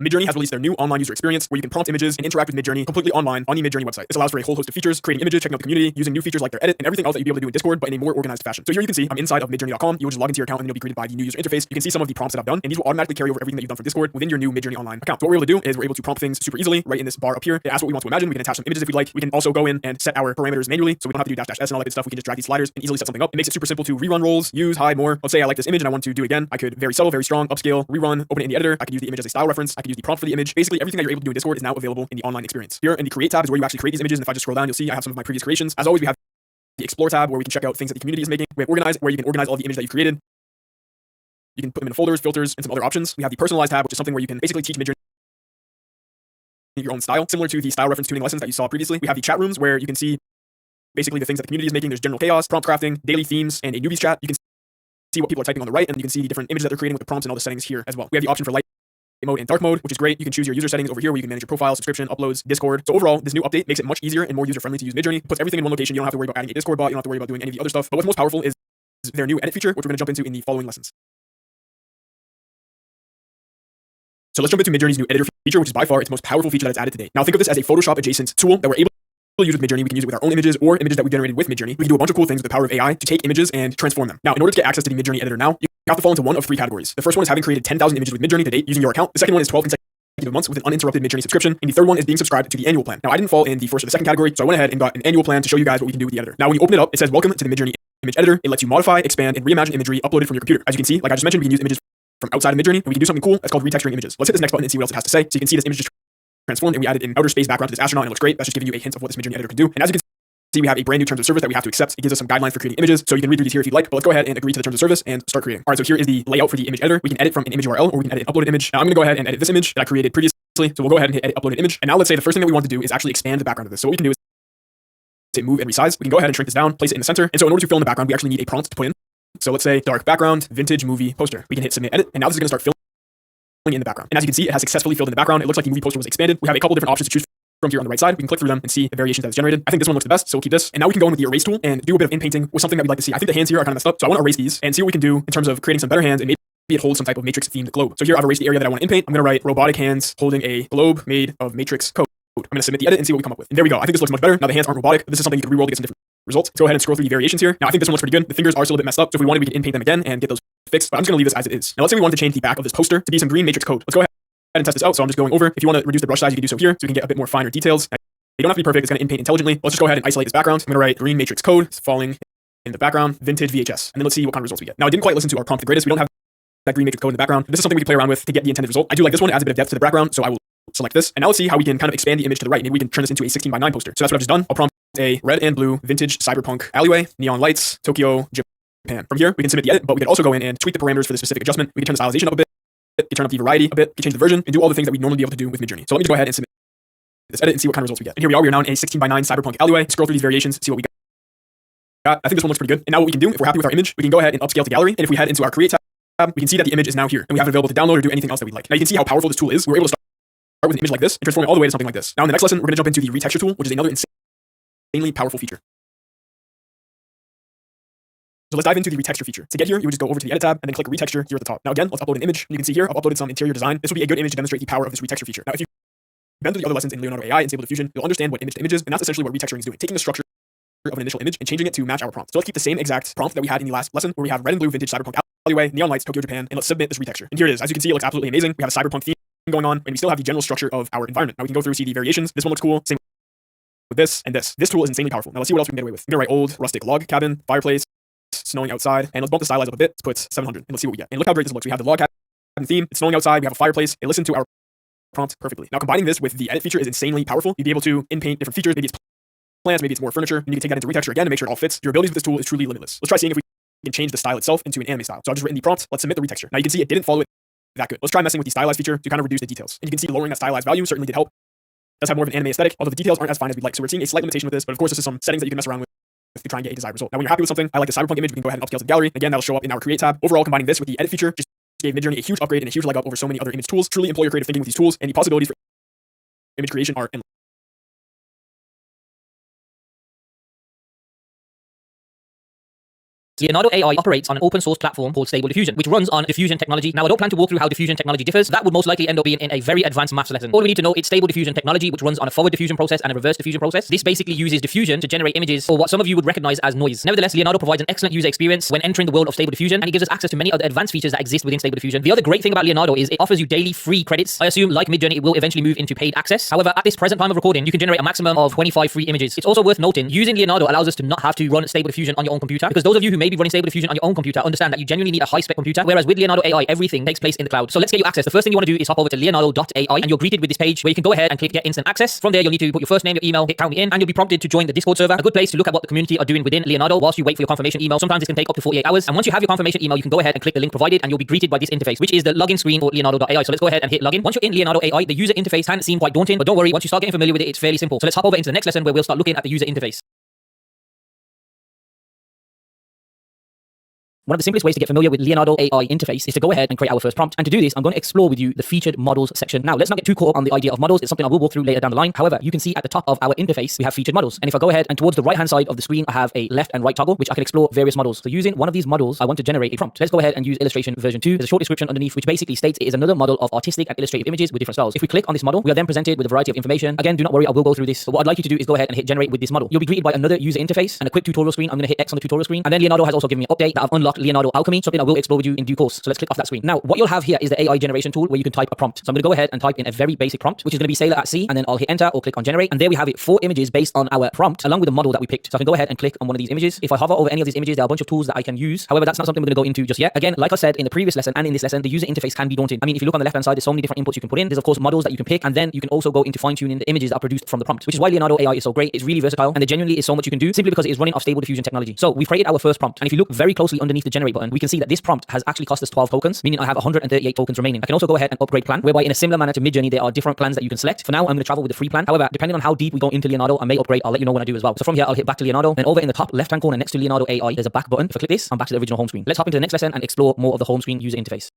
Midjourney has released their new online user experience where you can prompt images and interact with Midjourney completely online on the Midjourney website. This allows for a whole host of features, creating images, checking out the community, using new features like their edit, and everything else that you'd be able to do in Discord, but in a more organized fashion. So here you can see I'm inside of midjourney.com. You will just log into your account and you'll be greeted by the new user interface. You can see some of the prompts that I've done, and these will automatically carry over everything that you've done for Discord within your new Midjourney online account. So what we're able to do is we're able to prompt things super easily right in this bar up here. It asks what we want to imagine. We can attach some images if we like. We can also go in and set our parameters manually, so we don't have to do --S and all that good stuff. We can just drag these sliders and easily set something up. It makes it super simple to rerun roles, use, hide more. Let's say I like this image and I want to do it again. I could very subtle, very strong, upscale, rerun, open it in the editor. I could use the image as a style reference. I could use the prompt for the image. Basically everything that you're able to do in Discord is now available in the online experience. Here in the create tab is where you actually create these images, and if I just scroll down, you'll see I have some of my previous creations. As always, we have the explore tab where we can check out things that the community is making. We have organize where you can organize all the images that you've created. You can put them into folders, filters, and some other options. We have the personalize tab, which is something where you can basically teach Midjourney your own style, similar to the style reference tuning lessons that you saw previously. We have the chat rooms where you can see basically the things that the community is making. There's general chaos, prompt crafting, daily themes, and a newbies chat. You can see what people are typing on the right, and you can see the different images that they're creating with the prompts and all the settings here as well. We have the option for light mode and dark mode, which is great. You can choose your user settings over here where you can manage your profile, subscription, uploads, Discord. So overall, this new update makes it much easier and more user-friendly to use Midjourney. It puts everything in one location. You don't have to worry about adding a Discord bot. You don't have to worry about doing any of the other stuff. But what's most powerful is their new edit feature, which we're going to jump into in the following lessons. So let's jump into Midjourney's new editor feature, which is by far its most powerful feature that it's added to date. Now think of this as a Photoshop adjacent tool that we're able to use with Midjourney. We can use it with our own images or images that we generated with Midjourney. We can do a bunch of cool things with the power of AI to take images and transform them. Now, in order to get access to the Midjourney editor now, you have to fall into one of 3 categories. The first one is having created 10,000 images with Midjourney to date using your account. The second one is 12 consecutive months with an uninterrupted Midjourney subscription. And the third one is being subscribed to the annual plan. Now, I didn't fall in the first or the second category, so I went ahead and got an annual plan to show you guys what we can do with the editor. Now, when you open it up, it says, welcome to the Midjourney image editor. It lets you modify, expand, and reimagine imagery uploaded from your computer. As you can see, like I just mentioned, we can use images from outside of Midjourney, and we can do something cool that's called retexturing images. Let's hit this next button and see what else it has to say. So you can see this image just transformed, and we added an outer space background to this astronaut, and it looks great. That's just giving you a hint of what this Midjourney editor can do. And as you can see, we have a brand new terms of service that we have to accept. It gives us some guidelines for creating images, so you can read through these here if you'd like, but let's go ahead and agree to the terms of service and start creating. All right, so here is the layout for the image editor. We can edit from an image URL, or we can edit an uploaded image. Now I'm going to go ahead and edit this image that I created previously. So we'll go ahead and hit edit uploaded image. And now let's say the first thing that we want to do is actually expand the background of this. So what we can do is say move and resize. We can go ahead and shrink this down, place it in the center. And so in order to fill in the background, we actually need a prompt to put in. So let's say dark background, vintage movie poster. We can hit submit edit, and now this is going to start filling in the background. And as you can see, it has successfully filled in the background. It looks like the movie poster was expanded. We have a couple different options to choose from here on the right side. We can click through them and see the variations that it's generated. I think this one looks the best, so we'll keep this. And now we can go in with the erase tool and do a bit of inpainting with something that we'd like to see. I think the hands here are kind of messed up, so I want to erase these and see what we can do in terms of creating some better hands, and maybe it holds some type of matrix themed globe. So here I've erased the area that I want to inpaint. I'm going to write robotic hands holding a globe made of matrix code. I'm going to submit the edit and see what we come up with. And there we go. I think this looks much better. Now the hands aren't robotic. This is something you can reroll to get some different results. Let's go ahead and scroll through the variations here. Now I think this one looks pretty good. The fingers are still a bit messed up, so if we wanted, we can inpaint them again and get those fixed. But I'm just going to leave this as it is. Now let's say we wanted to change the back of this poster to be some green matrix code. Let's go ahead and test this out. So I'm just going over. If you want to reduce the brush size, you can do so here, so we can get a bit more finer details. You don't have to be perfect. It's going to inpaint intelligently. Let's just go ahead and isolate this background. I'm going to write green matrix code. It's falling in the background, vintage VHS. And then let's see what kind of results we get. Now I didn't quite listen to our prompt the greatest. We don't have that green matrix code in the background. This is something we can play around with to get the intended result. I do like this one. It adds a bit of depth to the background, so I will select this. And now let's see how we can kind of expand the image to the right. Maybe we can turn this into a 16:9 poster. So that's what I've just done. I'll prompt a red and blue vintage cyberpunk alleyway, neon lights, Tokyo, Japan. From here, we can submit the edit, but we can also go in and tweak the parameters for the specific adjustment. We can turn the stylization up a bit, we can turn up the variety a bit, we can change the version, and do all the things that we'd normally be able to do with Midjourney. So let me just go ahead and submit this edit and see what kind of results we get. And here we are now in a 16:9 cyberpunk alleyway. Scroll through these variations, see what we got. I think this one looks pretty good. And now what we can do, if we're happy with our image, we can go ahead and upscale to gallery. And if we head into our create tab, we can see that the image is now here, and we have it available to download or do anything else that we'd like. Now you can see how powerful this tool is. We're able to start with an image like this and transform it all the way to something like this. Now in the next lesson, we're going to jump into the retexture tool, which is another insanely powerful feature. So let's dive into the retexture feature. To get here, you would just go over to the edit tab and then click retexture here at the top. Now again, let's upload an image. You can see here, I've uploaded some interior design. This would be a good image to demonstrate the power of this retexture feature. Now if you've been through the other lessons in Leonardo AI and Stable Diffusion, you'll understand what image to image is, and that's essentially what retexturing is doing. Taking the structure of an initial image and changing it to match our prompt. So let's keep the same exact prompt that we had in the last lesson, where we have red and blue vintage cyberpunk alleyway, neon lights, Tokyo, Japan, and let's submit this retexture. And here it is. As you can see, it looks absolutely amazing. We have a cyberpunk theme going on, and we still have the general structure of our environment. Now we can go through, see the variations. This one looks cool. Same with this and this. This tool is insanely powerful. Now let's see what else we can get away with. I'm gonna write old rustic log cabin, fireplace, snowing outside, and let's bump the stylize up a bit. Let's put 700, and let's see what we get. And look how great this looks. We have the log cabin theme. It's snowing outside. We have a fireplace. It listens to our prompt perfectly. Now combining this with the edit feature is insanely powerful. You'd be able to inpaint different features. Maybe it's plans, maybe it's more furniture, and you can take that into retexture again to make sure it all fits. Your abilities with this tool is truly limitless. Let's try seeing if we can change the style itself into an anime style. So I've just written the prompt. Let's submit the retexture. Now you can see it didn't follow it that good. Let's try messing with the stylized feature to kind of reduce the details. And you can see lowering that stylized value certainly did help. It does have more of an anime aesthetic, although the details aren't as fine as we'd like. So we're seeing a slight limitation with this, but of course this is some settings that you can mess around with to try and get a desired result. Now when you're happy with something, I like the cyberpunk image, we can go ahead and upscale to the gallery. Again, that'll show up in our create tab. Overall, combining this with the edit feature just gave Midjourney a huge upgrade and a huge leg up over so many other image tools. Truly employ your creative thinking with these tools, and the possibilities for image creation are endless. Leonardo AI operates on an open source platform called Stable Diffusion, which runs on diffusion technology. Now, I don't plan to walk through how diffusion technology differs. That would most likely end up being in a very advanced maths lesson. All we need to know is Stable Diffusion technology, which runs on a forward diffusion process and a reverse diffusion process. This basically uses diffusion to generate images, or what some of you would recognize as noise. Nevertheless, Leonardo provides an excellent user experience when entering the world of Stable Diffusion, and it gives us access to many other advanced features that exist within Stable Diffusion. The other great thing about Leonardo is it offers you daily free credits. I assume, like Midjourney, it will eventually move into paid access. However, at this present time of recording, you can generate a maximum of 25 free images. It's also worth noting, using Leonardo allows us to not have to run Stable Diffusion on your own computer, because those of you who may be running Stable Diffusion on your own computer understand that you genuinely need a high-spec computer, whereas with Leonardo AI, everything takes place in the cloud. So let's get you access. The first thing you want to do is hop over to leonardo.ai, and you're greeted with this page where you can go ahead and click Get Instant Access. From there, you'll need to put your first name, your email, hit Count Me In, and you'll be prompted to join the Discord server, a good place to look at what the community are doing within Leonardo whilst you wait for your confirmation email. Sometimes this can take up to 48 hours, and once you have your confirmation email, you can go ahead and click the link provided, and you'll be greeted by this interface, which is the login screen for leonardo.ai. So let's go ahead and hit login. Once you're in Leonardo AI, the user interface can seem quite daunting, but don't worry, once you start getting familiar with it, it's fairly simple. So let's hop over into the next lesson where we'll start looking at the user interface. One of the simplest ways to get familiar with Leonardo AI interface is to go ahead and create our first prompt. And to do this, I'm going to explore with you the featured models section. Now, let's not get too caught up on the idea of models. It's something I will walk through later down the line. However, you can see at the top of our interface, we have featured models. And if I go ahead and towards the right-hand side of the screen, I have a left and right toggle, which I can explore various models. So using one of these models, I want to generate a prompt. Let's go ahead and use illustration version 2. There's a short description underneath, which basically states it is another model of artistic and illustrative images with different styles. If we click on this model, we are then presented with a variety of information. Again, do not worry, I will go through this. But what I'd like you to do is go ahead and hit generate with this model. You'll be greeted by another user interface and a quick tutorial screen. I'm going to hit X on the tutorial screen. And then Leonardo has also given me an update that I've unlocked Leonardo Alchemy, something I will explore with you in due course. So let's click off that screen. Now, what you'll have here is the AI generation tool where you can type a prompt. So I'm going to go ahead and type in a very basic prompt, which is going to be sailor at sea, and then I'll hit enter or click on generate. And there we have it, 4 images based on our prompt, along with the model that we picked. So I can go ahead and click on one of these images. If I hover over any of these images, there are a bunch of tools that I can use. However, that's not something we're going to go into just yet. Again, like I said in the previous lesson and in this lesson, the user interface can be daunting. I mean, if you look on the left-hand side, there's so many different inputs you can put in. There's of course models that you can pick, and then you can also go into fine-tuning the images that are produced from the prompt, which is why Leonardo AI is so great. It's really versatile, and there genuinely is so much you can do simply because it is running off Stable Diffusion technology. So we've created our first prompt, and if you look very closely underneath the generate button, we can see that this prompt has actually cost us 12 tokens, meaning I have 138 tokens remaining. I can also go ahead and upgrade plan, whereby in a similar manner to Midjourney, there are different plans that you can select. For now, I'm going to travel with the free plan. However, depending on how deep we go into Leonardo, I may upgrade. I'll let you know when I do as well. So from here, I'll hit back to Leonardo. Then over in the top left-hand corner next to Leonardo AI, there's a back button. If I click this, I'm back to the original home screen. Let's hop into the next lesson and explore more of the home screen user interface.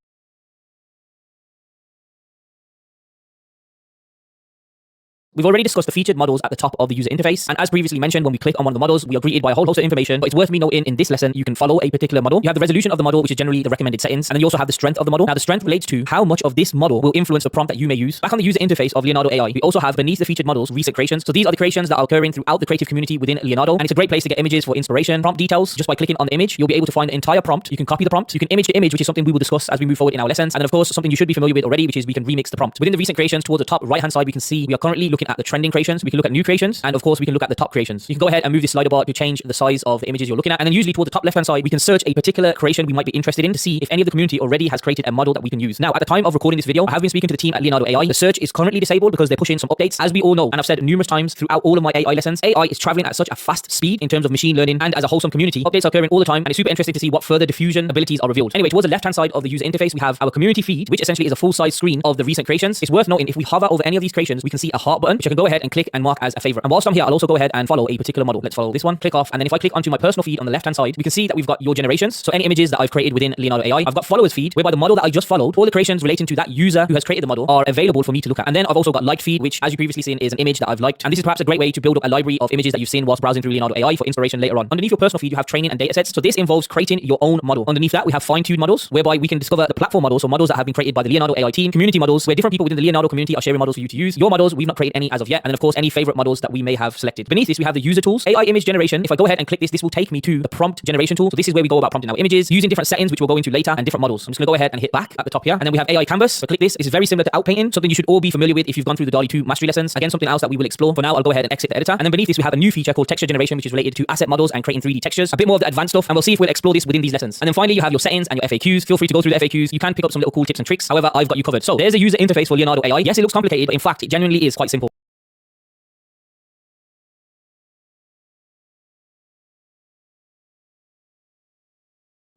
We've already discussed the featured models at the top of the user interface, and as previously mentioned, when we click on one of the models, we are greeted by a whole host of information, but it's worth me noting in this lesson, you can follow a particular model. You have the resolution of the model, which is generally the recommended settings, and then you also have the strength of the model. Now, the strength relates to how much of this model will influence the prompt that you may use. Back on the user interface of Leonardo AI, we also have beneath the featured models, recent creations. So these are the creations that are occurring throughout the creative community within Leonardo, and it's a great place to get images for inspiration. Prompt details, just by clicking on the image, you'll be able to find the entire prompt. You can copy the prompt, you can image the image, which is something we will discuss as we move forward in our lessons, and then of course, something you should be familiar with already, which is we can remix the prompt. Within the recent creations, towards the top right-hand side, we can see we are currently looking at the trending creations. We can look at new creations, and of course we can look at the top creations. You can go ahead and move this slider bar to change the size of the images you're looking at, and then usually toward the top left hand side we can search a particular creation we might be interested in to see if any of the community already has created a model that we can use. Now, at the time of recording this video, I have been speaking to the team at Leonardo AI. The search is currently disabled because they're pushing some updates. As we all know, and I've said numerous times throughout all of my AI lessons, AI is traveling at such a fast speed in terms of machine learning, and as a wholesome community, updates are occurring all the time, and it's super interesting to see what further diffusion abilities are revealed. Anyway, towards the left hand side of the user interface, we have our community feed, which essentially is a full size screen of the recent creations. It's worth noting, if we hover over any of these creations, we can see a heart button, which I can go ahead and click and mark as a favorite. And whilst I'm here, I'll also go ahead and follow a particular model. Let's follow this one, click off, and then if I click onto my personal feed on the left hand side, we can see that we've got your generations, so any images that I've created within Leonardo AI. I've got followers feed, whereby the model that I just followed, all the creations relating to that user who has created the model are available for me to look at. And then I've also got liked feed, which as you previously seen is an image that I've liked, and this is perhaps a great way to build up a library of images that you've seen whilst browsing through Leonardo AI for inspiration later on. Underneath your personal feed, you have training and datasets, so this involves creating your own model. Underneath that, we have fine-tuned models, whereby we can discover the platform models, so models that have been created by the Leonardo AI team, community models, where different people within the Leonardo community are sharing models for you to use. Your models, we've not created any as of yet, and then of course any favorite models that we may have selected. Beneath this, we have the user tools, AI image generation. If I go ahead and click this, this will take me to the prompt generation tool. So this is where we go about prompting our images using different settings, which we'll go into later, and different models. I'm just gonna go ahead and hit back at the top here, and then we have AI canvas. So click this. This is very similar to outpainting, something you should all be familiar with if you've gone through the DALL-E 2 mastery lessons. Again, something else that we will explore. For now, I'll go ahead and exit the editor, and then beneath this we have a new feature called texture generation, which is related to asset models and creating 3D textures. A bit more of the advanced stuff, and we'll see if we'll explore this within these lessons. And then finally, you have your settings and your FAQs. Feel free to go through the FAQs. You can pick up some little cool tips and tricks. However, I've got you covered. So there's a user interface for Leonardo AI. Yes, it looks complicated, but in fact, it genuinely is quite simple.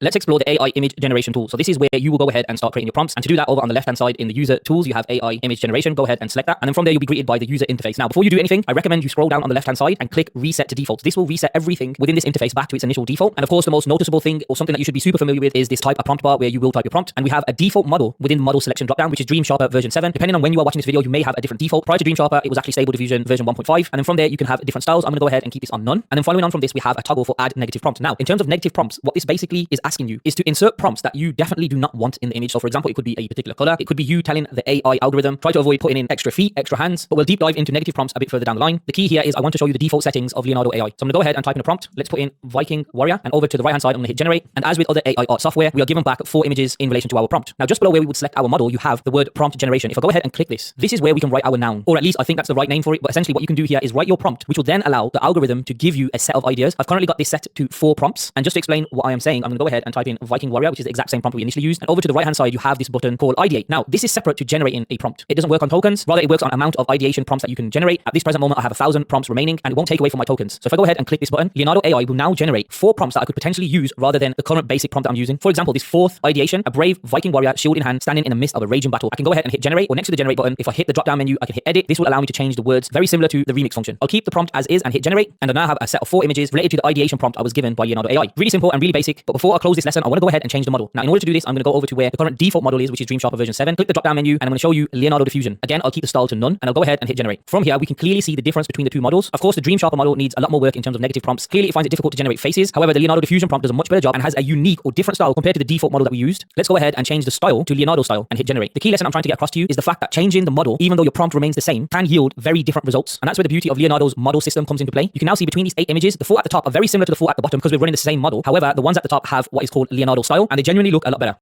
Let's explore the AI image generation tool. So this is where you will go ahead and start creating your prompts. And to do that, over on the left-hand side in the user tools, you have AI image generation. Go ahead and select that. And then from there, you'll be greeted by the user interface. Now, before you do anything, I recommend you scroll down on the left-hand side and click reset to default. This will reset everything within this interface back to its initial default. And of course, the most noticeable thing or something that you should be super familiar with is this type of prompt bar where you will type your prompt. And we have a default model within the model selection dropdown, which is Dreamsharper version 7. Depending on when you are watching this video, you may have a different default. Prior to Dreamsharper, it was actually Stable Diffusion version 1.5. And then from there, you can have different styles. I'm going to go ahead and keep this on none. And then following on from this, we have a toggle for add negative prompt. Now, in terms of negative prompts, what this basically is asking you is to insert prompts that you definitely do not want in the image. So for example, it could be a particular color. It could be you telling the AI algorithm, try to avoid putting in extra feet, extra hands, but we'll deep dive into negative prompts a bit further down the line. The key here is I want to show you the default settings of Leonardo AI. So I'm going to go ahead and type in a prompt. Let's put in Viking Warrior, and over to the right hand side, I'm going to hit generate. And as with other AI art software, we are given back 4 images in relation to our prompt. Now just below where we would select our model, you have the word prompt generation. If I go ahead and click this is where we can write our noun, or at least I think that's the right name for it. But essentially what you can do here is write your prompt, which will then allow the algorithm to give you a set of ideas. I've currently got this set to 4 prompts. And just to explain what I am saying, I'm going to go ahead and type in Viking Warrior, which is the exact same prompt we initially used. And over to the right hand side, you have this button called ideate. Now, this is separate to generating a prompt. It doesn't work on tokens. Rather, it works on amount of ideation prompts that you can generate. At this present moment, I have 1,000 prompts remaining, and it won't take away from my tokens. So if I go ahead and click this button, Leonardo AI will now generate 4 prompts that I could potentially use rather than the current basic prompt that I'm using. For example, this 4th ideation, a brave Viking warrior, shield in hand, standing in the midst of a raging battle. I can go ahead and hit generate, or next to the generate button, if I hit the drop down menu, I can hit edit. This will allow me to change the words, very similar to the remix function. I'll keep the prompt as is and hit generate, and I now have a set of 4 images related to the ideation prompt I was given by Leonardo AI. Really simple and really basic, but before I close this lesson, I want to go ahead and change the model. Now, in order to do this, I'm going to go over to where the current default model is, which is Dreamsharper version 7. Click the drop down menu, and I'm going to show you Leonardo Diffusion. Again, I'll keep the style to none, and I'll go ahead and hit generate. From here, we can clearly see the difference between the 2 models. Of course, the Dreamsharper model needs a lot more work in terms of negative prompts. Clearly, it finds it difficult to generate faces. However, the Leonardo Diffusion prompt does a much better job and has a unique or different style compared to the default model that we used. Let's go ahead and change the style to Leonardo style and hit generate. The key lesson I'm trying to get across to you is the fact that changing the model, even though your prompt remains the same, can yield very different results. And that's where the beauty of Leonardo's model system comes into play. You can now see between these 8 images, the 4 at the top are very similar to the 4 at the bottom because we're running the same model. However, the ones at the top have what is called Leonardo style, and they genuinely look a lot better.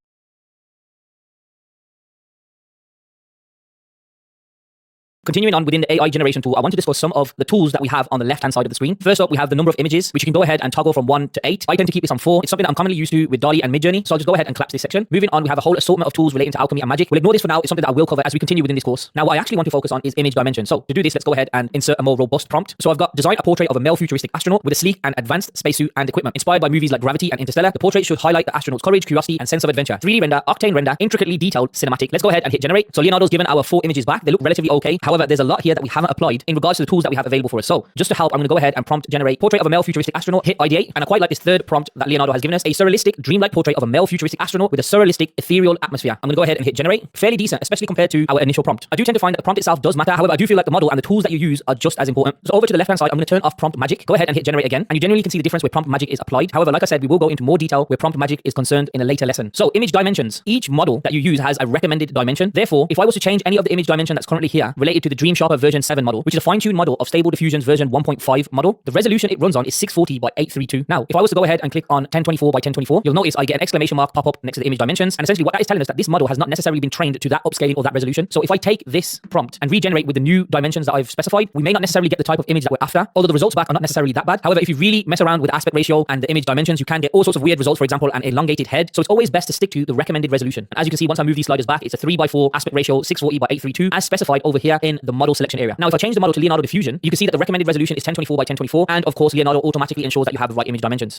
Continuing on within the AI generation tool, I want to discuss some of the tools that we have on the left-hand side of the screen. First up, we have the number of images, which you can go ahead and toggle from 1 to 8. I tend to keep this on 4. It's something that I'm commonly used to with DALL-E and Midjourney, so I'll just go ahead and collapse this section. Moving on, we have a whole assortment of tools relating to alchemy and magic. We'll ignore this for now. It's something that I will cover as we continue within this course. Now, what I actually want to focus on is image dimension. So to do this, let's go ahead and insert a more robust prompt. So I've got design a portrait of a male futuristic astronaut with a sleek and advanced spacesuit and equipment. Inspired by movies like Gravity and Interstellar, the portrait should highlight the astronaut's courage, curiosity, and sense of adventure. 3D render, octane render, intricately detailed cinematic. Let's go ahead and hit generate. So Leonardo's given our 4 images back. They look relatively okay. However, there's a lot here that we haven't applied in regards to the tools that we have available for us. So just to help, I'm going to go ahead and prompt generate portrait of a male futuristic astronaut, hit ideate, and I quite like this 3rd prompt that Leonardo has given us, a surrealistic dreamlike portrait of a male futuristic astronaut with a surrealistic ethereal atmosphere. I'm going to go ahead and hit generate. Fairly decent, especially compared to our initial prompt. I do tend to find that the prompt itself does matter. However, I do feel like the model and the tools that you use are just as important. So over to the left hand side, I'm going to turn off prompt magic. Go ahead and hit generate again, and you generally can see the difference where prompt magic is applied. However, like I said, we will go into more detail where prompt magic is concerned in a later lesson. So image dimensions. Each model that you use has a recommended dimension. Therefore, if I was to change any of the image dimension that's currently here related to the Dreamsharper version 7 model, which is a fine-tuned model of Stable Diffusion's version 1.5 model, the resolution it runs on is 640 by 832. Now, if I was to go ahead and click on 1024 by 1024, you'll notice I get an exclamation mark pop up next to the image dimensions. And essentially what that is telling us that this model has not necessarily been trained to that upscaling or that resolution. So if I take this prompt and regenerate with the new dimensions that I've specified, we may not necessarily get the type of image that we're after, although the results back are not necessarily that bad. However, if you really mess around with aspect ratio and the image dimensions, you can get all sorts of weird results, for example, an elongated head. So it's always best to stick to the recommended resolution. And as you can see, once I move these sliders back, it's a 3:4 aspect ratio, 640 by 832, as specified over here in the model selection area. Now, if I change the model to Leonardo Diffusion, you can see that the recommended resolution is 1024 by 1024, and of course, Leonardo automatically ensures that you have the right image dimensions.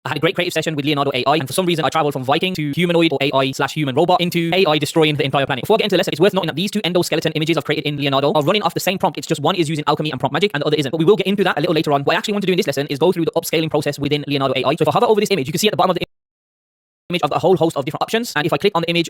I had a great creative session with Leonardo AI, and for some reason I traveled from Viking to humanoid or AI/human robot into AI destroying the entire planet. Before I get into the lesson, it's worth noting that these 2 endoskeleton images I've created in Leonardo are running off the same prompt. It's just one is using alchemy and prompt magic and the other isn't. But we will get into that a little later on. What I actually want to do in this lesson is go through the upscaling process within Leonardo AI. So if I hover over this image, you can see at the bottom of the image I've got a whole host of different options, and if I click on the image,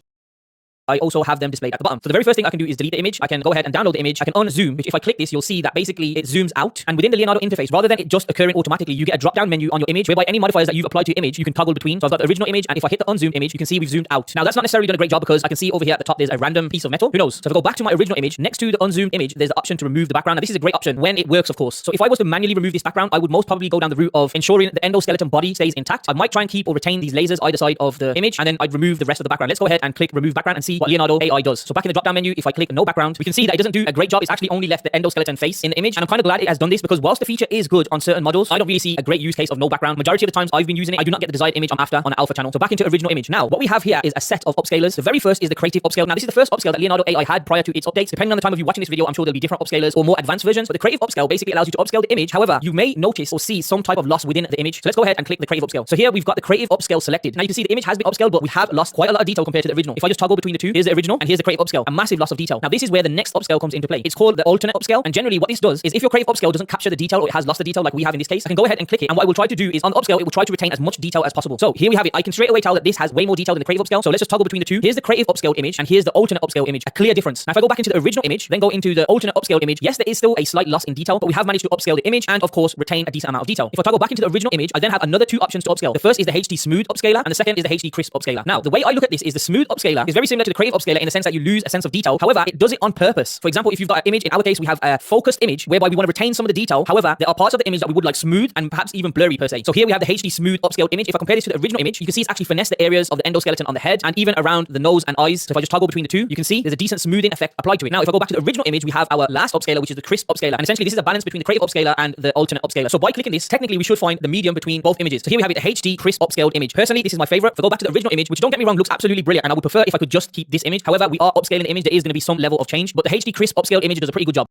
I also have them displayed at the bottom. So the very first thing I can do is delete the image. I can go ahead and download the image. I can unzoom, which if I click this, you'll see that basically it zooms out. And within the Leonardo interface, rather than it just occurring automatically, you get a drop-down menu on your image, whereby any modifiers that you've applied to your image, you can toggle between. So I've got the original image, and if I hit the unzoom image, you can see we've zoomed out. Now that's not necessarily done a great job because I can see over here at the top, there's a random piece of metal. Who knows? So if I go back to my original image, next to the unzoomed image, there's the option to remove the background. Now this is a great option when it works, of course. So if I was to manually remove this background, I would most probably go down the route of ensuring the endoskeleton body stays intact. I might try and keep or retain these lasers either side of the image, and then I'd remove the rest of the background. Let's go ahead and click remove background and see what Leonardo AI does. So back in the drop-down menu, if I click no background, we can see that it doesn't do a great job. It's actually only left the endoskeleton face in the image. And I'm kind of glad it has done this because whilst the feature is good on certain models, I don't really see a great use case of no background. Majority of the times I've been using it, I do not get the desired image I'm after on an alpha channel. So back into original image. Now, what we have here is a set of upscalers. The very first is the creative upscale. Now, this is the first upscale that Leonardo AI had prior to its updates. Depending on the time of you watching this video, I'm sure there'll be different upscalers or more advanced versions. But the creative upscale basically allows you to upscale the image. However, you may notice or see some type of loss within the image. So let's go ahead and click the creative upscale. So here we've got the creative upscale selected. Now you can see the image has been upscaled, but we have lost quite a lot of detail compared to the original. If I just toggle between the two, here's the original and here's the creative upscale. A massive loss of detail. Now this is where the next upscale comes into play. It's called the alternate upscale. And generally what this does is if your creative upscale doesn't capture the detail or it has lost the detail like we have in this case, I can go ahead and click it. And what I will try to do is on the upscale, it will try to retain as much detail as possible. So here we have it. I can straight away tell that this has way more detail than the creative upscale. So let's just toggle between the two. Here's the creative upscale image and here's the alternate upscale image. A clear difference. Now if I go back into the original image, then go into the alternate upscale image, yes, there is still a slight loss in detail, but we have managed to upscale the image and of course retain a decent amount of detail. If I toggle back into the original image, I then have another two options to upscale. The first is the HD smooth upscaler and the second is the HD crisp upscaler. Now the way I look at this is the smooth upscaler is very similar to the creative upscaler in the sense that you lose a sense of detail. However, it does it on purpose. For example, if you've got an image, in our case we have a focused image whereby we want to retain some of the detail. However, there are parts of the image that we would like smooth and perhaps even blurry per se. So here we have the HD smooth upscaled image. If I compare this to the original image, you can see it's actually finessed the areas of the endoskeleton on the head and even around the nose and eyes. So if I just toggle between the two, you can see there's a decent smoothing effect applied to it. Now if I go back to the original image, we have our last upscaler, which is the crisp upscaler. And essentially this is a balance between the creative upscaler and the alternate upscaler. So by clicking this, technically we should find the medium between both images. So here we have it, the HD crisp upscaled image. Personally, this is my favorite. If I go back to the original image, which don't get me wrong, looks absolutely brilliant and I would prefer if I could just keep this image. However, we are upscaling the image. There is going to be some level of change, but the HD crisp upscaled image does a pretty good job.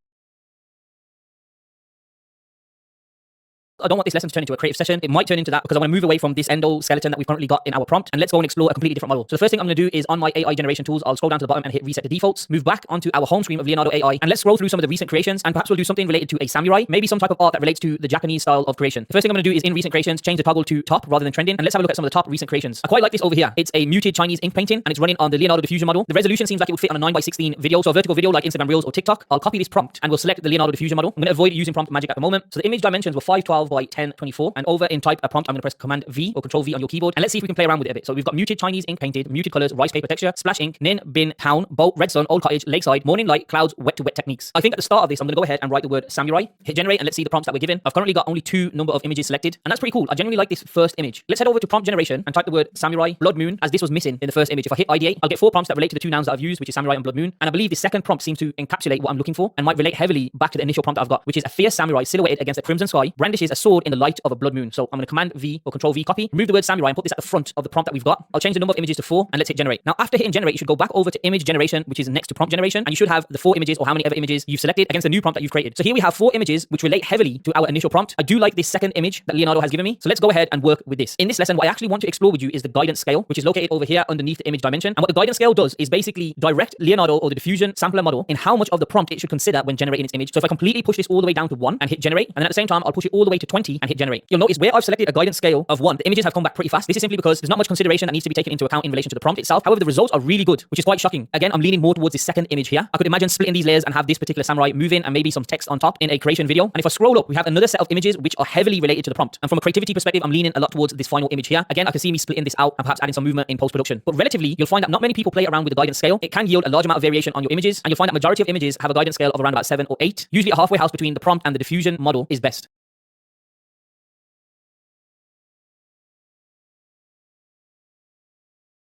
I don't want this lesson to turn into a creative session. It might turn into that because I want to move away from this endoskeleton that we've currently got in our prompt and let's go and explore a completely different model. So the first thing I'm going to do is on my AI generation tools, I'll scroll down to the bottom and hit reset the defaults, move back onto our home screen of Leonardo AI and let's scroll through some of the recent creations and perhaps we'll do something related to a samurai, maybe some type of art that relates to the Japanese style of creation. The first thing I'm going to do is in recent creations, change the toggle to top rather than trending and let's have a look at some of the top recent creations. I quite like this over here. It's a muted Chinese ink painting and it's running on the Leonardo diffusion model. The resolution seems like it would fit on a 9:16 video, so a vertical video like Instagram Reels or TikTok. I'll copy this prompt and we'll select the Leonardo diffusion model. I'm going to avoid using prompt magic at the moment. So the image dimensions were 512 by 1024 and over in type a prompt, I'm going to press Command V or Control V on your keyboard and let's see if we can play around with it a bit. So we've got muted Chinese ink painted, muted colors, rice paper texture, splash ink, nin, bin, town, boat, red sun, old cottage, lakeside, morning light, clouds, wet to wet techniques. I think at the start of this, I'm going to go ahead and write the word samurai, hit generate and let's see the prompts that we're given. I've currently got only two number of images selected and that's pretty cool. I genuinely like this first image. Let's head over to prompt generation and type the word samurai, blood moon as this was missing in the first image. If I hit ideate, I'll get 4 prompts that relate to the two nouns that I've used, which is samurai and blood moon. And I believe the second prompt seems to encapsulate what I'm looking for and might relate heavily back to the initial prompt that I've got, which is a fierce samurai silhouetted against a crimson sky, brandishes a sword in the light of a blood moon. So I'm going to Command V or Control V copy, remove the word samurai and put this at the front of the prompt that we've got. I'll change the number of images to 4 and let's hit generate. Now after hitting generate, you should go back over to image generation, which is next to prompt generation, and you should have the 4 images or how many ever images you've selected against the new prompt that you've created. So here we have 4 images which relate heavily to our initial prompt. I do like this second image that Leonardo has given me. So let's go ahead and work with this. In this lesson, what I actually want to explore with you is the guidance scale, which is located over here underneath the image dimension. And what the guidance scale does is basically direct Leonardo or the diffusion sampler model in how much of the prompt it should consider when generating its image. So if I completely push this all the way down to 1 and hit generate, and then at the same time, I'll push it all the way to 20 and hit generate. You'll notice where I've selected a guidance scale of 1, the images have come back pretty fast. This is simply because there's not much consideration that needs to be taken into account in relation to the prompt itself. However, the results are really good, which is quite shocking. Again, I'm leaning more towards the second image here. I could imagine splitting these layers and have this particular samurai moving and maybe some text on top in a creation video. And if I scroll up, we have another set of images which are heavily related to the prompt. And from a creativity perspective, I'm leaning a lot towards this final image here. Again, I can see me splitting this out and perhaps adding some movement in post-production. But relatively, you'll find that not many people play around with the guidance scale. It can yield a large amount of variation on your images, and you'll find that majority of images have a guidance scale of around about 7 or 8. Usually a halfway house between the prompt and the diffusion model is best.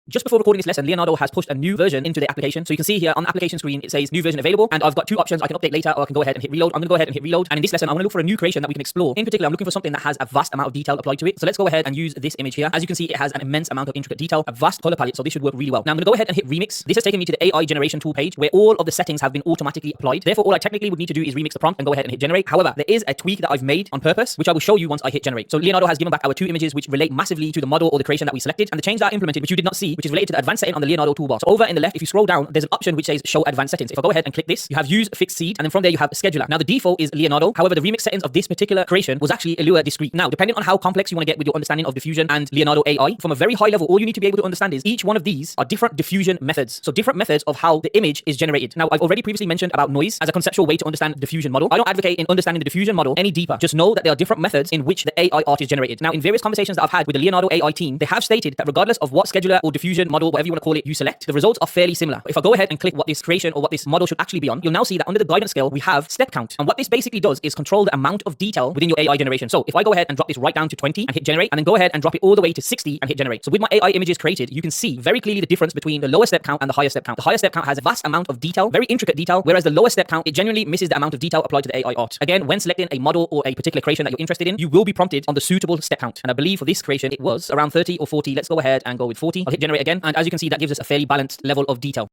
Just before recording this lesson, Leonardo has pushed a new version into the application. So you can see here on the application screen, it says new version available. And I've got 2 options. I can update later or I can go ahead and hit reload. I'm going to go ahead and hit reload. And in this lesson, I want to look for a new creation that we can explore. In particular, I'm looking for something that has a vast amount of detail applied to it. So let's go ahead and use this image here. As you can see, it has an immense amount of intricate detail, a vast color palette. So this should work really well. Now I'm going to go ahead and hit remix. This has taken me to the AI generation tool page where all of the settings have been automatically applied. Therefore, all I technically would need to do is remix the prompt and go ahead and hit generate. However, there is a tweak that I've made on purpose, which I will show you once I hit generate. So Leonardo has given back our 2 images which relate massively to the model or the creation that we selected. And the change that I implemented, which you did not see, which is related to the advanced setting on the Leonardo toolbar. So over in the left, if you scroll down, there's an option which says show advanced settings. If I go ahead and click this, you have use fixed seed, and then from there you have scheduler. Now the default is Leonardo. However, the remix settings of this particular creation was actually Allure discrete. Now, depending on how complex you want to get with your understanding of diffusion and Leonardo AI, from a very high level, all you need to be able to understand is each one of these are different diffusion methods. So different methods of how the image is generated. Now, I've already previously mentioned about noise as a conceptual way to understand the diffusion model. I don't advocate in understanding the diffusion model any deeper. Just know that there are different methods in which the AI art is generated. Now, in various conversations that I've had with the Leonardo AI team, they have stated that regardless of what scheduler or diffusion diffusion model, whatever you want to call it, you select, the results are fairly similar. But if I go ahead and click what this creation or what this model should actually be on, you'll now see that under the guidance scale, we have step count. And what this basically does is control the amount of detail within your AI generation. So if I go ahead and drop this right down to 20 and hit generate, and then go ahead and drop it all the way to 60 and hit generate. So with my AI images created, you can see very clearly the difference between the lower step count and the higher step count. The higher step count has a vast amount of detail, very intricate detail, whereas the lower step count, it genuinely misses the amount of detail applied to the AI art. Again, when selecting a model or a particular creation that you're interested in, you will be prompted on the suitable step count. And I believe for this creation, it was around 30 or 40. Let's go ahead and go with 40. I'll hit generate again. And as you can see, that gives us a fairly balanced level of detail.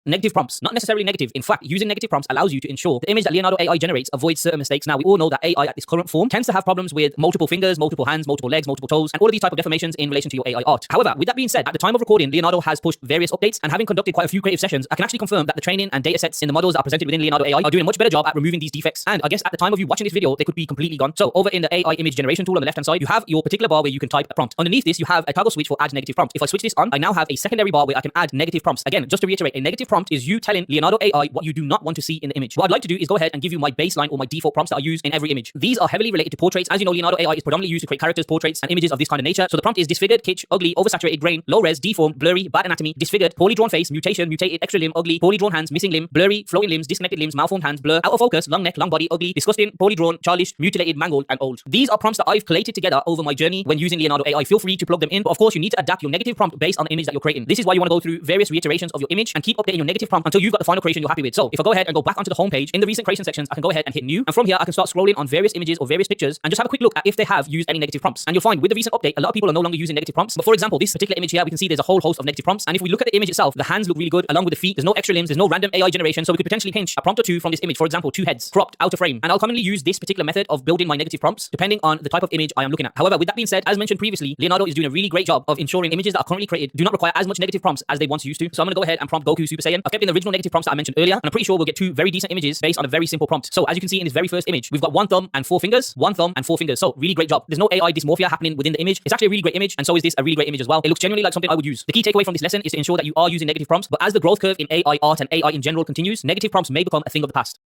Negative prompts, not necessarily negative. In fact, using negative prompts allows you to ensure the image that Leonardo AI generates avoids certain mistakes. Now, we all know that AI at its current form tends to have problems with multiple fingers, multiple hands, multiple legs, multiple toes, and all of these type of deformations in relation to your AI art. However, with that being said, at the time of recording, Leonardo has pushed various updates, and having conducted quite a few creative sessions, I can actually confirm that the training and datasets in the models that are presented within Leonardo AI are doing a much better job at removing these defects. And I guess at the time of you watching this video, they could be completely gone. So over in the AI image generation tool on the left-hand side, you have your particular bar where you can type a prompt. Underneath this, you have a toggle switch for add negative prompt. If I switch this on, I now have a secondary bar where I can add negative prompts. Again, just to reiterate, a negative prompt is you telling Leonardo AI what you do not want to see in the image. What I'd like to do is go ahead and give you my baseline or my default prompts that I use in every image. These are heavily related to portraits. As you know, Leonardo AI is predominantly used to create characters, portraits, and images of this kind of nature. So the prompt is disfigured, kitsch, ugly, oversaturated, grain, low res, deformed, blurry, bad anatomy, disfigured, poorly drawn face, mutation, mutated, extra limb, ugly, poorly drawn hands, missing limb, blurry, floating limbs, disconnected limbs, malformed hands, blur, out of focus, long neck, long body, ugly, disgusting, poorly drawn, childish, mutilated, mangled, and old. These are prompts that I've collated together over my journey when using Leonardo AI. Feel free to plug them in, but of course you need to adapt your negative prompt based on the image that you're creating. This is why you want to go through various reiterations of your image and keep updating your negative prompt until you've got the final creation you're happy with. So if I go ahead and go back onto the home page, in the recent creation sections, I can go ahead and hit new. And from here, I can start scrolling on various images or various pictures and just have a quick look at if they have used any negative prompts. And you'll find with the recent update, a lot of people are no longer using negative prompts. But for example, this particular image here, we can see there's a whole host of negative prompts. And if we look at the image itself, the hands look really good along with the feet. There's no extra limbs, there's no random AI generation. So we could potentially pinch a prompt or two from this image. For example, two heads, cropped, out of frame. And I'll commonly use this particular method of building my negative prompts depending on the type of image I am looking at. However, with that being said, as mentioned previously, Leonardo is doing a really great job of ensuring images that are currently created do not require as much negative prompts as they once used to. So I'm going to go ahead and prompt Goku Super Saiyan. I've kept in the original negative prompts that I mentioned earlier, and I'm pretty sure we'll get two very decent images based on a very simple prompt. So as you can see in this very first image, we've got one thumb and four fingers, one thumb and four fingers. So really great job. There's no AI dysmorphia happening within the image. It's actually a really great image, and so is this a really great image as well. It looks genuinely like something I would use. The key takeaway from this lesson is to ensure that you are using negative prompts, but as the growth curve in AI art and AI in general continues, negative prompts may become a thing of the past.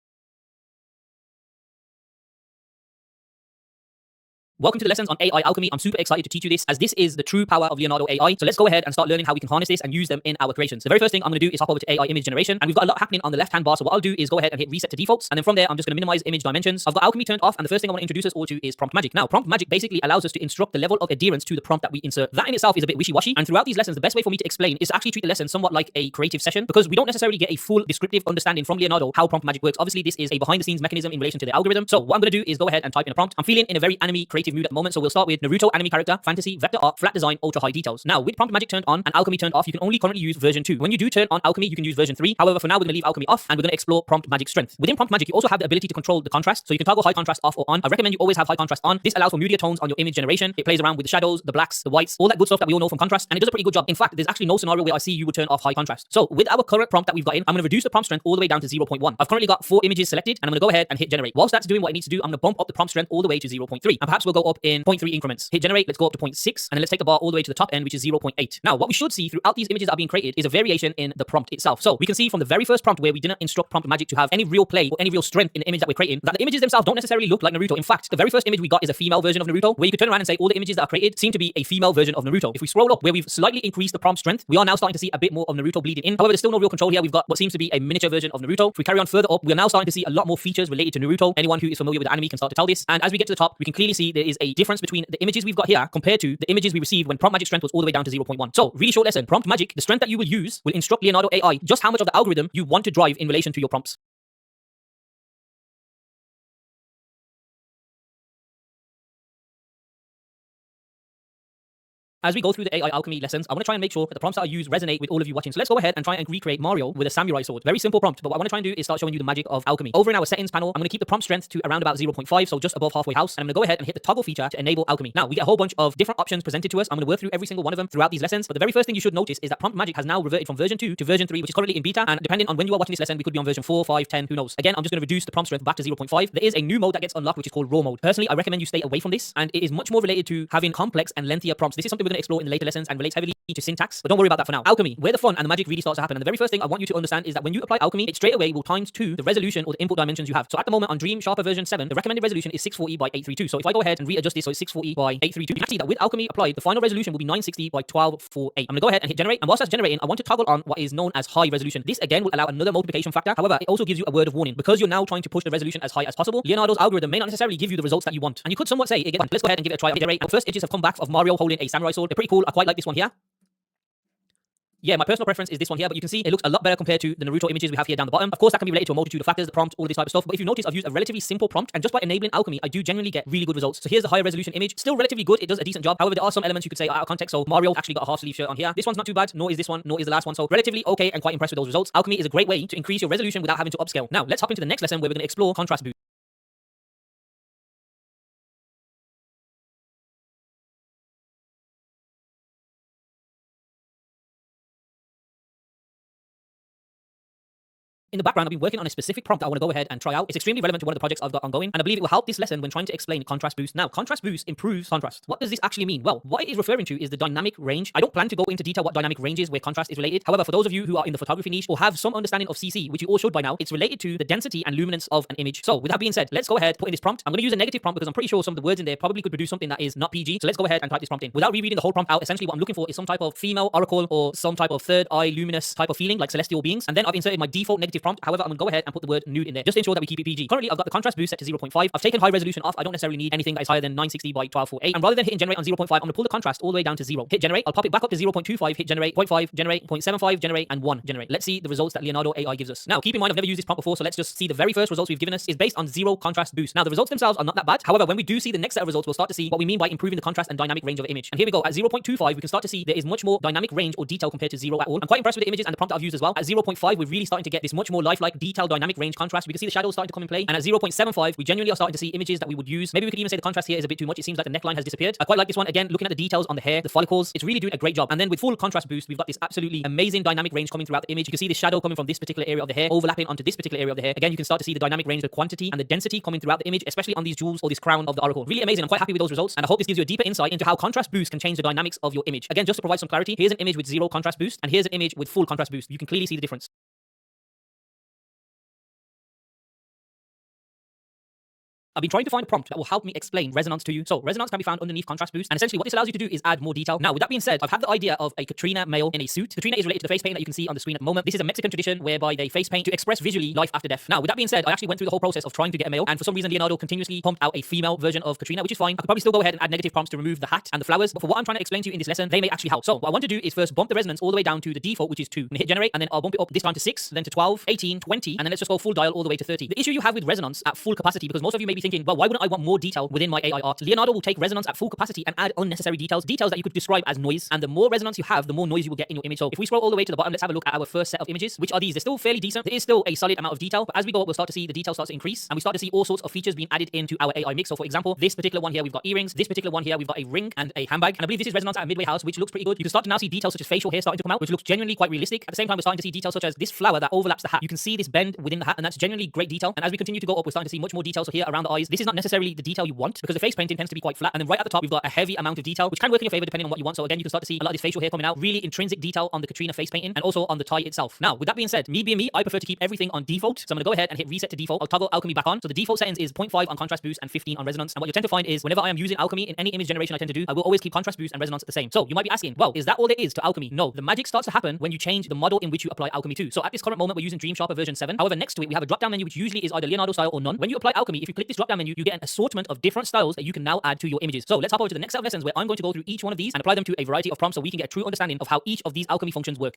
Welcome to the lessons on AI alchemy. I'm super excited to teach you this, as this is the true power of Leonardo AI. So let's go ahead and start learning how we can harness this and use them in our creations. The very first thing I'm going to do is hop over to AI image generation, and we've got a lot happening on the left-hand bar. So what I'll do is go ahead and hit reset to defaults, and then from there, I'm just going to minimize image dimensions. I've got alchemy turned off, and the first thing I want to introduce us all to is prompt magic. Now, prompt magic basically allows us to instruct the level of adherence to the prompt that we insert. That in itself is a bit wishy-washy, and throughout these lessons, the best way for me to explain is to actually treat the lesson somewhat like a creative session, because we don't necessarily get a full descriptive understanding from Leonardo how prompt magic works. Obviously, this is a behind-the-scenes mechanism in relation to the algorithm. So what I'm going to do is go ahead and type in a prompt. I'm feeling in a very anime creative mood at the moment, so we'll start with Naruto anime character, fantasy, vector art, flat design, ultra high details. Now, with prompt magic turned on and alchemy turned off, you can only currently use version 2. When you do turn on alchemy, you can use version 3. However, for now, we're going to leave alchemy off, and we're going to explore prompt magic strength. Within prompt magic, you also have the ability to control the contrast, so you can toggle high contrast off or on. I recommend you always have high contrast on. This allows for moodier tones on your image generation. It plays around with the shadows, the blacks, the whites, all that good stuff that we all know from contrast, and it does a pretty good job. In fact, there's actually no scenario where I see you would turn off high contrast. So with our current prompt that we've got in, I'm going to reduce the prompt strength all the way down to 0.1. I've currently got 4 images selected, and I'm going to go ahead and hit generate. Whilst that's doing what it needs to do, I'm going to bump up the prompt strength all the way to 0.3, and perhaps we'll go up in 0.3 increments. Hit generate, let's go up to 0.6, and then let's take the bar all the way to the top end, which is 0.8. Now, what we should see throughout these images that are being created is a variation in the prompt itself. So we can see from the very first prompt, where we didn't instruct prompt magic to have any real play or any real strength in the image that we're creating, that the images themselves don't necessarily look like Naruto. In fact, the very first image we got is a female version of Naruto, where you could turn around and say all the images that are created seem to be a female version of Naruto. If we scroll up, where we've slightly increased the prompt strength, we are now starting to see a bit more of Naruto bleeding in. However, there's still no real control here. We've got what seems to be a miniature version of Naruto. If we carry on further up, we're now starting to see a lot more features related to Naruto. Anyone who is familiar with the anime can start to tell this. And as we get to the top, we can clearly see there is a difference between the images we've got here compared to the images we received when prompt magic strength was all the way down to 0.1. So really short lesson, prompt magic, the strength that you will use will instruct Leonardo AI just how much of the algorithm you want to drive in relation to your prompts. As we go through the AI alchemy lessons, I want to try and make sure that the prompts that I use resonate with all of you watching. So let's go ahead and try and recreate Mario with a samurai sword. Very simple prompt, but what I want to try and do is start showing you the magic of alchemy. Over in our settings panel, I'm going to keep the prompt strength to around about 0.5, so just above halfway house, and I'm going to go ahead and hit the toggle feature to enable alchemy. Now, we get a whole bunch of different options presented to us. I'm going to work through every single one of them throughout these lessons, but the very first thing you should notice is that prompt magic has now reverted from version 2 to version 3, which is currently in beta, and depending on when you are watching this lesson, we could be on version 4, 5, 10, who knows. Again, I'm just going to reduce the prompt strength back to 0.5. There is a new mode that gets unlocked, which is called raw mode. Personally, I recommend you stay away from this, and it is much more related to having complex and lengthier prompts. This is something we're going going to explore in the later lessons and relates heavily to syntax, but don't worry about that for now. Alchemy, where the fun and the magic really starts to happen. And the very first thing I want you to understand is that when you apply alchemy, it straight away will times 2 the resolution or the input dimensions you have. So at the moment on Dream Sharper version 7, the recommended resolution is 640 by 832. So if I go ahead and readjust this so it's 640 by 832, you can see that with alchemy applied, the final resolution will be 960 by 1248. I'm going to go ahead and hit generate, and whilst that's generating, I want to toggle on what is known as high resolution. This again will allow another multiplication factor. However, it also gives you a word of warning. Because you're now trying to push the resolution as high as possible, Leonardo's algorithm may not necessarily give you the results that you want. And you could somewhat say it gets fun. Let's go ahead and give it a try. Generate. Our first images have come back of Mario holding a samurai sword. They're pretty cool. I quite like this one here. Yeah, my personal preference is this one here, but you can see it looks a lot better compared to the Naruto images we have here down the bottom. Of course, that can be related to a multitude of factors, the prompt, all of this type of stuff. But if you notice, I've used a relatively simple prompt, and just by enabling alchemy, I do generally get really good results. So here's the higher resolution image. Still relatively good. It does a decent job. However, there are some elements you could say are out of context. So Mario actually got a half sleeve shirt on here. This one's not too bad, nor is this one, nor is the last one. So relatively okay and quite impressed with those results. Alchemy is a great way to increase your resolution without having to upscale. Now, let's hop into the next lesson where we're going to explore contrast boost. In the background, I've been working on a specific prompt that I want to go ahead and try out. It's extremely relevant to one of the projects I've got ongoing, and I believe it will help this lesson when trying to explain contrast boost. Now, contrast boost improves contrast. What does this actually mean? Well, what it is referring to is the dynamic range. I don't plan to go into detail what dynamic range is where contrast is related. However, for those of you who are in the photography niche or have some understanding of CC, which you all should by now, it's related to the density and luminance of an image. So with that being said, let's go ahead, put in this prompt. I'm going to use a negative prompt because I'm pretty sure some of the words in there probably could produce something that is not PG. So let's go ahead and type this prompt in. Without rereading the whole prompt out, essentially what I'm looking for is some type of female oracle or some type of third eye luminous type of feeling like celestial beings. And then I've inserted my default negative prompt. However, I'm going to go ahead and put the word nude in there just to ensure that we keep it PG. Currently, I've got the contrast boost set to 0.5. I've taken high resolution off. I don't necessarily need anything that is higher than 960 by 1248. And rather than hitting generate on 0.5, I'm going to pull the contrast all the way down to 0. Hit generate. I'll pop it back up to 0.25. Hit generate. 0.5 generate. 0.75 generate. And 1 generate. Let's see the results that Leonardo AI gives us. Now, keep in mind, I've never used this prompt before, so let's just see the very first results we've given us is based on 0 contrast boost. Now, the results themselves are not that bad. However, when we do see the next set of results, we'll start to see what we mean by improving the contrast and dynamic range of the image. And here we go. At 0.25, we can start to see there is much more dynamic range or detail compared to 0 at all. I'm quite impressed with the images and the prompt that I've used as well. At 0.5, we're really starting to get this much more lifelike, detailed, dynamic range contrast. We can see the shadows starting to come in play. And at 0.75, we genuinely are starting to see images that we would use. Maybe we could even say the contrast here is a bit too much. It seems like the neckline has disappeared. I quite like this one. Again, looking at the details on the hair, the follicles, it's really doing a great job. And then with full contrast boost, we've got this absolutely amazing dynamic range coming throughout the image. You can see the shadow coming from this particular area of the hair, overlapping onto this particular area of the hair. Again, you can start to see the dynamic range, the quantity and the density coming throughout the image, especially on these jewels or this crown of the oracle. Really amazing. I'm quite happy with those results. And I hope this gives you a deeper insight into how contrast boost can change the dynamics of your image. Again, just to provide some clarity, here's an image with 0 contrast boost, and here's an image with full contrast boost. You can clearly see the difference. I've been trying to find a prompt that will help me explain resonance to you. So resonance can be found underneath contrast boost, and essentially what this allows you to do is add more detail. Now, with that being said, I've had the idea of a Katrina male in a suit. Katrina is related to the face paint that you can see on the screen at the moment. This is a Mexican tradition whereby they face paint to express visually life after death. Now, with that being said, I actually went through the whole process of trying to get a male, and for some reason Leonardo continuously pumped out a female version of Katrina, which is fine. I could probably still go ahead and add negative prompts to remove the hat and the flowers, but for what I'm trying to explain to you in this lesson, they may actually help. So what I want to do is first bump the resonance all the way down to the default, which is 2. And hit generate, and then I'll bump it up this time to 6, then to 12, 18, 20, and then let's just go full dial all the way to 30. The issue you have with resonance at full capacity, because most of you may be thinking, well, why wouldn't I want more detail within my AI art? Leonardo will take resonance at full capacity and add unnecessary details that you could describe as noise. And the more resonance you have, the more noise you will get in your image. So if we scroll all the way to the bottom, let's have a look at our first set of images, which are these. They're still fairly decent. There is still a solid amount of detail, but as we go up, we'll start to see the detail starts to increase, and we start to see all sorts of features being added into our AI mix. So for example, this particular one here, we've got earrings. This particular one here, we've got a ring and a handbag. And I believe this is resonance at a midway house, which looks pretty good. You can start to now see details such as facial hair starting to come out, which looks genuinely quite realistic. At the same time, we're starting to see details such as this flower that overlaps the hat. You can see this bend within the hat, and that's genuinely great detail. And as we continue to go up, we're starting to see much more detail. So here around the eyes, this is not necessarily the detail you want because the face painting tends to be quite flat. And then right at the top, we've got a heavy amount of detail, which can work in your favor depending on what you want. So again, you can start to see a lot of this facial hair coming out, really intrinsic detail on the Katrina face painting and also on the tie itself. Now, with that being said, me being me, I prefer to keep everything on default. So I'm going to go ahead and hit reset to default. I'll toggle alchemy back on. So the default settings is 0.5 on contrast boost and 15 on resonance. And what you'll tend to find is whenever I am using alchemy in any image generation I tend to do, I will always keep contrast boost and resonance the same. So you might be asking, well, is that all there is to alchemy? No, the magic starts to happen when you change the model in which you apply alchemy to. So at this current moment, we're using Dream Sharper version 7. However, next to it, we have a drop down menu, which usually is either Leonardo style or none. When you apply alchemy, if you click this drop down menu, you get an assortment of different styles that you can now add to your images. So let's hop over to the next set of lessons where I'm going to go through each one of these and apply them to a variety of prompts so we can get a true understanding of how each of these alchemy functions work.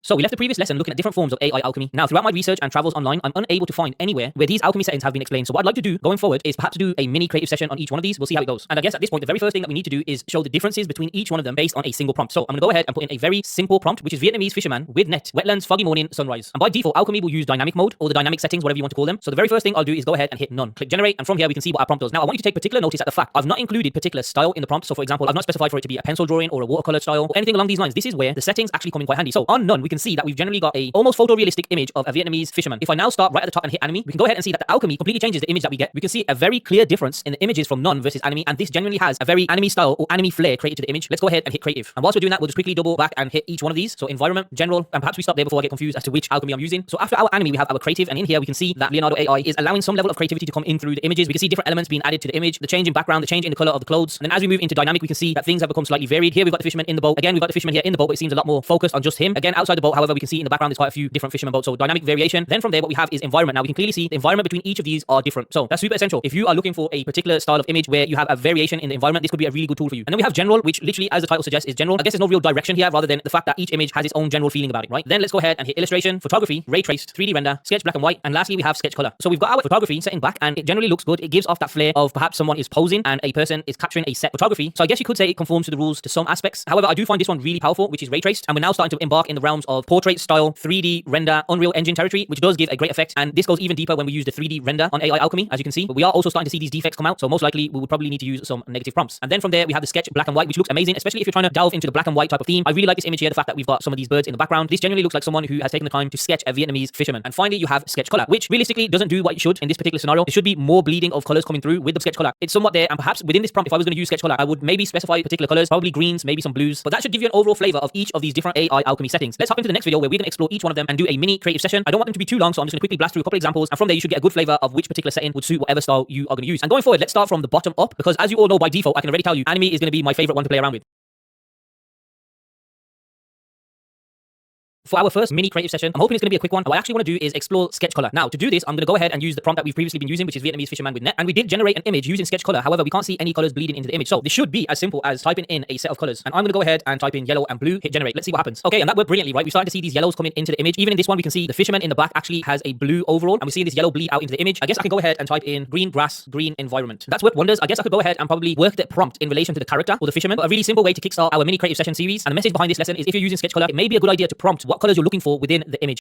So we left the previous lesson looking at different forms of AI alchemy. Now, throughout my research and travels online, I'm unable to find anywhere where these alchemy settings have been explained. So what I'd like to do going forward is perhaps do a mini creative session on each one of these. We'll see how it goes. And I guess at this point, the very first thing that we need to do is show the differences between each one of them based on a single prompt. So I'm going to go ahead and put in a very simple prompt, which is Vietnamese fisherman with net, wetlands, foggy morning, sunrise. And by default, alchemy will use dynamic mode or the dynamic settings, whatever you want to call them. So the very first thing I'll do is go ahead and hit none. Click generate, and from here we can see what our prompt does. Now I want you to take particular notice at the fact I've not included particular style in the prompt. So for example, I've not specified for it to be a pencil drawing or a watercolor style or anything along these lines. This is where the settings actually come in quite handy. So on none, we can see that we've generally got a almost photorealistic image of a Vietnamese fisherman. If I now start right at the top and hit anime, we can go ahead and see that the alchemy completely changes the image that we get. We can see a very clear difference in the images from none versus anime, and this genuinely has a very anime style or anime flair created to the image. Let's go ahead and hit creative. And whilst we're doing that, we'll just quickly double back and hit each one of these. So environment, general, and perhaps we stop there before I get confused as to which alchemy I'm using. So after our anime, we have our creative, and in here we can see that Leonardo AI is allowing some level of creativity to come in through the images. We can see different elements being added to the image, the change in background, the change in the color of the clothes. And then as we move into dynamic, we can see that things have become slightly varied. Here we've got the fisherman in the boat. Again, we've got the fisherman here in the boat, but it seems a lot more focused on just him. Again, outside the boat, however, we can see in the background there's quite a few different fisherman boats. So dynamic variation. Then from there, what we have is environment. Now we can clearly see the environment between each of these are different. So that's super essential. If you are looking for a particular style of image where you have a variation in the environment, this could be a really good tool for you. And then we have general, which literally, as the title suggests, is general. I guess there's no real direction here rather than the fact that each image has its own general feeling about it, right? Then let's go ahead and hit illustration, photography, ray traced, 3D render, sketch black and white, and lastly we have sketch color. So we've got our photography setting back, and it generally looks good. It gives off that flair of perhaps someone is posing and a person is capturing a set photography. So I guess you could say it conforms to the rules to some aspects. However, I do find this one really powerful, which is ray traced, and we're now starting to embark in the realms of portrait style, 3D render, Unreal Engine territory, which does give a great effect. And this goes even deeper when we use the 3D render on AI Alchemy, as you can see. But we are also starting to see these defects come out, so most likely we would probably need to use some negative prompts. And then from there we have the sketch black and white, which looks amazing, especially if you're trying to delve into the black and white type of theme. I really like this image here, the fact that we've got some of these birds in the background. This generally looks like someone who has taken the time to sketch a Vietnamese fisherman. And finally you have sketch color, which realistically doesn't do what it should in this particular scenario. It should be more bleeding of colors coming through with the sketch color. It's somewhat there, and perhaps within this prompt, if I was going to use sketch color, I would maybe specify particular colors, probably greens, maybe some blues, but that should give you an overall flavor of each of these different AI Alchemy settings. Let's hop into the next video where we're going to explore each one of them and do a mini creative session. I don't want them to be too long, so I'm just going to quickly blast through a couple examples, and from there you should get a good flavor of which particular setting would suit whatever style you are going to use. And going forward, let's start from the bottom up, because as you all know by default, I can already tell you anime is going to be my favorite one to play around with. For our first mini creative session, I'm hoping it's going to be a quick one. What I actually want to do is explore sketch color. Now, to do this, I'm going to go ahead and use the prompt that we've previously been using, which is Vietnamese fisherman with net. And we did generate an image using sketch color. However, we can't see any colors bleeding into the image. So this should be as simple as typing in a set of colors. And I'm going to go ahead and type in yellow and blue, hit generate. Let's see what happens. Okay, and that worked brilliantly, right? We're starting to see these yellows coming into the image. Even in this one, we can see the fisherman in the back actually has a blue overall, and we're seeing this yellow bleed out into the image. I guess I can go ahead and type in green grass, green environment. That's worked wonders. I guess I could go ahead and probably work that prompt in relation to the character or the fisherman. But a really simple way to kickstart our mini creative session series. And the message behind this lesson is if you're using sketch color, it may be a good idea to prompt what colors you're looking for within the image.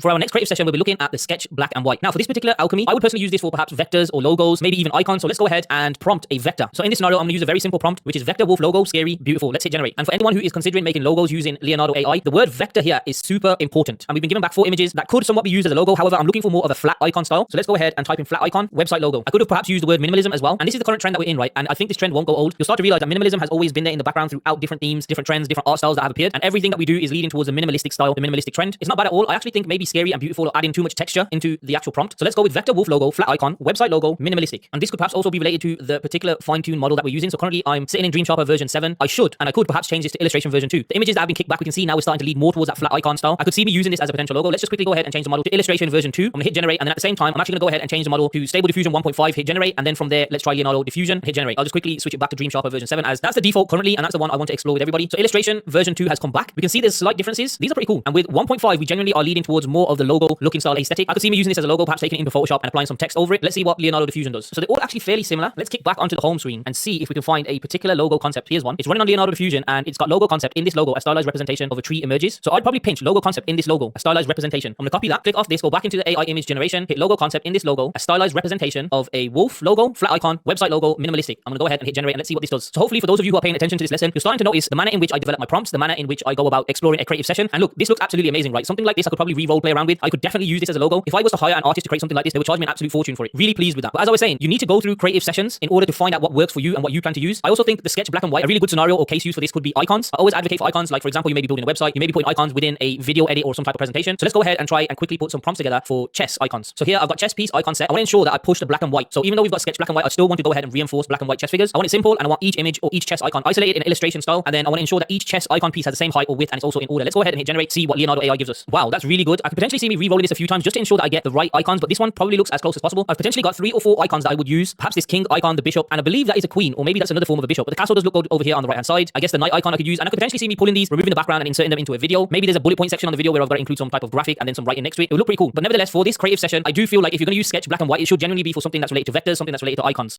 For our next creative session, we'll be looking at the sketch black and white. Now, for this particular alchemy, I would personally use this for perhaps vectors or logos, maybe even icons. So let's go ahead and prompt a vector. So in this scenario, I'm going to use a very simple prompt, which is vector wolf logo, scary, beautiful. Let's hit generate. And for anyone who is considering making logos using Leonardo AI, the word vector here is super important. And we've been given back 4 images that could somewhat be used as a logo. However, I'm looking for more of a flat icon style. So let's go ahead and type in flat icon, website logo. I could have perhaps used the word minimalism as well. And this is the current trend that we're in, right? And I think this trend won't go old. You'll start to realize that minimalism has always been there in the background throughout different themes, different trends, different art styles that have appeared. And everything that we do is leading towards a minimalistic style, the minimalistic trend. It's not bad at all. I actually think maybe scary and beautiful or adding too much texture into the actual prompt. So let's go with vector wolf logo, flat icon, website logo, minimalistic. And this could perhaps also be related to the particular fine-tuned model that we're using. So currently I'm sitting in Dream version 7. I could perhaps change this to illustration version 2. The images that have been kicked back, we can see now we're starting to lead more towards that flat icon style. I could see me using this as a potential logo. Let's just quickly go ahead and change the model to illustration version 2. I'm gonna hit generate, and then at the same time, I'm actually gonna go ahead and change the model to stable diffusion 1.5, hit generate, and then from there, let's try Leonardo diffusion, hit generate. I'll just quickly switch it back to Dream version 7 as that's the default currently, and that's the one I want to explore with everybody. So illustration version 2 has come back. We can see there's slight differences. These are pretty cool. And with 1.5, we generally are leading towards more of the logo looking style aesthetic. I could see me using this as a logo, perhaps taking it into Photoshop and applying some text over it. Let's see what Leonardo diffusion does. So they're all actually fairly similar. Let's kick back onto the home screen and see if we can find a particular logo concept. Here's one. It's running on Leonardo diffusion, and it's got logo concept. In this logo, a stylized representation of a tree emerges. So I'd probably pinch logo concept in this logo, a stylized representation. I'm gonna copy that, click off this, go back into the AI image generation, hit logo concept in this logo, a stylized representation of a wolf logo, flat icon, website logo, minimalistic. I'm gonna go ahead and hit generate, and let's see what this does. So hopefully for those of you who are paying attention to this lesson, you're starting to notice the manner in which I develop my prompts, the manner in which I go about exploring a creative session. And look, this looks absolutely amazing, right? Something like this I could probably re-role play around with. I could definitely use this as a logo. If I was to hire an artist to create something like this, they would charge me an absolute fortune for it. Really pleased with that. But as I was saying, you need to go through creative sessions in order to find out what works for you and what you plan to use. I also think the sketch black and white, a really good scenario or case use for this could be icons. I always advocate for icons. Like for example, you may be building a website, you may be putting icons within a video edit or some type of presentation. So let's go ahead and try and quickly put some prompts together for chess icons. So here I've got chess piece icon set. I want to ensure that I push the black and white. So even though we've got sketch black and white, I still want to go ahead and reinforce black and white chess figures. I want it simple, and I want each image or each chess icon isolated in illustration style. And then I want to ensure that each chess icon piece has the same height or width and it's also in order. Let's go ahead and hit generate, see what Leonardo AI gives us. Wow, that's really good. I could potentially see me re-rolling this a few times just to ensure that I get the right icons, but this one probably looks as close as possible. I've potentially got 3 or 4 icons that I would use. Perhaps this king icon, the bishop, and I believe that is a queen, or maybe that's another form of a bishop. But the castle does look good over here on the right hand side. I guess the knight icon I could use, and I could potentially see me pulling these, removing the background and inserting them into a video. Maybe there's a bullet point section on the video where I've got to include some type of graphic and then some writing next to it. It would look pretty cool. But nevertheless, for this creative session, I do feel like if you're going to use sketch black and white, it should generally be for something that's related to vectors, something that's related to icons.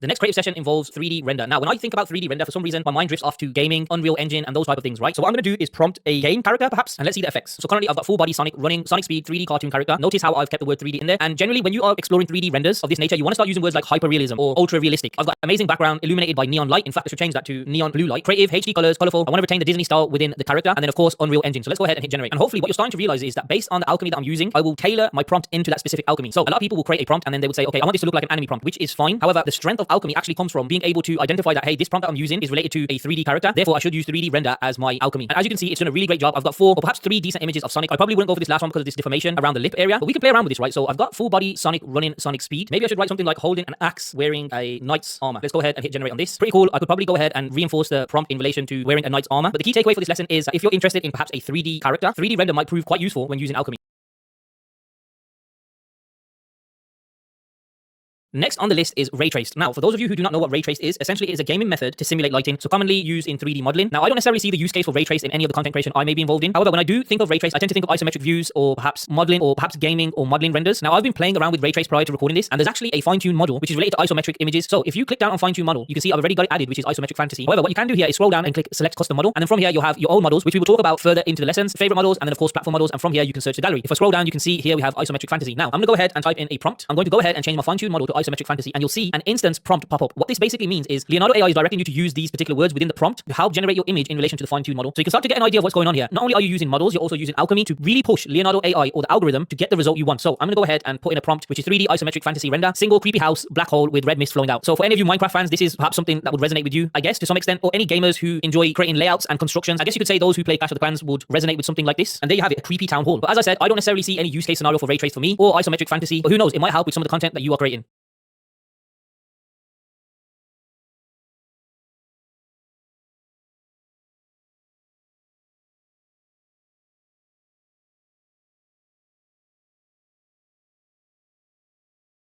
The next creative session involves 3D render. Now, when I think about 3D render, for some reason, my mind drifts off to gaming, Unreal Engine, and those type of things, right? So what I'm going to do is prompt a game character, perhaps, and let's see the effects. So currently, I've got full body Sonic running Sonic Speed 3D cartoon character. Notice how I've kept the word 3D in there. And generally, when you are exploring 3D renders of this nature, you want to start using words like hyper-realism or ultra-realistic. I've got amazing background illuminated by neon light. In fact, I should change that to neon blue light. Creative, HD colors, colorful. I want to retain the Disney style within the character. And then, of course, Unreal Engine. So let's go ahead and hit generate. And hopefully, what you're starting to realize is that based on the alchemy that I'm using, I will tailor my prompt into that specific alchemy. So a lot of people will create a prompt and then they would say, okay, I want this to look like an anime prompt, which is fine. However, the strength of alchemy actually comes from being able to identify that, hey, this prompt that I'm using is related to a 3D character. Therefore, I should use 3D render as my alchemy. And as you can see, it's done a really great job. I've got 4 or perhaps 3 decent images of Sonic. I probably wouldn't go for this last one because of this deformation around the lip area, but we can play around with this, right? So I've got full body Sonic running Sonic Speed. Maybe I should write something like holding an axe wearing a knight's armor. Let's go ahead and hit generate on this. Pretty cool. I could probably go ahead and reinforce the prompt in relation to wearing a knight's armor. But the key takeaway for this lesson is that if you're interested in perhaps a 3D character, 3D render might prove quite useful when using alchemy. Next on the list is ray traced. Now, for those of you who do not know what ray traced is, essentially it is a gaming method to simulate lighting, so commonly used in 3D modeling. Now, I don't necessarily see the use case for ray traced in any of the content creation I may be involved in. However, when I do think of ray traced, I tend to think of isometric views or perhaps modeling or perhaps gaming or modeling renders. Now, I've been playing around with ray traced prior to recording this, and there's actually a fine-tune model which is related to isometric images. So if you click down on fine-tune model, you can see I've already got it added, which is isometric fantasy. However, what you can do here is scroll down and click select custom model, and then from here you'll have your own models, which we will talk about further into the lessons, favorite models, and then of course platform models, and from here you can search the gallery. If I scroll down, you can see here we have isometric fantasy. Now, I'm going to go ahead and type in a prompt. I'm going to go ahead and change my fine-tune model to isometric fantasy, and you'll see an instance prompt pop up. What this basically means is Leonardo AI is directing you to use these particular words within the prompt to help generate your image in relation to the fine-tune model. So you can start to get an idea of what's going on here. Not only are you using models, you're also using alchemy to really push Leonardo AI or the algorithm to get the result you want. So I'm going to go ahead and put in a prompt which is 3D isometric fantasy render, single creepy house, black hole with red mist flowing out. So for any of you Minecraft fans, this is perhaps something that would resonate with you, I guess, to some extent, or any gamers who enjoy creating layouts and constructions. I guess you could say those who play Clash of the Clans would resonate with something like this. And there you have it, a creepy town hall. But as I said, I don't necessarily see any use case scenario for ray trace for me or isometric fantasy, but who knows, it might help with some of the content that you are creating.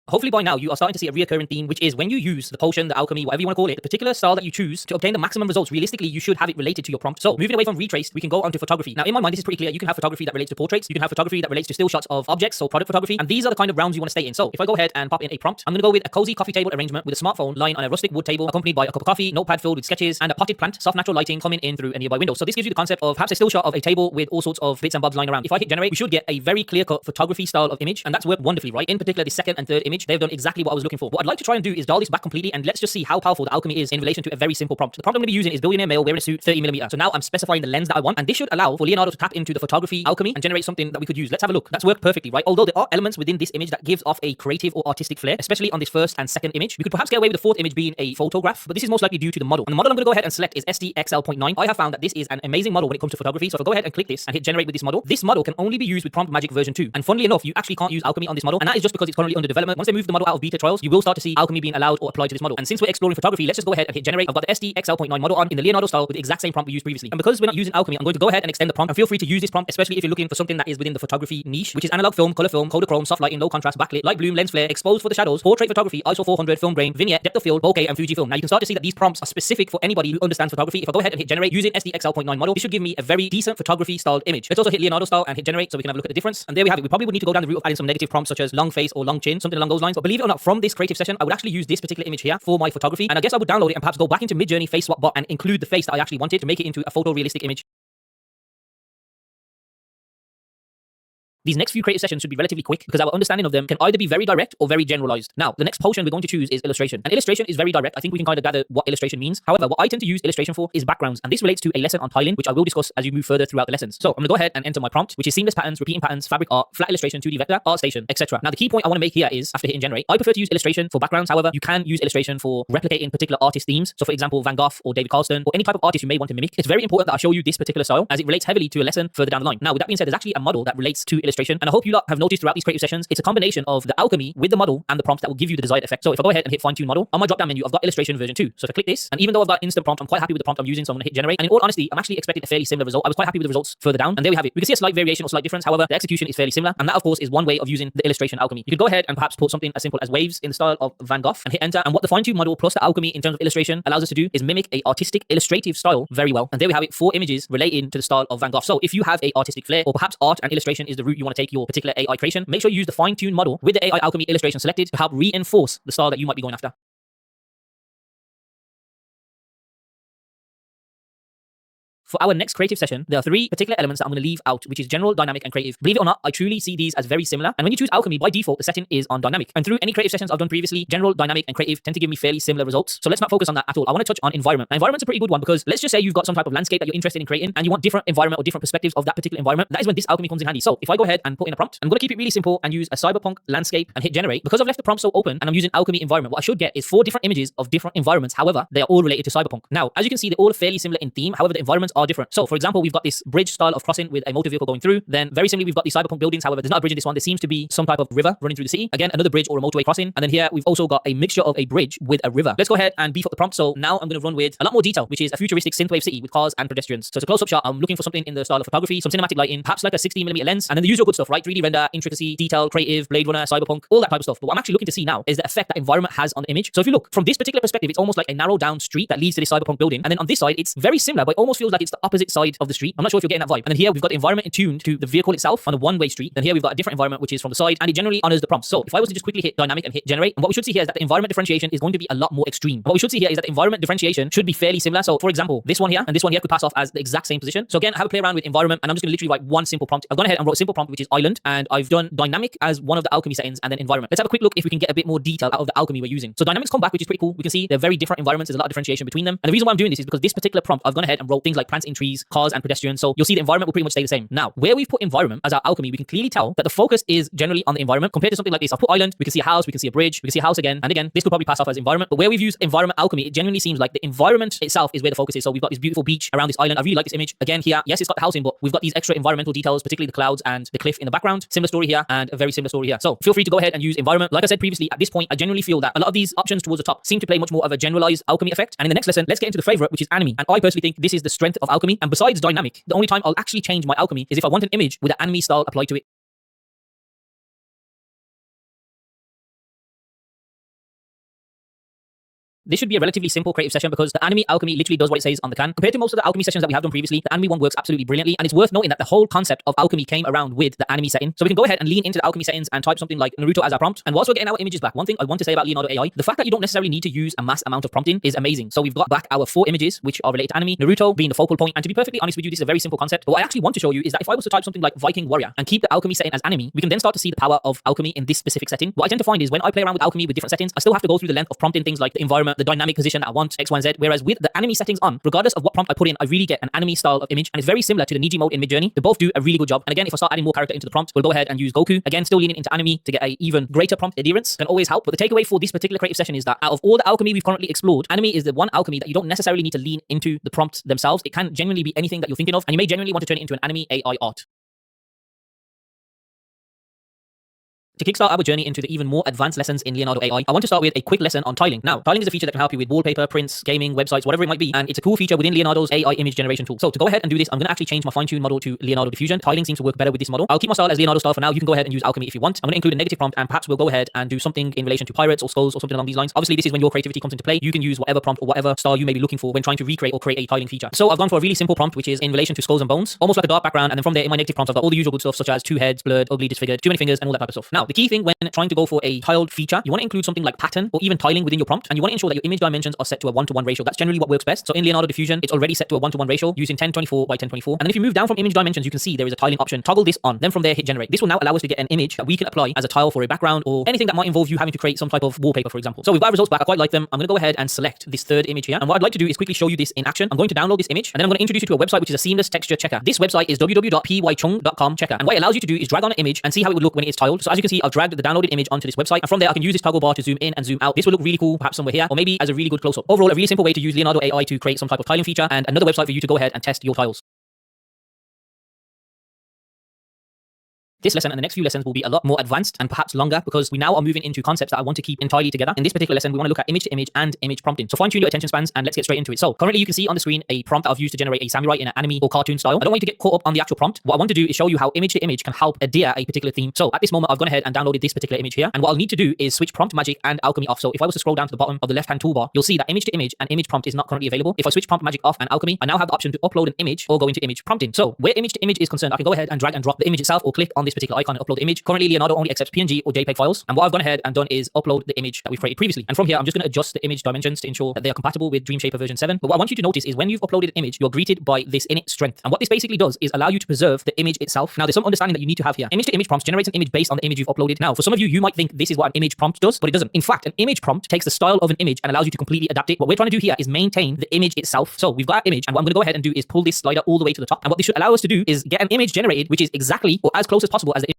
Hopefully by now you are starting to see a reoccurring theme, which is when you use the potion, the alchemy, whatever you want to call it, the particular style that you choose to obtain the maximum results, realistically you should have it related to your prompt. So moving away from retraced, we can go on to photography. Now in my mind this is pretty clear. You can have photography that relates to portraits, you can have photography that relates to still shots of objects, so product photography, and these are the kind of realms you want to stay in. So if I go ahead and pop in a prompt, I'm going to go with a cozy coffee table arrangement with a smartphone lying on a rustic wood table accompanied by a cup of coffee, notepad filled with sketches, and a potted plant, soft natural lighting coming in through a nearby window. So this gives you the concept of perhaps a still shot of a table with all sorts of bits and bobs lying around. If I hit generate, we should get a very clear-cut photography style of image, and that's worked wonderfully, right? In particular, the second and third image, they've done exactly what I was looking for. What I'd like to try and do is dial this back completely, and let's just see how powerful the alchemy is in relation to a very simple prompt. The prompt I'm going to be using is billionaire male wearing a suit 30mm. So now I'm specifying the lens that I want, and this should allow for Leonardo to tap into the photography alchemy and generate something that we could use. Let's have a look. That's worked perfectly, right? Although there are elements within this image that gives off a creative or artistic flair, especially on this first and second image. We could perhaps get away with the fourth image being a photograph, but this is most likely due to the model. And the model I'm going to go ahead and select is SDXL.9. I have found that this is an amazing model when it comes to photography. So if I go ahead and click this and hit generate with this model can only be used with Prompt Magic version 2. And funnily enough, you actually can't use alchemy on this model, and that is just because it's currently under development. Once they move the model out of beta trials, you will start to see alchemy being allowed or applied to this model. And since we're exploring photography, let's just go ahead and hit generate. I've got the SDXL.9 model on in the Leonardo style with the exact same prompt we used previously. And because we're not using alchemy, I'm going to go ahead and extend the prompt. And feel free to use this prompt, especially if you're looking for something that is within the photography niche, which is analog film, color film, Kodachrome, soft lighting, low contrast, backlit, light bloom, lens flare, exposed for the shadows, portrait photography, ISO 400, film grain, vignette, depth of field, bokeh, and Fujifilm. Now you can start to see that these prompts are specific for anybody who understands photography. If I go ahead and hit generate using SDXL.9 model, this should give me a very decent photography styled image. Let's also hit Leonardo style and hit generate so we can have a look at the difference. And there we have it. We probably would need to go down the route of adding some negative prompts such as long face or long chin, something along those lines. But believe it or not, from this creative session, I would actually use this particular image here for my photography. And I guess I would download it and perhaps go back into Midjourney face swap bot and include the face that I actually wanted to make it into a photorealistic image. These next few creative sessions should be relatively quick because our understanding of them can either be very direct or very generalized. Now, the next potion we're going to choose is illustration. And illustration is very direct. I think we can kind of gather what illustration means. However, what I tend to use illustration for is backgrounds. And this relates to a lesson on tiling, which I will discuss as you move further throughout the lessons. So I'm going to go ahead and enter my prompt, which is seamless patterns, repeating patterns, fabric art, flat illustration, 2D vector, art station, etc. Now, the key point I want to make here is after hitting generate, I prefer to use illustration for backgrounds. However, you can use illustration for replicating particular artist themes. So for example, Van Gogh or David Carlston or any type of artist you may want to mimic. It's very important that I show you this particular style as it relates heavily to a lesson further down the line. Now, with that being said, there's actually a model that relates to illustration. And I hope you lot have noticed throughout these creative sessions, it's a combination of the alchemy with the model and the prompt that will give you the desired effect. So if I go ahead and hit fine tune model, on my drop down menu, I've got illustration version 2. So if I click this, and even though I've got instant prompt, I'm quite happy with the prompt I'm using. So I'm going to hit generate. And in all honesty, I'm actually expecting a fairly similar result. I was quite happy with the results further down. And there we have it. We can see a slight variation or slight difference. However, the execution is fairly similar. And that, of course, is one way of using the illustration alchemy. You could go ahead and perhaps put something as simple as waves in the style of Van Gogh and hit enter. And what the fine tune model plus the alchemy in terms of illustration allows us to do is mimic a artistic illustrative style very well. And there we have it, 4 images relating to the style of Van Gogh. So if you have a artistic flair or perhaps art and illustration is the route you want to take your particular AI creation, make sure you use the fine tune model with the AI alchemy illustration selected to help reinforce the style that you might be going after. for our next creative session, there are three particular elements that I'm going to leave out, which is general, dynamic, and creative. Believe it or not, I truly see these as very similar. And when you choose alchemy, by default, the setting is on dynamic. And through any creative sessions I've done previously, general, dynamic, and creative tend to give me fairly similar results. So let's not focus on that at all. I want to touch on environment. Now, environment's a pretty good one because let's just say you've got some type of landscape that you're interested in creating and you want different environment or different perspectives of that particular environment. That is when this alchemy comes in handy. So if I go ahead and put in a prompt, I'm going to keep it really simple and use a cyberpunk landscape and hit generate. Because I've left the prompt so open and I'm using alchemy environment, what I should get is 4 different images of different environments. However, they are all related to cyberpunk. Now, as you can see, they're all fairly similar in theme. However, the environments are different. So for example, we've got this bridge style of crossing with a motor vehicle going through. Then very similarly, we've got these cyberpunk buildings. However, there's not a bridge in this one. There seems to be some type of river running through the city. Again, another bridge or a motorway crossing. And then here we've also got a mixture of a bridge with a river. Let's go ahead and beef up the prompt. So now I'm going to run with a lot more detail, which is a futuristic synthwave city with cars and pedestrians. So it's a close-up shot. I'm looking for something in the style of photography, some cinematic lighting, perhaps like a 16mm lens, and then the usual good stuff, right? 3D render, intricacy, detail, creative, Blade Runner, cyberpunk, all that type of stuff. But what I'm actually looking to see now is the effect that environment has on the image. So if you look from this particular perspective, it's almost like a narrowed down street that leads to this cyberpunk building. And then on this side, it's very similar, but it almost feels like it's the opposite side of the street. I'm not sure if you're getting that vibe. And then here we've got the environment attuned to the vehicle itself on a one-way street. Then here we've got a different environment, which is from the side, and it generally honors the prompt. So if I was to just quickly hit dynamic and hit generate, and what we should see here is that the environment differentiation is going to be a lot more extreme. What we should see here is that the environment differentiation should be fairly similar. So for example, this one here and this one here could pass off as the exact same position. So again, I have a play around with environment, and I'm just going to literally write one simple prompt. I've gone ahead and wrote a simple prompt, which is island, and I've done dynamic as one of the alchemy settings and then environment. Let's have a quick look if we can get a bit more detail out of the alchemy we're using. So dynamics come back, which is pretty cool. We can see they're very different environments. There's a lot of differentiation between them. And the reason why I'm doing this is because this particular prompt, I've gone ahead and wrote things like plants in trees, cars, and pedestrians. So you'll see the environment will pretty much stay the same. Now, where we've put environment as our alchemy, we can clearly tell that the focus is generally on the environment compared to something like this. I'll put island, we can see a house, we can see a bridge, we can see a house again. And again, this could probably pass off as environment. But where we've used environment alchemy, it genuinely seems like the environment itself is where the focus is. So we've got this beautiful beach around this island. I really like this image. Again, here, yes, it's got the house in, but we've got these extra environmental details, particularly the clouds and the cliff in the background. Similar story here and a very similar story here. So feel free to go ahead and use environment. Like I said previously, at this point, I genuinely feel that a lot of these options towards the top seem to play much more of a generalized alchemy effect. And in the next lesson, let's get into the favorite, which is anime. And I personally think this is the strength of alchemy. And besides dynamic, the only time I'll actually change my alchemy is if I want an image with an anime style applied to it. This should be a relatively simple creative session because the anime alchemy literally does what it says on the can. Compared to most of the alchemy sessions that we have done previously, the anime one works absolutely brilliantly, and it's worth noting that the whole concept of alchemy came around with the anime setting. So we can go ahead and lean into the alchemy settings and type something like Naruto as our prompt. And whilst we're getting our images back, one thing I want to say about Leonardo AI, the fact that you don't necessarily need to use a mass amount of prompting is amazing. So we've got back our 4 images which are related to anime, Naruto being the focal point. And to be perfectly honest with you, this is a very simple concept. But what I actually want to show you is that if I was to type something like Viking warrior and keep the alchemy setting as anime, we can then start to see the power of alchemy in this specific setting. What I tend to find is when I play around with alchemy with different settings, I still have to go through the length of prompting things like the environment, the dynamic position that I want, X, Y, and Z. Whereas with the anime settings on, regardless of what prompt I put in, I really get an anime style of image, and it's very similar to the Niji mode in Midjourney. They both do a really good job. And again, if I start adding more character into the prompt, we'll go ahead and use Goku. Again, still leaning into anime to get an even greater prompt adherence. Can always help. But the takeaway for this particular creative session is that out of all the alchemy we've currently explored, anime is the one alchemy that you don't necessarily need to lean into the prompts themselves. It can genuinely be anything that you're thinking of, and you may genuinely want to turn it into an anime AI art. To kickstart our journey into the even more advanced lessons in Leonardo AI, I want to start with a quick lesson on tiling. Now, tiling is a feature that can help you with wallpaper, prints, gaming, websites, whatever it might be, and it's a cool feature within Leonardo's AI image generation tool. So to go ahead and do this, I'm going to actually change my fine-tune model to Leonardo Diffusion. Tiling seems to work better with this model. I'll keep my style as Leonardo style for now. You can go ahead and use alchemy if you want. I'm going to include a negative prompt, and perhaps we'll go ahead and do something in relation to pirates or skulls or something along these lines. Obviously, this is when your creativity comes into play. You can use whatever prompt or whatever style you may be looking for when trying to recreate or create a tiling feature. So I've gone for a really simple prompt, which is in relation to skulls and bones, almost like a dark background. And then from there, in my negative prompts, I've got all the usual good stuff, such as 2 heads, blurred, ugly, disfigured, too many fingers, and all that type of stuff. Now, the key thing when trying to go for a tiled feature, you want to include something like pattern or even tiling within your prompt, and you want to ensure that your image dimensions are set to a 1:1 ratio. That's generally what works best. So in Leonardo Diffusion, it's already set to a 1:1 ratio using 1024 by 1024. And then if you move down from image dimensions, you can see there is a tiling option. Toggle this on. Then from there, hit generate. This will now allow us to get an image that we can apply as a tile for a background or anything that might involve you having to create some type of wallpaper, for example. So we've got our results back. I quite like them. I'm going to go ahead and select this 3rd image here. And what I'd like to do is quickly show you this in action. I'm going to download this image, and then I'm going to introduce you to a website which is a seamless texture checker. This website is www.pychung.com checker. And what it allows you to do is drag on an image and see how it would look when it is tiled. So as you can see, I've dragged the downloaded image onto this website, and from there I can use this toggle bar to zoom in and zoom out. This will look really cool, perhaps somewhere here, or maybe as a really good close-up. Overall, a really simple way to use Leonardo AI to create some type of tiling feature, and another website for you to go ahead and test your tiles. This lesson and the next few lessons will be a lot more advanced and perhaps longer because we now are moving into concepts that I want to keep entirely together. In this particular lesson, we want to look at image to image and image prompting. So fine tune your attention spans and let's get straight into it. So currently you can see on the screen a prompt that I've used to generate a samurai in an anime or cartoon style. I don't want you to get caught up on the actual prompt. What I want to do is show you how image to image can help adhere a particular theme. So at this moment, I've gone ahead and downloaded this particular image here. And what I'll need to do is switch prompt magic and alchemy off. So if I was to scroll down to the bottom of the left-hand toolbar, you'll see that image to image and image prompt is not currently available. If I switch prompt magic off and alchemy, I now have the option to upload an image or go into image prompting. So where image to image is concerned, I can go ahead and drag and drop the image itself or click on this this particular icon and upload the image. Currently, Leonardo only accepts PNG or JPEG files. And what I've gone ahead and done is upload the image that we've created previously. And from here, I'm just going to adjust the image dimensions to ensure that they are compatible with Dreamshaper version 7. But what I want you to notice is when you've uploaded an image, you're greeted by this init strength. And what this basically does is allow you to preserve the image itself. Now, there's some understanding that you need to have here. Image to image prompts generates an image based on the image you've uploaded. Now, for some of you, you might think this is what an image prompt does, but it doesn't. In fact, an image prompt takes the style of an image and allows you to completely adapt it. What we're trying to do here is maintain the image itself. So we've got our image, and what I'm going to go ahead and do is pull this slider all the way to the top. And what this should allow us to do is get an image generated which is exactly or as close as possible as the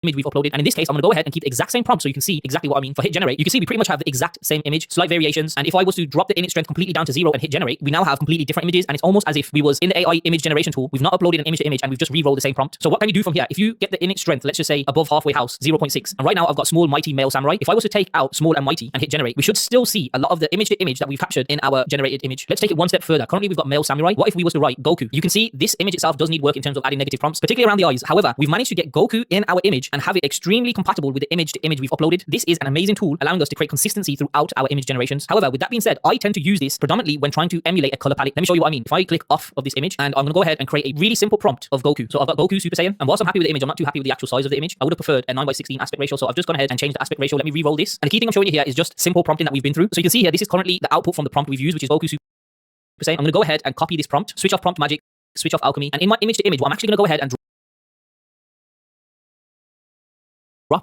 image we've uploaded. And in this case, I'm going to go ahead and keep the exact same prompt so you can see exactly what I mean. For hit generate, you can see we pretty much have the exact same image, slight variations. And if I was to drop the init strength completely down to 0 and hit generate, we now have completely different images. And it's almost as if we was in the AI image generation tool. We've not uploaded an image to image and we've just re-rolled the same prompt. So what can you do from here? If you get the init strength, let's just say above halfway house, 0.6. And right now I've got small, mighty, male samurai. If I was to take out small and mighty and hit generate, we should still see a lot of the image to image that we've captured in our generated image. Let's take it one step further. Currently we've got male samurai. What if we was to write Goku? You can see this image itself does need work in terms of adding negative prompts, particularly around the eyes. However, we've managed to get Goku in our image and have it extremely compatible with the image to image we've uploaded. This is an amazing tool allowing us to create consistency throughout our image generations. However, with that being said, I tend to use this predominantly when trying to emulate a color palette. Let me show you what I mean. If I click off of this image and I'm going to go ahead and create a really simple prompt of Goku. So I've got Goku Super Saiyan, and whilst I'm happy with the image, I'm not too happy with the actual size of the image. I would have preferred a 9:16 aspect ratio, so I've just gone ahead and changed the aspect ratio. Let me re-roll this. And the key thing I'm showing you here is just simple prompting that we've been through. So you can see here, this is currently the output from the prompt we've used, which is Goku Super Saiyan. I'm going to go ahead and copy this prompt, switch off prompt magic, switch off alchemy, and in my image to image, what I'm actually going to go ahead and drop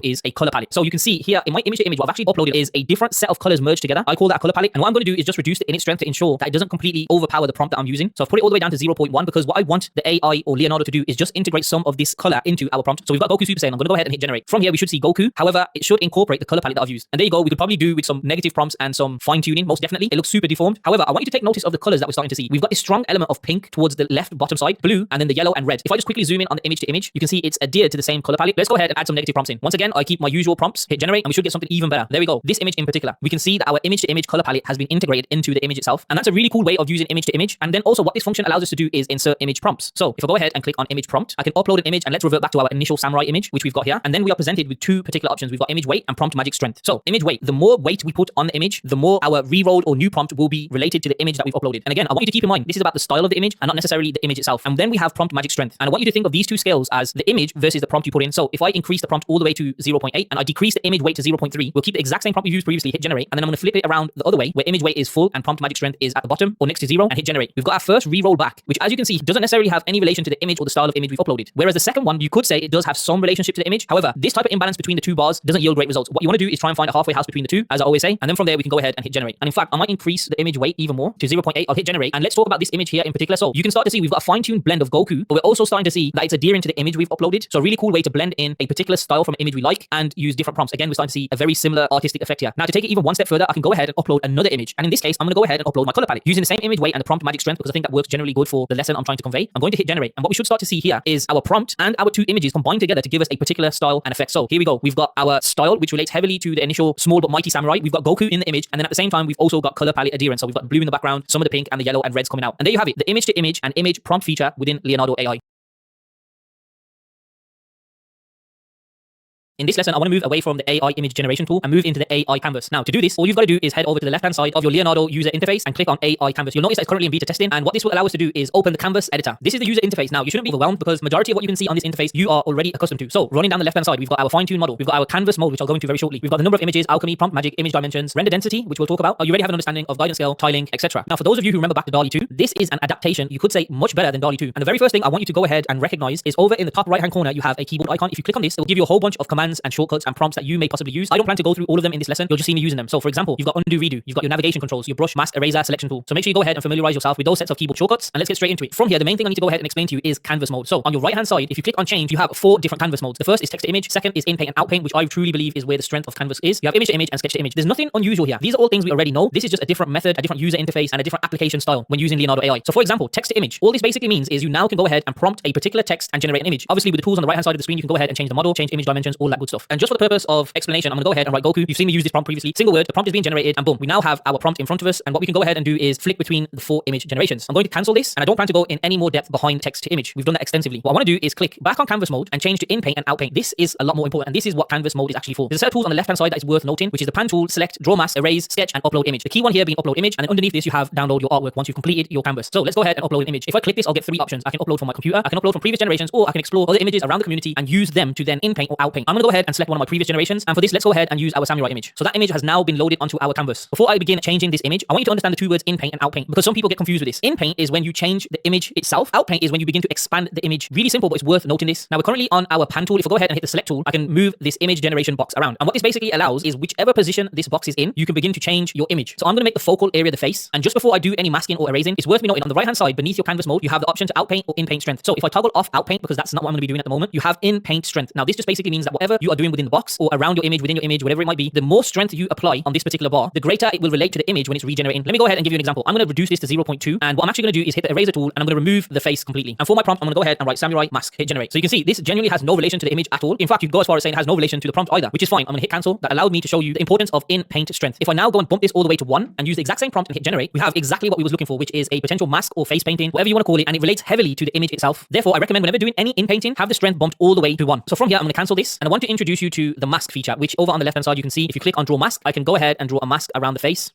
is a color palette. So you can see here in my image to image, what I've actually uploaded is a different set of colors merged together. I call that a color palette. And what I'm going to do is just reduce the init strength to ensure that it doesn't completely overpower the prompt that I'm using. So I've put it all the way down to 0.1 because what I want the AI or Leonardo to do is just integrate some of this color into our prompt. So we've got Goku Super Saiyan. I'm going to go ahead and hit generate. From here, we should see Goku. However, it should incorporate the color palette that I've used. And there you go. We could probably do with some negative prompts and some fine tuning, most definitely. It looks super deformed. However, I want you to take notice of the colors that we're starting to see. We've got a strong element of pink towards the left bottom side, blue, and then the yellow and red. If I just quickly zoom in on the image to image, you can see it's adhered to the same color palette. Let's go ahead and add some negative prompts in. Once again, I keep my usual prompts, hit generate, and we should get something even better. There we go. This image in particular, we can see that our image to image color palette has been integrated into the image itself. And that's a really cool way of using image to image. And then also what this function allows us to do is insert image prompts. So if I go ahead and click on image prompt, I can upload an image, and let's revert back to our initial samurai image, which we've got here. And then we are presented with two particular options. We've got image weight and prompt magic strength. So image weight, the more weight we put on the image, the more our re-rolled or new prompt will be related to the image that we've uploaded. And again, I want you to keep in mind, this is about the style of the image and not necessarily the image itself. And then we have prompt magic strength. And I want you to think of these two scales as the image versus the prompt you put in. So if I increase the prompt all the way to 0.8 and I decrease the image weight to 0.3, we'll keep the exact same prompt we used previously, hit generate, and then I'm going to flip it around the other way where image weight is full and prompt magic strength is at the bottom or next to 0 and hit generate. We've got our first re-roll back, which as you can see doesn't necessarily have any relation to the image or the style of image we've uploaded. Whereas the second one, you could say it does have some relationship to the image. However, this type of imbalance between the two bars doesn't yield great results. What you want to do is try and find a halfway house between the two, as I always say, and then from there we can go ahead and hit generate. And in fact, I might increase the image weight even more to 0.8. I'll hit generate, and let's talk about this image here in particular. So you can start to see we've got a fine-tuned blend of Goku, but we're also starting to see that it's adhering to the image we've uploaded. So a really cool way to blend in a particular style from an image we like and use different prompts. Again, we're starting to see a very similar artistic effect here. Now to take it even one step further, I can go ahead and upload another image. And in this case, I'm going to go ahead and upload my color palette using the same image weight and the prompt magic strength because I think that works generally good for the lesson I'm trying to convey. I'm going to hit generate. And what we should start to see here is our prompt and our two images combined together to give us a particular style and effect. So here we go. We've got our style, which relates heavily to the initial small but mighty samurai. We've got Goku in the image. And then at the same time, we've also got color palette adherence. So we've got blue in the background, some of the pink and the yellow and reds coming out. And there you have it. The image to image and image prompt feature within Leonardo AI. In this lesson, I want to move away from the AI image generation tool and move into the AI canvas. Now, to do this, all you've got to do is head over to the left-hand side of your Leonardo user interface and click on AI canvas. You'll notice that it's currently in beta testing, and what this will allow us to do is open the canvas editor. This is the user interface. Now, you shouldn't be overwhelmed because majority of what you can see on this interface, you are already accustomed to. So, running down the left-hand side, we've got our fine-tune model. We've got our canvas mode, which I'll go into very shortly. We've got the number of images, alchemy, prompt magic, image dimensions, render density, which we'll talk about. You already have an understanding of guidance scale, tiling, etc. Now, for those of you who remember back to DALL-E 2, this is an adaptation, you could say much better than DALL-E 2. And the very first thing I want you to go ahead and recognize is over in the top right-hand corner, you have a keyboard icon. If you click on this, it will give you a whole bunch of commands and shortcuts and prompts that you may possibly use. I don't plan to go through all of them in this lesson. You'll just see me using them. So for example, you've got undo, redo, you've got your navigation controls, your brush, mask, eraser, selection tool. So make sure you go ahead and familiarize yourself with those sets of keyboard shortcuts, and let's get straight into it. From here, the main thing I need to go ahead and explain to you is canvas mode. So on your right hand side, if you click on change, you have 4 different canvas modes. The first is text to image, second is in paint and out paint, which I truly believe is where the strength of canvas is. You have image to image and sketch to image. There's nothing unusual here. These are all things we already know. This is just a different method, a different user interface, and a different application style when using Leonardo AI. So for example, text to image. All this basically means is you now can go ahead and prompt a particular text and generate an image. Obviously with the tools on the right hand side of the screen, you can go ahead and change the model, change image dimensions, all that that good stuff. And just for the purpose of explanation, I'm going to go ahead and write Goku. You've seen me use this prompt previously. Single word, the prompt is being generated, and boom, we now have our prompt in front of us. And what we can go ahead and do is flick between the 4 image generations. I'm going to cancel this, and I don't plan to go in any more depth behind text to image. We've done that extensively. What I want to do is click back on canvas mode and change to in paint and out paint. This is a lot more important, and this is what canvas mode is actually for. There's a set of tools on the left hand side that is worth noting, which is the pan tool, select, draw mask, erase, sketch, and upload image. The key one here being upload image, and then underneath this you have download your artwork once you've completed your canvas. So let's go ahead and upload an image. If I click this, I'll get 3 options. I can upload from my computer, I can upload from previous generations, or I can explore other images around the community and use them to then in paint or out paint. I'm going to go ahead and select one of my previous generations, and for this let's go ahead and use our samurai image. So that image has now been loaded onto our canvas. Before I begin changing this image, I want you to understand the 2 words in paint and out paint, because some people get confused with this. In paint is when you change the image itself. Out paint is when you begin to expand the image. Really simple, but it's worth noting this. Now we're currently on our pan tool. If I go ahead and hit the select tool, I can move this image generation box around. And what this basically allows is whichever position this box is in, you can begin to change your image. So I'm going to make the focal area the face. And just before I do any masking or erasing, it's worth me noting on the right hand side beneath your canvas mode, you have the option to out paint or in paint strength. So if I toggle off out paint, because that's not what I'm going to be doing at the moment, you have in paint strength. Now this just basically means that whatever you are doing within the box or around your image, within your image, whatever it might be, the more strength you apply on this particular bar, the greater it will relate to the image when it's regenerating. Let me go ahead and give you an example. I'm going to reduce this to 0.2, and what I'm actually going to do is hit the eraser tool, and I'm going to remove the face completely. And for my prompt, I'm going to go ahead and write samurai mask, hit generate. So you can see this genuinely has no relation to the image at all. In fact, you can go as far as saying it has no relation to the prompt either, which is fine. I'm going to hit cancel. That allowed me to show you the importance of in paint strength. If I now go and bump this all the way to 1 and use the exact same prompt and hit generate, we have exactly what we was looking for, which is a potential mask or face painting, whatever you want to call it, and it relates heavily to the image itself. Therefore, I recommend whenever doing any in painting, have the strength bumped all the way to 1. So from here, I'm going to cancel this, and I want to introduce you to the mask feature, which over on the left hand side you can see if you click on draw mask, I can go ahead and draw a mask around the face.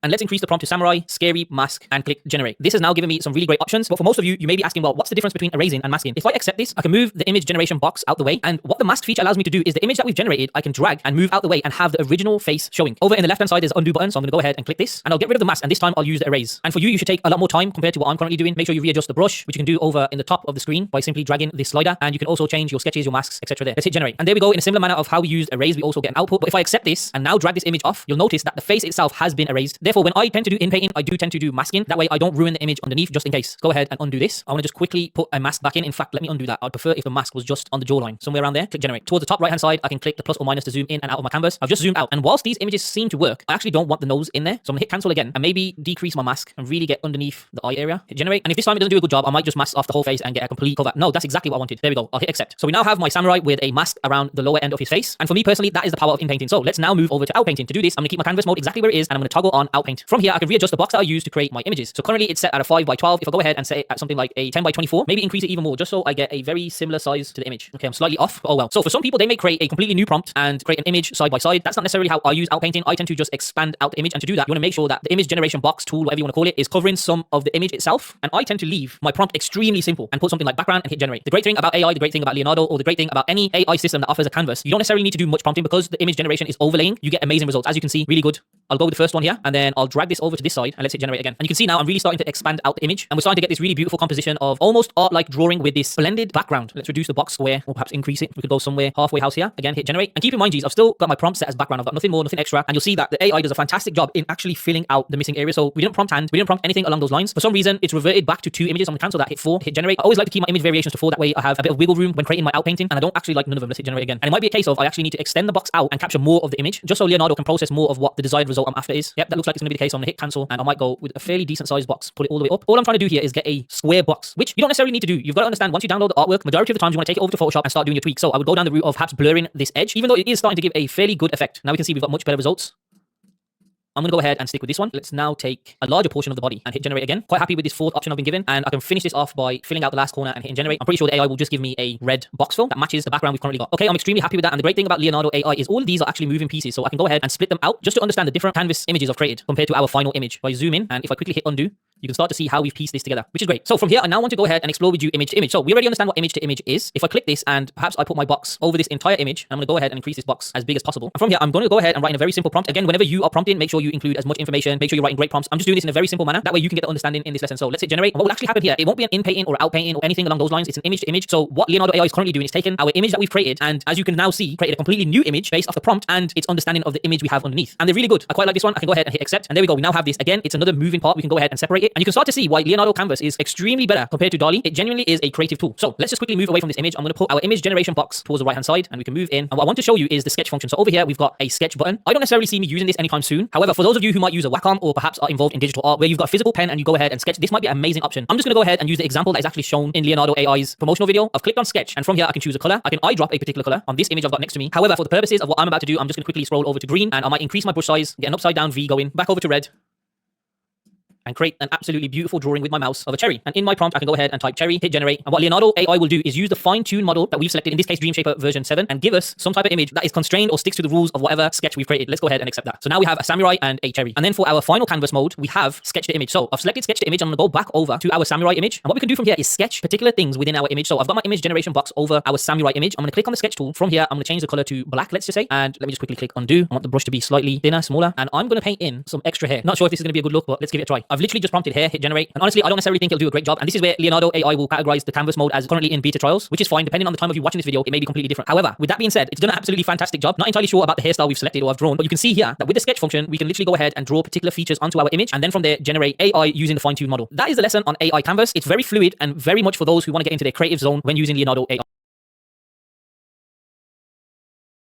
And let's increase the prompt to samurai, scary, mask, and click generate. This has now given me some really great options, but for most of you, you may be asking, well, what's the difference between erasing and masking? If I accept this, I can move the image generation box out the way, and what the mask feature allows me to do is the image that we've generated, I can drag and move out the way and have the original face showing. Over in the left-hand side, there's an undo button, so I'm going to go ahead and click this, and I'll get rid of the mask, and this time I'll use the erase. And for you, you should take a lot more time compared to what I'm currently doing. Make sure you readjust the brush, which you can do over in the top of the screen by simply dragging this slider, and you can also change your sketches, your masks, etc. there. Let's hit generate. And there we go. In a similar manner of how we used erase, we also get an output. But if I accept this and now drag this image off, you'll notice that the face itself has been erased. Therefore, when I tend to do in painting, I do tend to do masking. That way I don't ruin the image underneath, just in case. Go ahead and undo this. I want to just quickly put a mask back in. In fact, let me undo that. I'd prefer if the mask was just on the jawline, somewhere around there. Click generate. Towards the top right hand side, I can click the plus or minus to zoom in and out of my canvas. I've just zoomed out. And whilst these images seem to work, I actually don't want the nose in there. So I'm gonna hit cancel again and maybe decrease my mask and really get underneath the eye area. Hit generate. And if this time it doesn't do a good job, I might just mask off the whole face and get a complete cover. No, that's exactly what I wanted. There we go. I'll hit accept. So we now have my samurai with a mask around the lower end of his face. And for me personally, that is the power of in painting. So let's now move over to out painting. To do this, I'm gonna keep my canvas mode exactly where it is, and I'm gonna toggle on out paint. From here, I can readjust the box that I use to create my images. So currently it's set at a 5x12. If I go ahead and set it at something like a 10x24, maybe increase it even more, just so I get a very similar size to the image. Okay, I'm slightly off, but oh well. So for some people, they may create a completely new prompt and create an image side by side. That's not necessarily how I use out painting. I tend to just expand out the image, and to do that, you want to make sure that the image generation box tool, whatever you want to call it, is covering some of the image itself. And I tend to leave my prompt extremely simple and put something like background and hit generate. The great thing about AI, the great thing about Leonardo, or the great thing about any AI system that offers a canvas, you don't necessarily need to do much prompting, because the image generation is overlaying. You get amazing results. As you can see, really good. I'll go with the first one here, and then I'll drag this over to this side, and let's hit generate again. And you can see now I'm really starting to expand out the image, and we're starting to get this really beautiful composition of almost art-like drawing with this blended background. Let's reduce the box square, or perhaps increase it. We could go somewhere halfway house here. Again, hit generate. And keep in mind, G's, I've still got my prompt set as background. I've got nothing more, nothing extra. And you'll see that the AI does a fantastic job in actually filling out the missing area. So we didn't prompt hand, we didn't prompt anything along those lines. For some reason, it's reverted back to 2 images. I'm gonna cancel that, hit 4, hit generate. I always like to keep my image variations to 4. That way I have a bit of wiggle room when creating my out painting, and I don't actually like none of them. Let's hit generate again. And it might be a case of I actually need to extend the box out and capture more of the image, just so Leonardo can process more of what the desired result I'm after is. Yep, that looks like it's gonna be the case. So I'm gonna hit cancel, and I might go with a fairly decent sized box, put it all the way up. All I'm trying to do here is get a square box, which you don't necessarily need to do. You've got to understand, once you download the artwork, majority of the times you want to take it over to Photoshop and start doing your tweaks. So I would go down the route of perhaps blurring this edge, even though it is starting to give a fairly good effect. Now we can see we've got much better results. I'm going to go ahead and stick with this one. Let's now take a larger portion of the body and hit generate again. Quite happy with this 4th option I've been given, and I can finish this off by filling out the last corner and hitting generate. I'm pretty sure the AI will just give me a red box fill that matches the background we've currently got. Okay, I'm extremely happy with that, and the great thing about Leonardo AI is all of these are actually moving pieces, so I can go ahead and split them out just to understand the different canvas images I've created compared to our final image. If I zoom in, and if I quickly hit undo, you can start to see how we've pieced this together, which is great. So from here, I now want to go ahead and explore with you image to image. So we already understand what image to image is. If I click this and perhaps I put my box over this entire image, I'm going to go ahead and increase this box as big as possible. And from here, I'm going to go ahead and write in a very simple prompt. Again, whenever you are prompting, make sure you include as much information. Make sure you're writing great prompts. I'm just doing this in a very simple manner. That way you can get the understanding in this lesson. So let's hit generate. And what will actually happen here, it won't be an in painting or out painting or anything along those lines. It's an image to image. So what Leonardo AI is currently doing is taking our image that we've created, and as you can now see, created a completely new image based off the prompt and its understanding of the image we have underneath. And they're really good. I quite like this one. I can go ahead and hit accept. And there we go. We now have this. Again, it's another moving part. We can go ahead and separate it. And you can start to see why Leonardo Canvas is extremely better compared to DALL-E. It genuinely is a creative tool. So let's just quickly move away from this image. I'm going to put our image generation box towards the right hand side, and we can move in. And what I want to show you is the sketch function. So over here, we've got a sketch button. I don't necessarily see me using this anytime soon. However, However, for those of you who might use a Wacom or perhaps are involved in digital art where you've got a physical pen and you go ahead and sketch, this might be an amazing option. I'm just going to go ahead and use the example that is actually shown in Leonardo AI's promotional video. I've clicked on sketch, and from here I can choose a color. I can eyedrop a particular color on this image I've got next to me. However, for the purposes of what I'm about to do, I'm just going to quickly scroll over to green, and I might increase my brush size, get an upside down V going, back over to red, and create an absolutely beautiful drawing with my mouse of a cherry. And in my prompt, I can go ahead and type cherry, hit generate. And what Leonardo AI will do is use the fine-tuned model that we've selected, in this case Dreamshaper version 7, and give us some type of image that is constrained or sticks to the rules of whatever sketch we've created. Let's go ahead and accept that. So now we have a samurai and a cherry. And then for our final canvas mode, we have sketch the image. So I've selected sketch the image, and I'm gonna go back over to our samurai image. And what we can do from here is sketch particular things within our image. So I've got my image generation box over our samurai image. I'm gonna click on the sketch tool. From here, I'm gonna change the color to black, let's just say. And let me just quickly click undo. I want the brush to be slightly thinner, smaller. And I'm gonna paint in some extra hair. Not sure if this is gonna be a good look, but let's give it a try. I've literally just prompted hair, hit generate, and honestly I don't necessarily think it'll do a great job, and this is where Leonardo AI will categorize the canvas mode as currently in beta trials, which is fine. Depending on the time of you watching this video, it may be completely different. However, with that being said, it's done an absolutely fantastic job. Not entirely sure about the hairstyle we've selected or I've drawn, but you can see here that with the sketch function we can literally go ahead and draw particular features onto our image, and then from there generate AI using the fine-tuned model. That is the lesson on AI canvas. It's very fluid and very much for those who want to get into their creative zone when using Leonardo AI.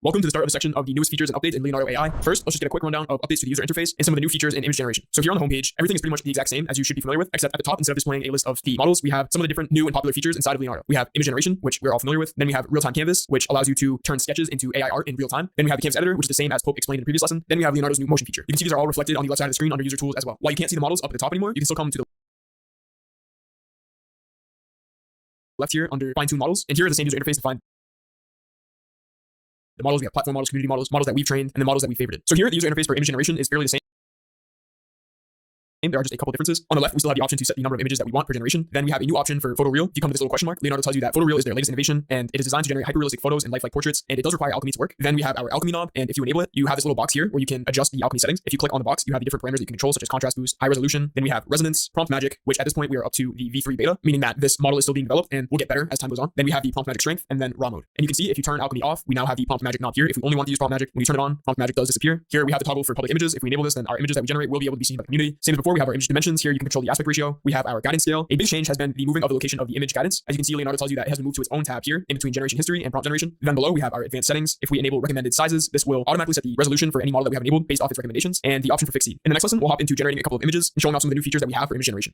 Welcome to the start of the section of the newest features and updates in Leonardo AI. First, let's just get a quick rundown of updates to the user interface and some of the new features in image generation. So here on the homepage, everything is pretty much the exact same as you should be familiar with, except at the top, instead of displaying a list of the models, we have some of the different new and popular features inside of Leonardo. We have image generation, which we're all familiar with. Then we have real-time canvas, which allows you to turn sketches into AI art in real time. Then we have the canvas editor, which is the same as Pope explained in the previous lesson. Then we have Leonardo's new motion feature. You can see these are all reflected on the left side of the screen under user tools as well. While you can't see the models up at the top anymore, you can still come to the left here under fine-tune models. And here is the same user interface to find the models. We have platform models, community models, models that we've trained, and the models that we favorited. So here, the user interface for image generation is fairly the same. There are just a couple differences. On the left, we still have the option to set the number of images that we want per generation. Then we have a new option for photo real. If you come to this little question mark, Leonardo tells you that photo real is their latest innovation, and it is designed to generate hyper-realistic photos and lifelike portraits, and it does require alchemy to work. Then we have our alchemy knob, and if you enable it, you have this little box here where you can adjust the alchemy settings. If you click on the box, you have the different parameters that you can control, such as contrast boost, high resolution. Then we have resonance, prompt magic, which at this point we are up to the V3 beta, meaning that this model is still being developed and will get better as time goes on. Then we have the prompt magic strength, and then raw mode. And you can see if you turn alchemy off, we now have the prompt magic knob here. If we only want to use prompt magic, when you turn it on, prompt magic does disappear. Here we have the toggle for public images. If we enable this, then our images that we generate will be able to be seen by the community. Same as before, we have our image dimensions. Here you can control the aspect ratio. We have our guidance scale. A big change has been the moving of the location of the image guidance. As you can see, Leonardo tells you that it has been moved to its own tab here in between generation history and prompt generation. Then below we have our advanced settings. If we enable recommended sizes, this will automatically set the resolution for any model that we have enabled based off its recommendations, and the option for fixed seed. In the next lesson, we'll hop into generating a couple of images and showing off some of the new features that we have for image generation.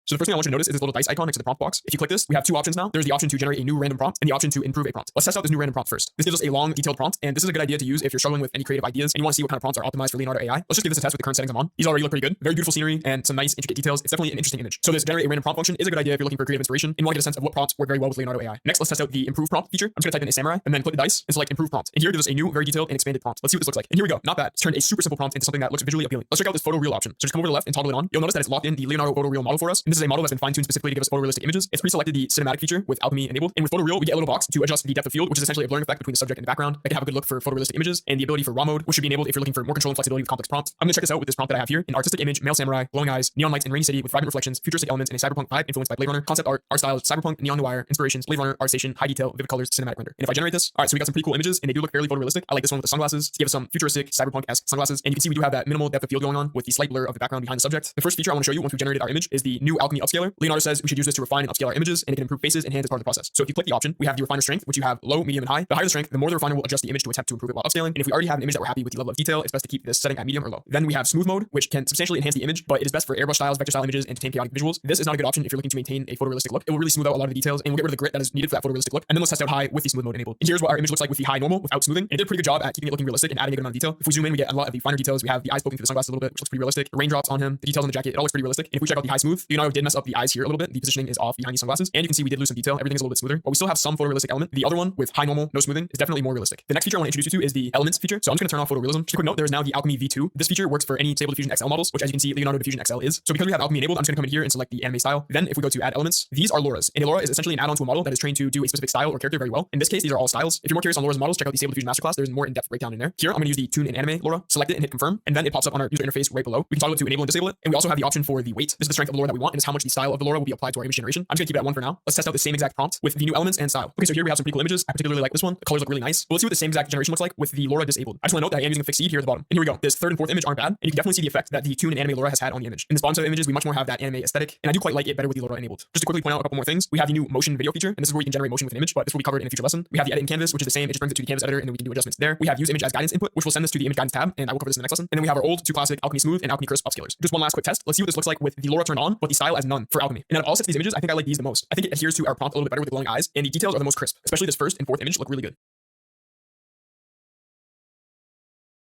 So the first thing I want you to notice is this little dice icon next to the prompt box. If you click this, we have two options now. There's the option to generate a new random prompt and the option to improve a prompt. Let's test out this new random prompt first. This gives us a long, detailed prompt, and this is a good idea to use if you're struggling with any creative ideas and you want to see what kind of prompts are optimized for Leonardo AI. Let's just give this a test with the current settings I'm on. These already look pretty good. Very beautiful scenery and some nice, intricate details. It's definitely an interesting image. So this generate a random prompt function is a good idea if you're looking for creative inspiration and you want to get a sense of what prompts work very well with Leonardo AI. Next, let's test out the improve prompt feature. I'm just gonna type in a samurai and then click the dice and select improve prompt. And here it gives us a new, very detailed and expanded prompt. Let's see what this looks like. And here we go. Not bad. It's turned a super simple prompt into something that looks visually appealing. Let's check out this photo real option. So just come over to the left and toggle it on. You'll notice that it's locked in the Leonardo photo real model for us. And this is a model that's been fine-tuned specifically to give us photorealistic images. It's pre-selected the cinematic feature with alchemy enabled. And with photo real, we get a little box to adjust the depth of field, which is essentially a blurring effect between the subject and the background. That can have a good look for photorealistic images, and the ability for raw mode, which should be enabled if you're looking for more control and flexibility with complex prompts. I'm gonna check this out with this prompt that I have here. An artistic image, male samurai, glowing eyes, neon lights in rainy city with vibrant reflections, futuristic elements, and a cyberpunk vibe influenced by Blade Runner, concept art styles, cyberpunk, neon noir, inspirations, Blade Runner, art station, high detail, vivid colors, cinematic render. And if I generate this, all right, so we got some pretty cool images, and they do look fairly photorealistic. I like this one with the sunglasses to give us some futuristic, cyberpunk-esque sunglasses. And you can see we do have that minimal depth of field going on with the slight blur of the background behind the subject. The first feature I want to show you once we generated our image is the new alchemy upscaler. Leonardo says we should use this to refine and upscale our images, and it can improve faces and hands as part of the process. So if you click the option, we have the refiner strength, which you have low, medium, and high. The higher the strength, the more the refiner will adjust the image to attempt to improve it while upscaling. And if we already have an image that we're happy with the level of detail, it's best to keep this setting at medium or low. Then we have smooth mode, which can substantially enhance the image, but it is best for airbrush styles, vector style images, and to tame chaotic visuals. This is not a good option if you're looking to maintain a photorealistic look. It will really smooth out a lot of the details and will get rid of the grit that is needed for that photorealistic look. And then let's test out high with the smooth mode enabled. And here's what our image looks like with the high normal without smoothing. And it did a pretty good job at keeping it looking realistic and adding a good amount of detail. If we zoom in, we get a lot of the finer details. We have the eyes poking through the sunglasses a little bit, which looks pretty realistic. The raindrops on him, the details on the jacket, it all looks pretty realistic. And if we check out the high smooth, Leonardo did mess up the eyes here a little bit. The positioning is off behind the sunglasses, and you can see we did lose some detail. Everything's a little bit smoother, but we still have some photorealistic element. The other one with high normal, no smoothing, is definitely more realistic. The next feature I want to introduce you to is the elements feature. So I'm just going to turn off photorealism. Just a quick note, there is now the Alchemy V2. This feature works for any Stable Diffusion XL models, which as you can see, Leonardo Diffusion XL is. So because we have Alchemy enabled, I'm just going to come in here and select the anime style. Then if we go to add elements, these are Laura's. And a Laura is essentially an add-on to a model that is trained to do a specific style or character very well. In this case, these are all styles. If you're more curious on Laura's models, check out the Stable Diffusion Masterclass. There's more in-depth breakdown in there. Here, I'm going to use the Tune and Anime Laura, select it and hit confirm, and then it pops up on our user interface right below. We can toggle it to enable and disable it. And we also have the option for the weight. This is the strength of Laura that we want, and it's how much the style of the LoRa will be applied to our image generation. I'm just gonna keep it at 1 for now. Let's test out the same exact prompt with the new elements and style. Okay, so here we have some pretty cool images. I particularly like this one. The colors look really nice. But let's see what the same exact generation looks like with the LoRa disabled. I just want to note that I am using a fixed seed here at the bottom. And here we go. This third and fourth image aren't bad, and you can definitely see the effect that the tune and anime LoRa has had on the image. In the bottom set of images, we much more have that anime aesthetic, and I do quite like it better with the LoRa enabled. Just to quickly point out a couple more things, we have the new motion video feature, and this is where you can generate motion with an image, but this will be covered in a future lesson. We have the edit in canvas, which is the same. It just brings it to the canvas editor, and then we can do adjustments there. We have use image as guidance input, which will send this to the image guidance tab, and I will cover this in the next lesson. And then we have our old 2 classic Alchemy Smooth and Alchemy Crisp upscalers. Just one last quick test. Let's see what this looks like with the LoRa turned on, but the style as none for Alchemy. And out of all 6 of these images, I think I like these the most. I think it adheres to our prompt a little bit better with the glowing eyes, and the details are the most crisp. Especially this first and fourth image look really good.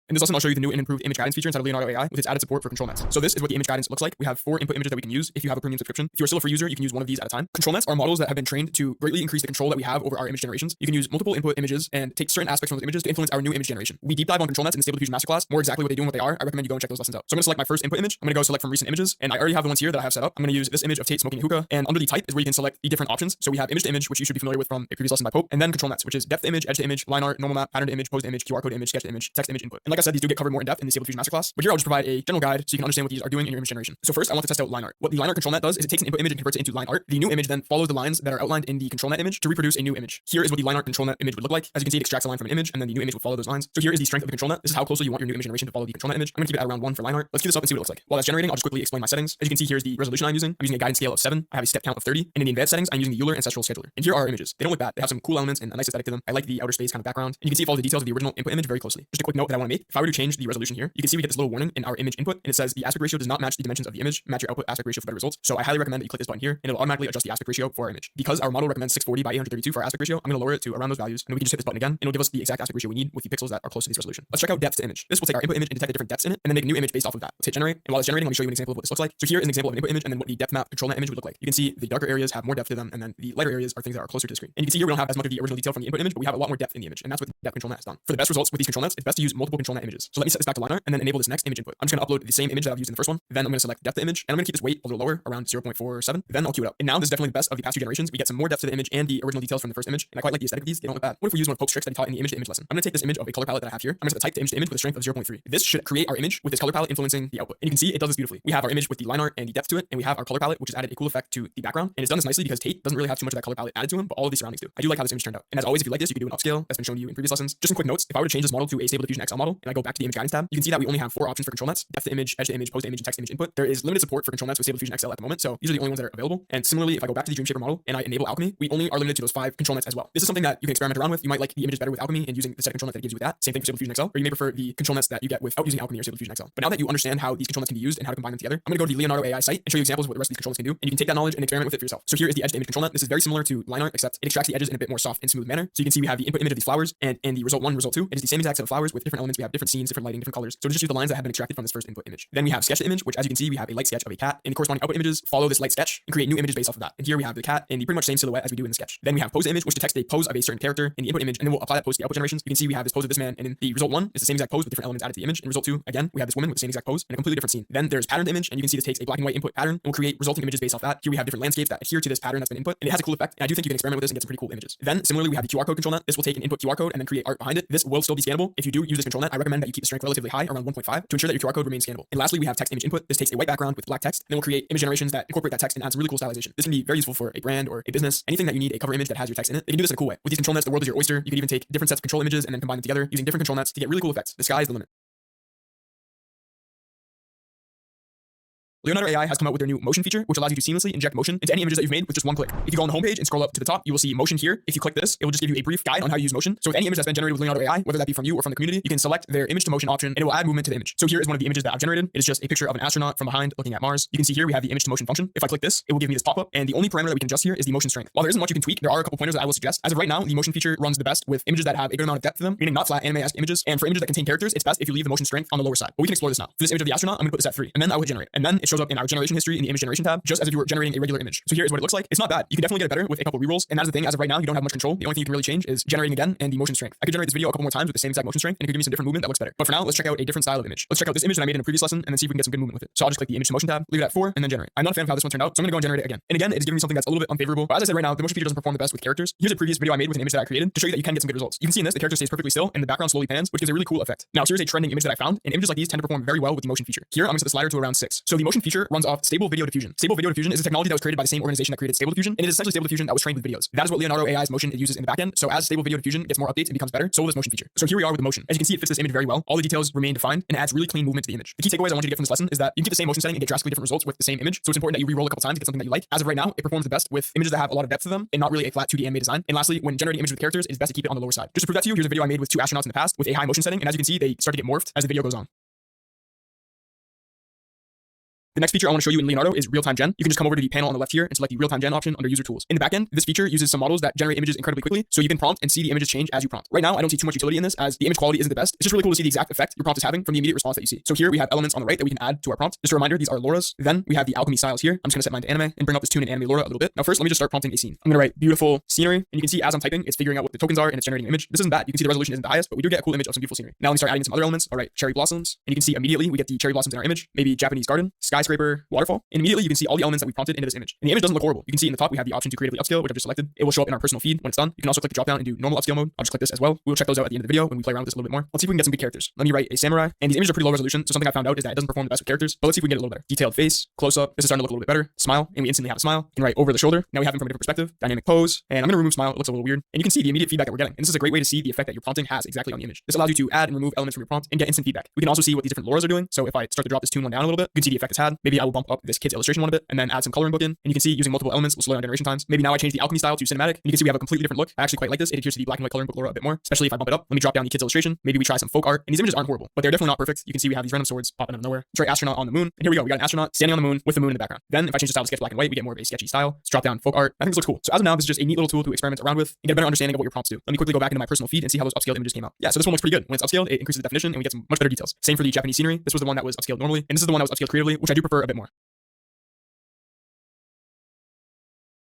In this lesson, I'll show you the new and improved image guidance feature inside of Leonardo AI with its added support for control nets. So this is what the image guidance looks like. We have 4 input images that we can use if you have a premium subscription. If you're still a free user, you can use one of these at a time. Control nets are models that have been trained to greatly increase the control that we have over our image generations. You can use multiple input images and take certain aspects from those images to influence our new image generation. We deep dive on control nets in the Stable Diffusion Masterclass, more exactly what they do and what they are. I recommend you go and check those lessons out. So I'm going to select my first input image. I'm going to go select from recent images, and I already have the ones here that I have set up. I'm going to use this image of Tate smoking a hookah, and under the type is where you can select the different options. So we have image to image, which you should be familiar with from a previous lesson by Pope, and then control nets, which is depth to image, edge to image, line art, normal map, pattern to image, pose to image, QR code to image, sketch to image, text to image input. And like I said, these do get covered more in depth in the Stable Diffusion Masterclass, but here I'll just provide a general guide so you can understand what these are doing in your image generation. So first, I want to test out line art. What the line art control net does is it takes an input image and converts it into line art. The new image then follows the lines that are outlined in the control net image to reproduce a new image. Here is what the line art control net image would look like. As you can see, it extracts a line from an image, and then the new image will follow those lines. So here is the strength of the control net. This is how closely you want your new image generation to follow the control net image. I'm going to keep it at around 1 for line art. Let's queue this up and see what it looks like. While that's generating, I'll just quickly explain my settings. As you can see, here's the resolution I'm using. I'm using a guidance scale of 7. I have a step count of 30. And in the advanced settings, I'm using the Euler ancestral scheduler. And here are our images. They don't look bad. They have some cool elements and a nice aesthetic to them. I like the outer space kind of background. And you can see all the details of the original input image very closely. Just a quick note that I want to make. If I were to change the resolution here, you can see we get this little warning in our image input, and it says the aspect ratio does not match the dimensions of the image. Match your output aspect ratio for better results. So I highly recommend that you click this button here, and it'll automatically adjust the aspect ratio for our image. Because our model recommends 640 by 832 for our aspect ratio, I'm going to lower it to around those values, and we can just hit this button again, and it'll give us the exact aspect ratio we need with the pixels that are close to this resolution. Let's check out depth to image. This will take our input image and detect the different depths in it, and then make a new image based off of that. Let's hit generate, and while it's generating, let me show you an example of what this looks like. So here is an example of an input image, and then what the depth map control net image would look like. You can see the darker areas have more depth to them, and then the lighter areas are things that are closer to the screen. And you can see here we don't have as much of the original detail from the input image, but we have a lot more depth in the image, and that's what the depth control net has done. For the best results with these control nets, it's best to use multiple control net images. So let me set this back to line art, and then enable this next image input. I'm just going to upload the same image that I've used in the first one. Then I'm going to select depth to image, and I'm going to keep this weight a little lower, around 0.47. Then I'll queue it up. And now this is definitely the best of the past 2 generations. We get some more depth to the image and the original details from the first image, and I quite like the aesthetic of these. They don't look bad. What if we use one of Pope's tricks that he taught in the image to image lesson? I'm going to take this image of a color palette that I have here. I'm going to set the type to image with a strength of 0.3. This should create our image with this color palette influencing the output. And you can see it does this beautifully. We have our image with the line art and the depth to it, and we have our color palette, which has added a cool effect to the background. And it's done this nicely because Tate doesn't really have too much of that color palette added to him, but all of the surroundings do. I do like how this image turned out. And as always, if you like this, you can do an upscale that's been shown to you in previous lessons. Just some quick notes. If I were to change this model to a Stable Diffusion XL model, and I go back to the image guidance tab, you can see that we only have 4 options for control nets: depth to image, edge to image, pose to image, and text to image input. There is limited support for control nets with Stable Diffusion XL at the moment, so these are the only ones that are available. And similarly, if I go back to the Dream Shaper model and I enable Alchemy, we only are limited to those 5 control nets as well. This is something that you can experiment around with. You might like the images better with Alchemy and using the set control net that it gives you with that. Same thing for Stable Diffusion XL, or you may prefer the control nets that you get without using Alchemy or Stable Diffusion XL. But now that you understand how these control nets can be used and how to combine them together, I'm going to go to the Leonardo AI site and show you examples of what the rest of these control nets can do, and you can take that knowledge and experiment with it for yourself. So here is the edge to image control net. This is very similar to line art, except it extracts the edges in a bit more soft and smooth manner. So you can see we have the input image of these flowers, and in the result 1, result 2, it is the same exact set of flowers with different elements. We have different scenes, different lighting, different colors. So just use the lines that have been extracted from this first input image. Then we have sketch to image, which as you can see, we have a light sketch of a cat, and the corresponding output images follow this light sketch and create new images based off of that. And here we have the cat in the pretty much same silhouette as we do in the sketch. Then we have pose to image, which detects a pose of a certain character in the input image, and then we'll apply that pose to the output generations. You can see we have this pose of this man, and in the result 1, it's the same exact pose with different elements added to the image. In result 2, again, we have this woman with the same exact pose and a completely different scene. Then there's pattern to image, and you can see this takes a black and white input pattern and will create resulting images based off that. Here we have different landscapes that adhere to this pattern that's been input, and it has a cool effect. And I do think you can experiment with this and get some pretty cool images. Then similarly, we have the QR code control net. This will take an input QR code and then create art behind it. This will still be scannable. If you do use this control net, I recommend that you keep the strength relatively high, around 1.5, to ensure that your QR code remains scannable. And lastly, we have text image input. This takes a white background with black text, and then we'll create image generations that incorporate that text and add some really cool stylization. This can be very useful for a brand or a business, anything that you need a cover image that has your text in it. They can do this in a cool way. With these control nets, the world is your oyster. You can even take different sets of control images and then combine them together using different control nets to get really cool effects. The sky is the limit. Leonardo AI has come out with their new motion feature, which allows you to seamlessly inject motion into any images that you've made with just one click. If you go on the homepage and scroll up to the top, you will see motion here. If you click this, it will just give you a brief guide on how you use motion. So with any image that's been generated with Leonardo AI, whether that be from you or from the community, you can select their image to motion option, and it will add movement to the image. So here is one of the images that I've generated. It is just a picture of an astronaut from behind looking at Mars. You can see here we have the image to motion function. If I click this, it will give me this pop-up, and the only parameter that we can adjust here is the motion strength. While there isn't much you can tweak, there are a couple pointers that I will suggest. As of right now, the motion feature runs the best with images that have a good amount of depth to them, meaning not flat anime-esque images. And for images that contain characters, it's best if you leave the motion strength on the lower side. But we can explore this now. For this image of the astronaut, I'm going to put this at 3, and then I will hit generate. And then it shows up in our generation history in the image generation tab, just as if you were generating a regular image. So here is what it looks like. It's not bad. You can definitely get it better with a couple rerolls. And that's the thing, as of right now, you don't have much control. The only thing you can really change is generating again and the motion strength. I could generate this video a couple more times with the same exact motion strength, and it could give me some different movement that looks better. But for now, let's check out a different style of image. Let's check out this image that I made in a previous lesson and then see if we can get some good movement with it. So I'll just click the image to motion tab, leave it at 4, and then generate. I'm not a fan of how this one turned out, so I'm gonna go and generate it again. And again, it's giving me something that's a little bit unfavorable. But as I said right now, the motion feature doesn't perform the best with characters. Here's a previous video I made with an image that I created to show you that you can get some good results. You can see in this, the character stays perfectly still and the background slowly pans, which gives a really cool effect. Now here's a trending image that I found, and images like these tend to perform very well with the motion feature. Here, I'm gonna set the slider to around 6. So the motion second feature runs off Stable Video Diffusion. Stable Video Diffusion is a technology that was created by the same organization that created Stable Diffusion, and it is essentially Stable Diffusion that was trained with videos. That is what Leonardo AI's motion it uses in the backend. So as Stable Video Diffusion gets more updates and becomes better, so will this motion feature. So here we are with the motion. As you can see, it fits this image very well. All the details remain defined and adds really clean movement to the image. The key takeaways I want you to get from this lesson is that you can keep the same motion setting and get drastically different results with the same image. So it's important that you re-roll a couple times to get something that you like. As of right now, it performs the best with images that have a lot of depth to them and not really a flat 2D animated design. And lastly, when generating images with characters, it is best to keep it on the lower side. Just to prove that to you, here's a video I made with two astronauts in the past with a high motion setting, and as you can see, they start to get morphed as the video goes on. The next feature I want to show you in Leonardo is real-time gen. You can just come over to the panel on the left here and select the real-time gen option under user tools. In the backend, this feature uses some models that generate images incredibly quickly, so you can prompt and see the images change as you prompt. Right now, I don't see too much utility in this as the image quality isn't the best. It's just really cool to see the exact effect your prompt is having from the immediate response that you see. So here we have elements on the right that we can add to our prompt. Just a reminder, these are Laura's. Then we have the alchemy styles here. I'm just going to set mine to anime and bring up this tune in anime Laura a little bit. Now first, let me just start prompting a scene. I'm going to write beautiful scenery, and you can see as I'm typing, it's figuring out what the tokens are and it's generating an image. This isn't bad. You can see the resolution isn't the highest, but we do get a cool image of some beautiful scenery. Now let me start adding in some other elements. All right, cherry blossoms, and you can see immediately we get the cherry blossoms in our image, maybe Japanese garden, skyscraper, waterfall, and immediately you can see all the elements that we prompted into this image. And the image doesn't look horrible. You can see in the top we have the option to creatively upscale, which I've just selected. It will show up in our personal feed when it's done. You can also click the drop down and do normal upscale mode. I'll just click this as well. We will check those out at the end of the video when we play around with this a little bit more. Let's see if we can get some good characters. Let me write a samurai, and these images are pretty low resolution, so something I found out is that it doesn't perform the best with characters, but let's see if we can get it a little better. Detailed face, close up. This is starting to look a little bit better. Smile, and we instantly have a smile. You can write over the shoulder. Now we have him from a different perspective. Dynamic pose, and I'm going to remove smile. It looks a little weird, and you can see the immediate feedback that we're getting. And this is a great way to see the effect that your prompting has exactly on the image. This allows you to add and remove elements from your prompt and get instant feedback. We can also see what these different Lauras are doing. So if I start to drop this tune one down a little bit, you can see the effect it's had. Maybe I will bump up this kid's illustration one a bit and then add some coloring book in, and you can see using multiple elements will slow down generation times. Maybe now I change the alchemy style to cinematic, and you can see we have a completely different look. I actually quite like this. It adheres to the black and white coloring book Laura a bit more, especially if I bump it up. Let me drop down the kid's illustration. Maybe we try some folk art, and these images aren't horrible, but they're definitely not perfect. You can see we have these random swords popping out of nowhere. Let's write astronaut on the moon, and here we go. We got an astronaut standing on the moon with the moon in the background. Then if I change the style to sketch black and white, we get more of a sketchy style. Let's drop down folk art. I think this looks cool. So as of now, this is just a neat little tool to experiment around with and get a better understanding of what your prompts do. Let me quickly go back into my personal feed and see how those upscaled images came out. Yeah, so this one looks pretty good. When it's upscaled, it increases the definition and we get some much better details. Same for the Japanese scenery. This was the one that was upscaled normally, and this is the one that was upscaled creatively, which I do prefer a bit more.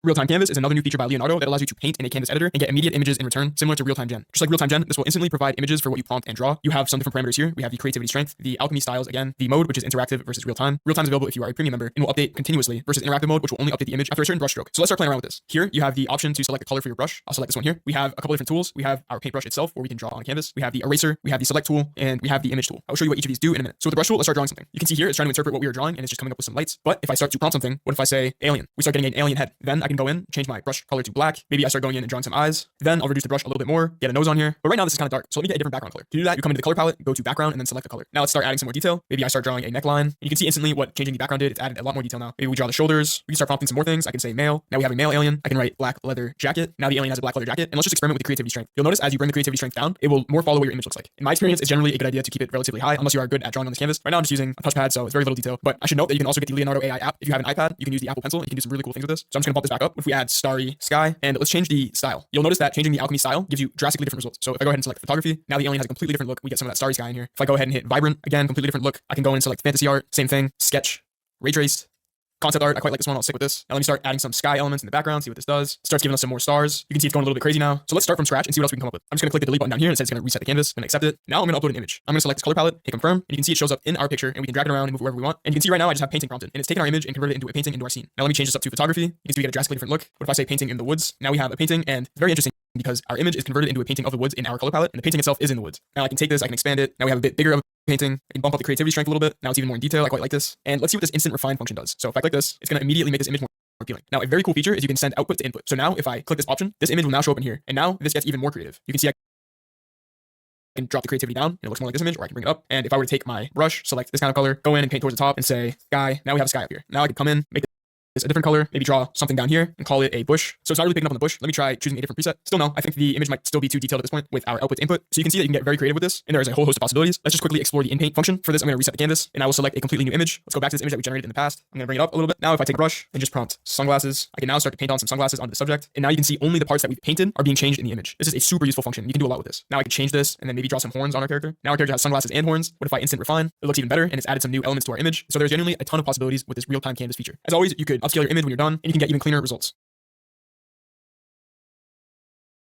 Real-time canvas is another new feature by Leonardo that allows you to paint in a canvas editor and get immediate images in return, similar to real-time gen. Just like real-time gen, this will instantly provide images for what you prompt and draw. You have some different parameters here. We have the creativity strength, the alchemy styles again, the mode, which is interactive versus real-time. Real-time is available if you are a premium member and will update continuously versus interactive mode, which will only update the image after a certain brush stroke. So let's start playing around with this. Here you have the option to select the color for your brush. I'll select this one here. We have a couple different tools. We have our paintbrush itself where we can draw on a canvas. We have the eraser, we have the select tool, and we have the image tool. I'll show you what each of these do in a minute. So with the brush tool, let's start drawing something. You can see here it's trying to interpret what we are drawing and it's just coming up with some lights. But if I start to prompt something, what if I say alien? We start getting an alien head. Then I can go in, change my brush color to black. Maybe I start going in and drawing some eyes. Then I'll reduce the brush a little bit more, get a nose on here. But right now this is kind of dark. So let me get a different background color. To do that, you come into the color palette, go to background, and then select the color. Now let's start adding some more detail. Maybe I start drawing a neckline. And you can see instantly what changing the background did. It's added a lot more detail now. Maybe we draw the shoulders. We can start prompting some more things. I can say male. Now we have a male alien. I can write black leather jacket. Now the alien has a black leather jacket. And let's just experiment with the creativity strength. You'll notice as you bring the creativity strength down, it will more follow what your image looks like. In my experience, it's generally a good idea to keep it relatively high unless you are good at drawing on this canvas. Right now I'm just using a touchpad, so it's very little detail. But I should note that you can also get the Leonardo AI app. If you have an iPad, you can use the Apple Pencil and you can do some really cool things with this. So I'm just gonna bump this back up. If we add starry sky and let's change the style. You'll notice that changing the alchemy style gives you drastically different results. So if I go ahead and select photography, now the alien has a completely different look. We get some of that starry sky in here. If I go ahead and hit vibrant, again, completely different look. I can go in and select fantasy art, same thing, sketch, ray traced, concept art. I quite like this one. I'll stick with this. Now let me start adding some sky elements in the background, see what this does. Starts giving us some more stars. You can see it's going a little bit crazy now. So let's start from scratch and see what else we can come up with. I'm just gonna click the delete button down here and it says it's gonna reset the canvas. I'm gonna accept it. Now I'm gonna upload an image. I'm gonna select this color palette, hit confirm, and you can see it shows up in our picture and we can drag it around and move wherever we want. And you can see right now I just have painting prompted and it's taken our image and converted it into a painting into our scene. Now let me change this up to photography. You can see we get a drastically different look. What if I say painting in the woods? Now we have a painting, and it's very interesting because our image is converted into a painting of the woods in our color palette, and the painting itself is in the woods. Now I can take this, I can expand it. Now we have a bit bigger of a painting. I can bump up the creativity strength a little bit. Now it's even more in detail. I quite like this. And let's see what this instant refine function does. So if I click this, it's going to immediately make this image more appealing. Now a very cool feature is you can send output to input. So now if I click this option, this image will now show up in here. And now this gets even more creative. You can see I can drop the creativity down and it looks more like this image, or I can bring it up. And if I were to take my brush, select this kind of color, go in and paint towards the top and say sky, now we have a sky up here. Now I can come in, make this a different color, maybe draw something down here and call it a bush. So it's not really picking up on the bush. Let me try choosing a different preset. Still no, I think the image might still be too detailed at this point with our output to input. So you can see that you can get very creative with this, and there is a whole host of possibilities. Let's just quickly explore the in-paint function. For this, I'm going to reset the canvas and I will select a completely new image. Let's go back to this image that we generated in the past. I'm going to bring it up a little bit. Now if I take a brush and just prompt sunglasses, I can now start to paint on some sunglasses onto the subject. And now you can see only the parts that we've painted are being changed in the image. This is a super useful function. You can do a lot with this. Now I can change this and then maybe draw some horns on our character. Now our character has sunglasses and horns. What if I instant refine? It looks even better and it's added some new elements to our image. So there's genuinely a ton of possibilities with this real-time canvas feature. As always, you could upscale your image when you're done, and you can get even cleaner results.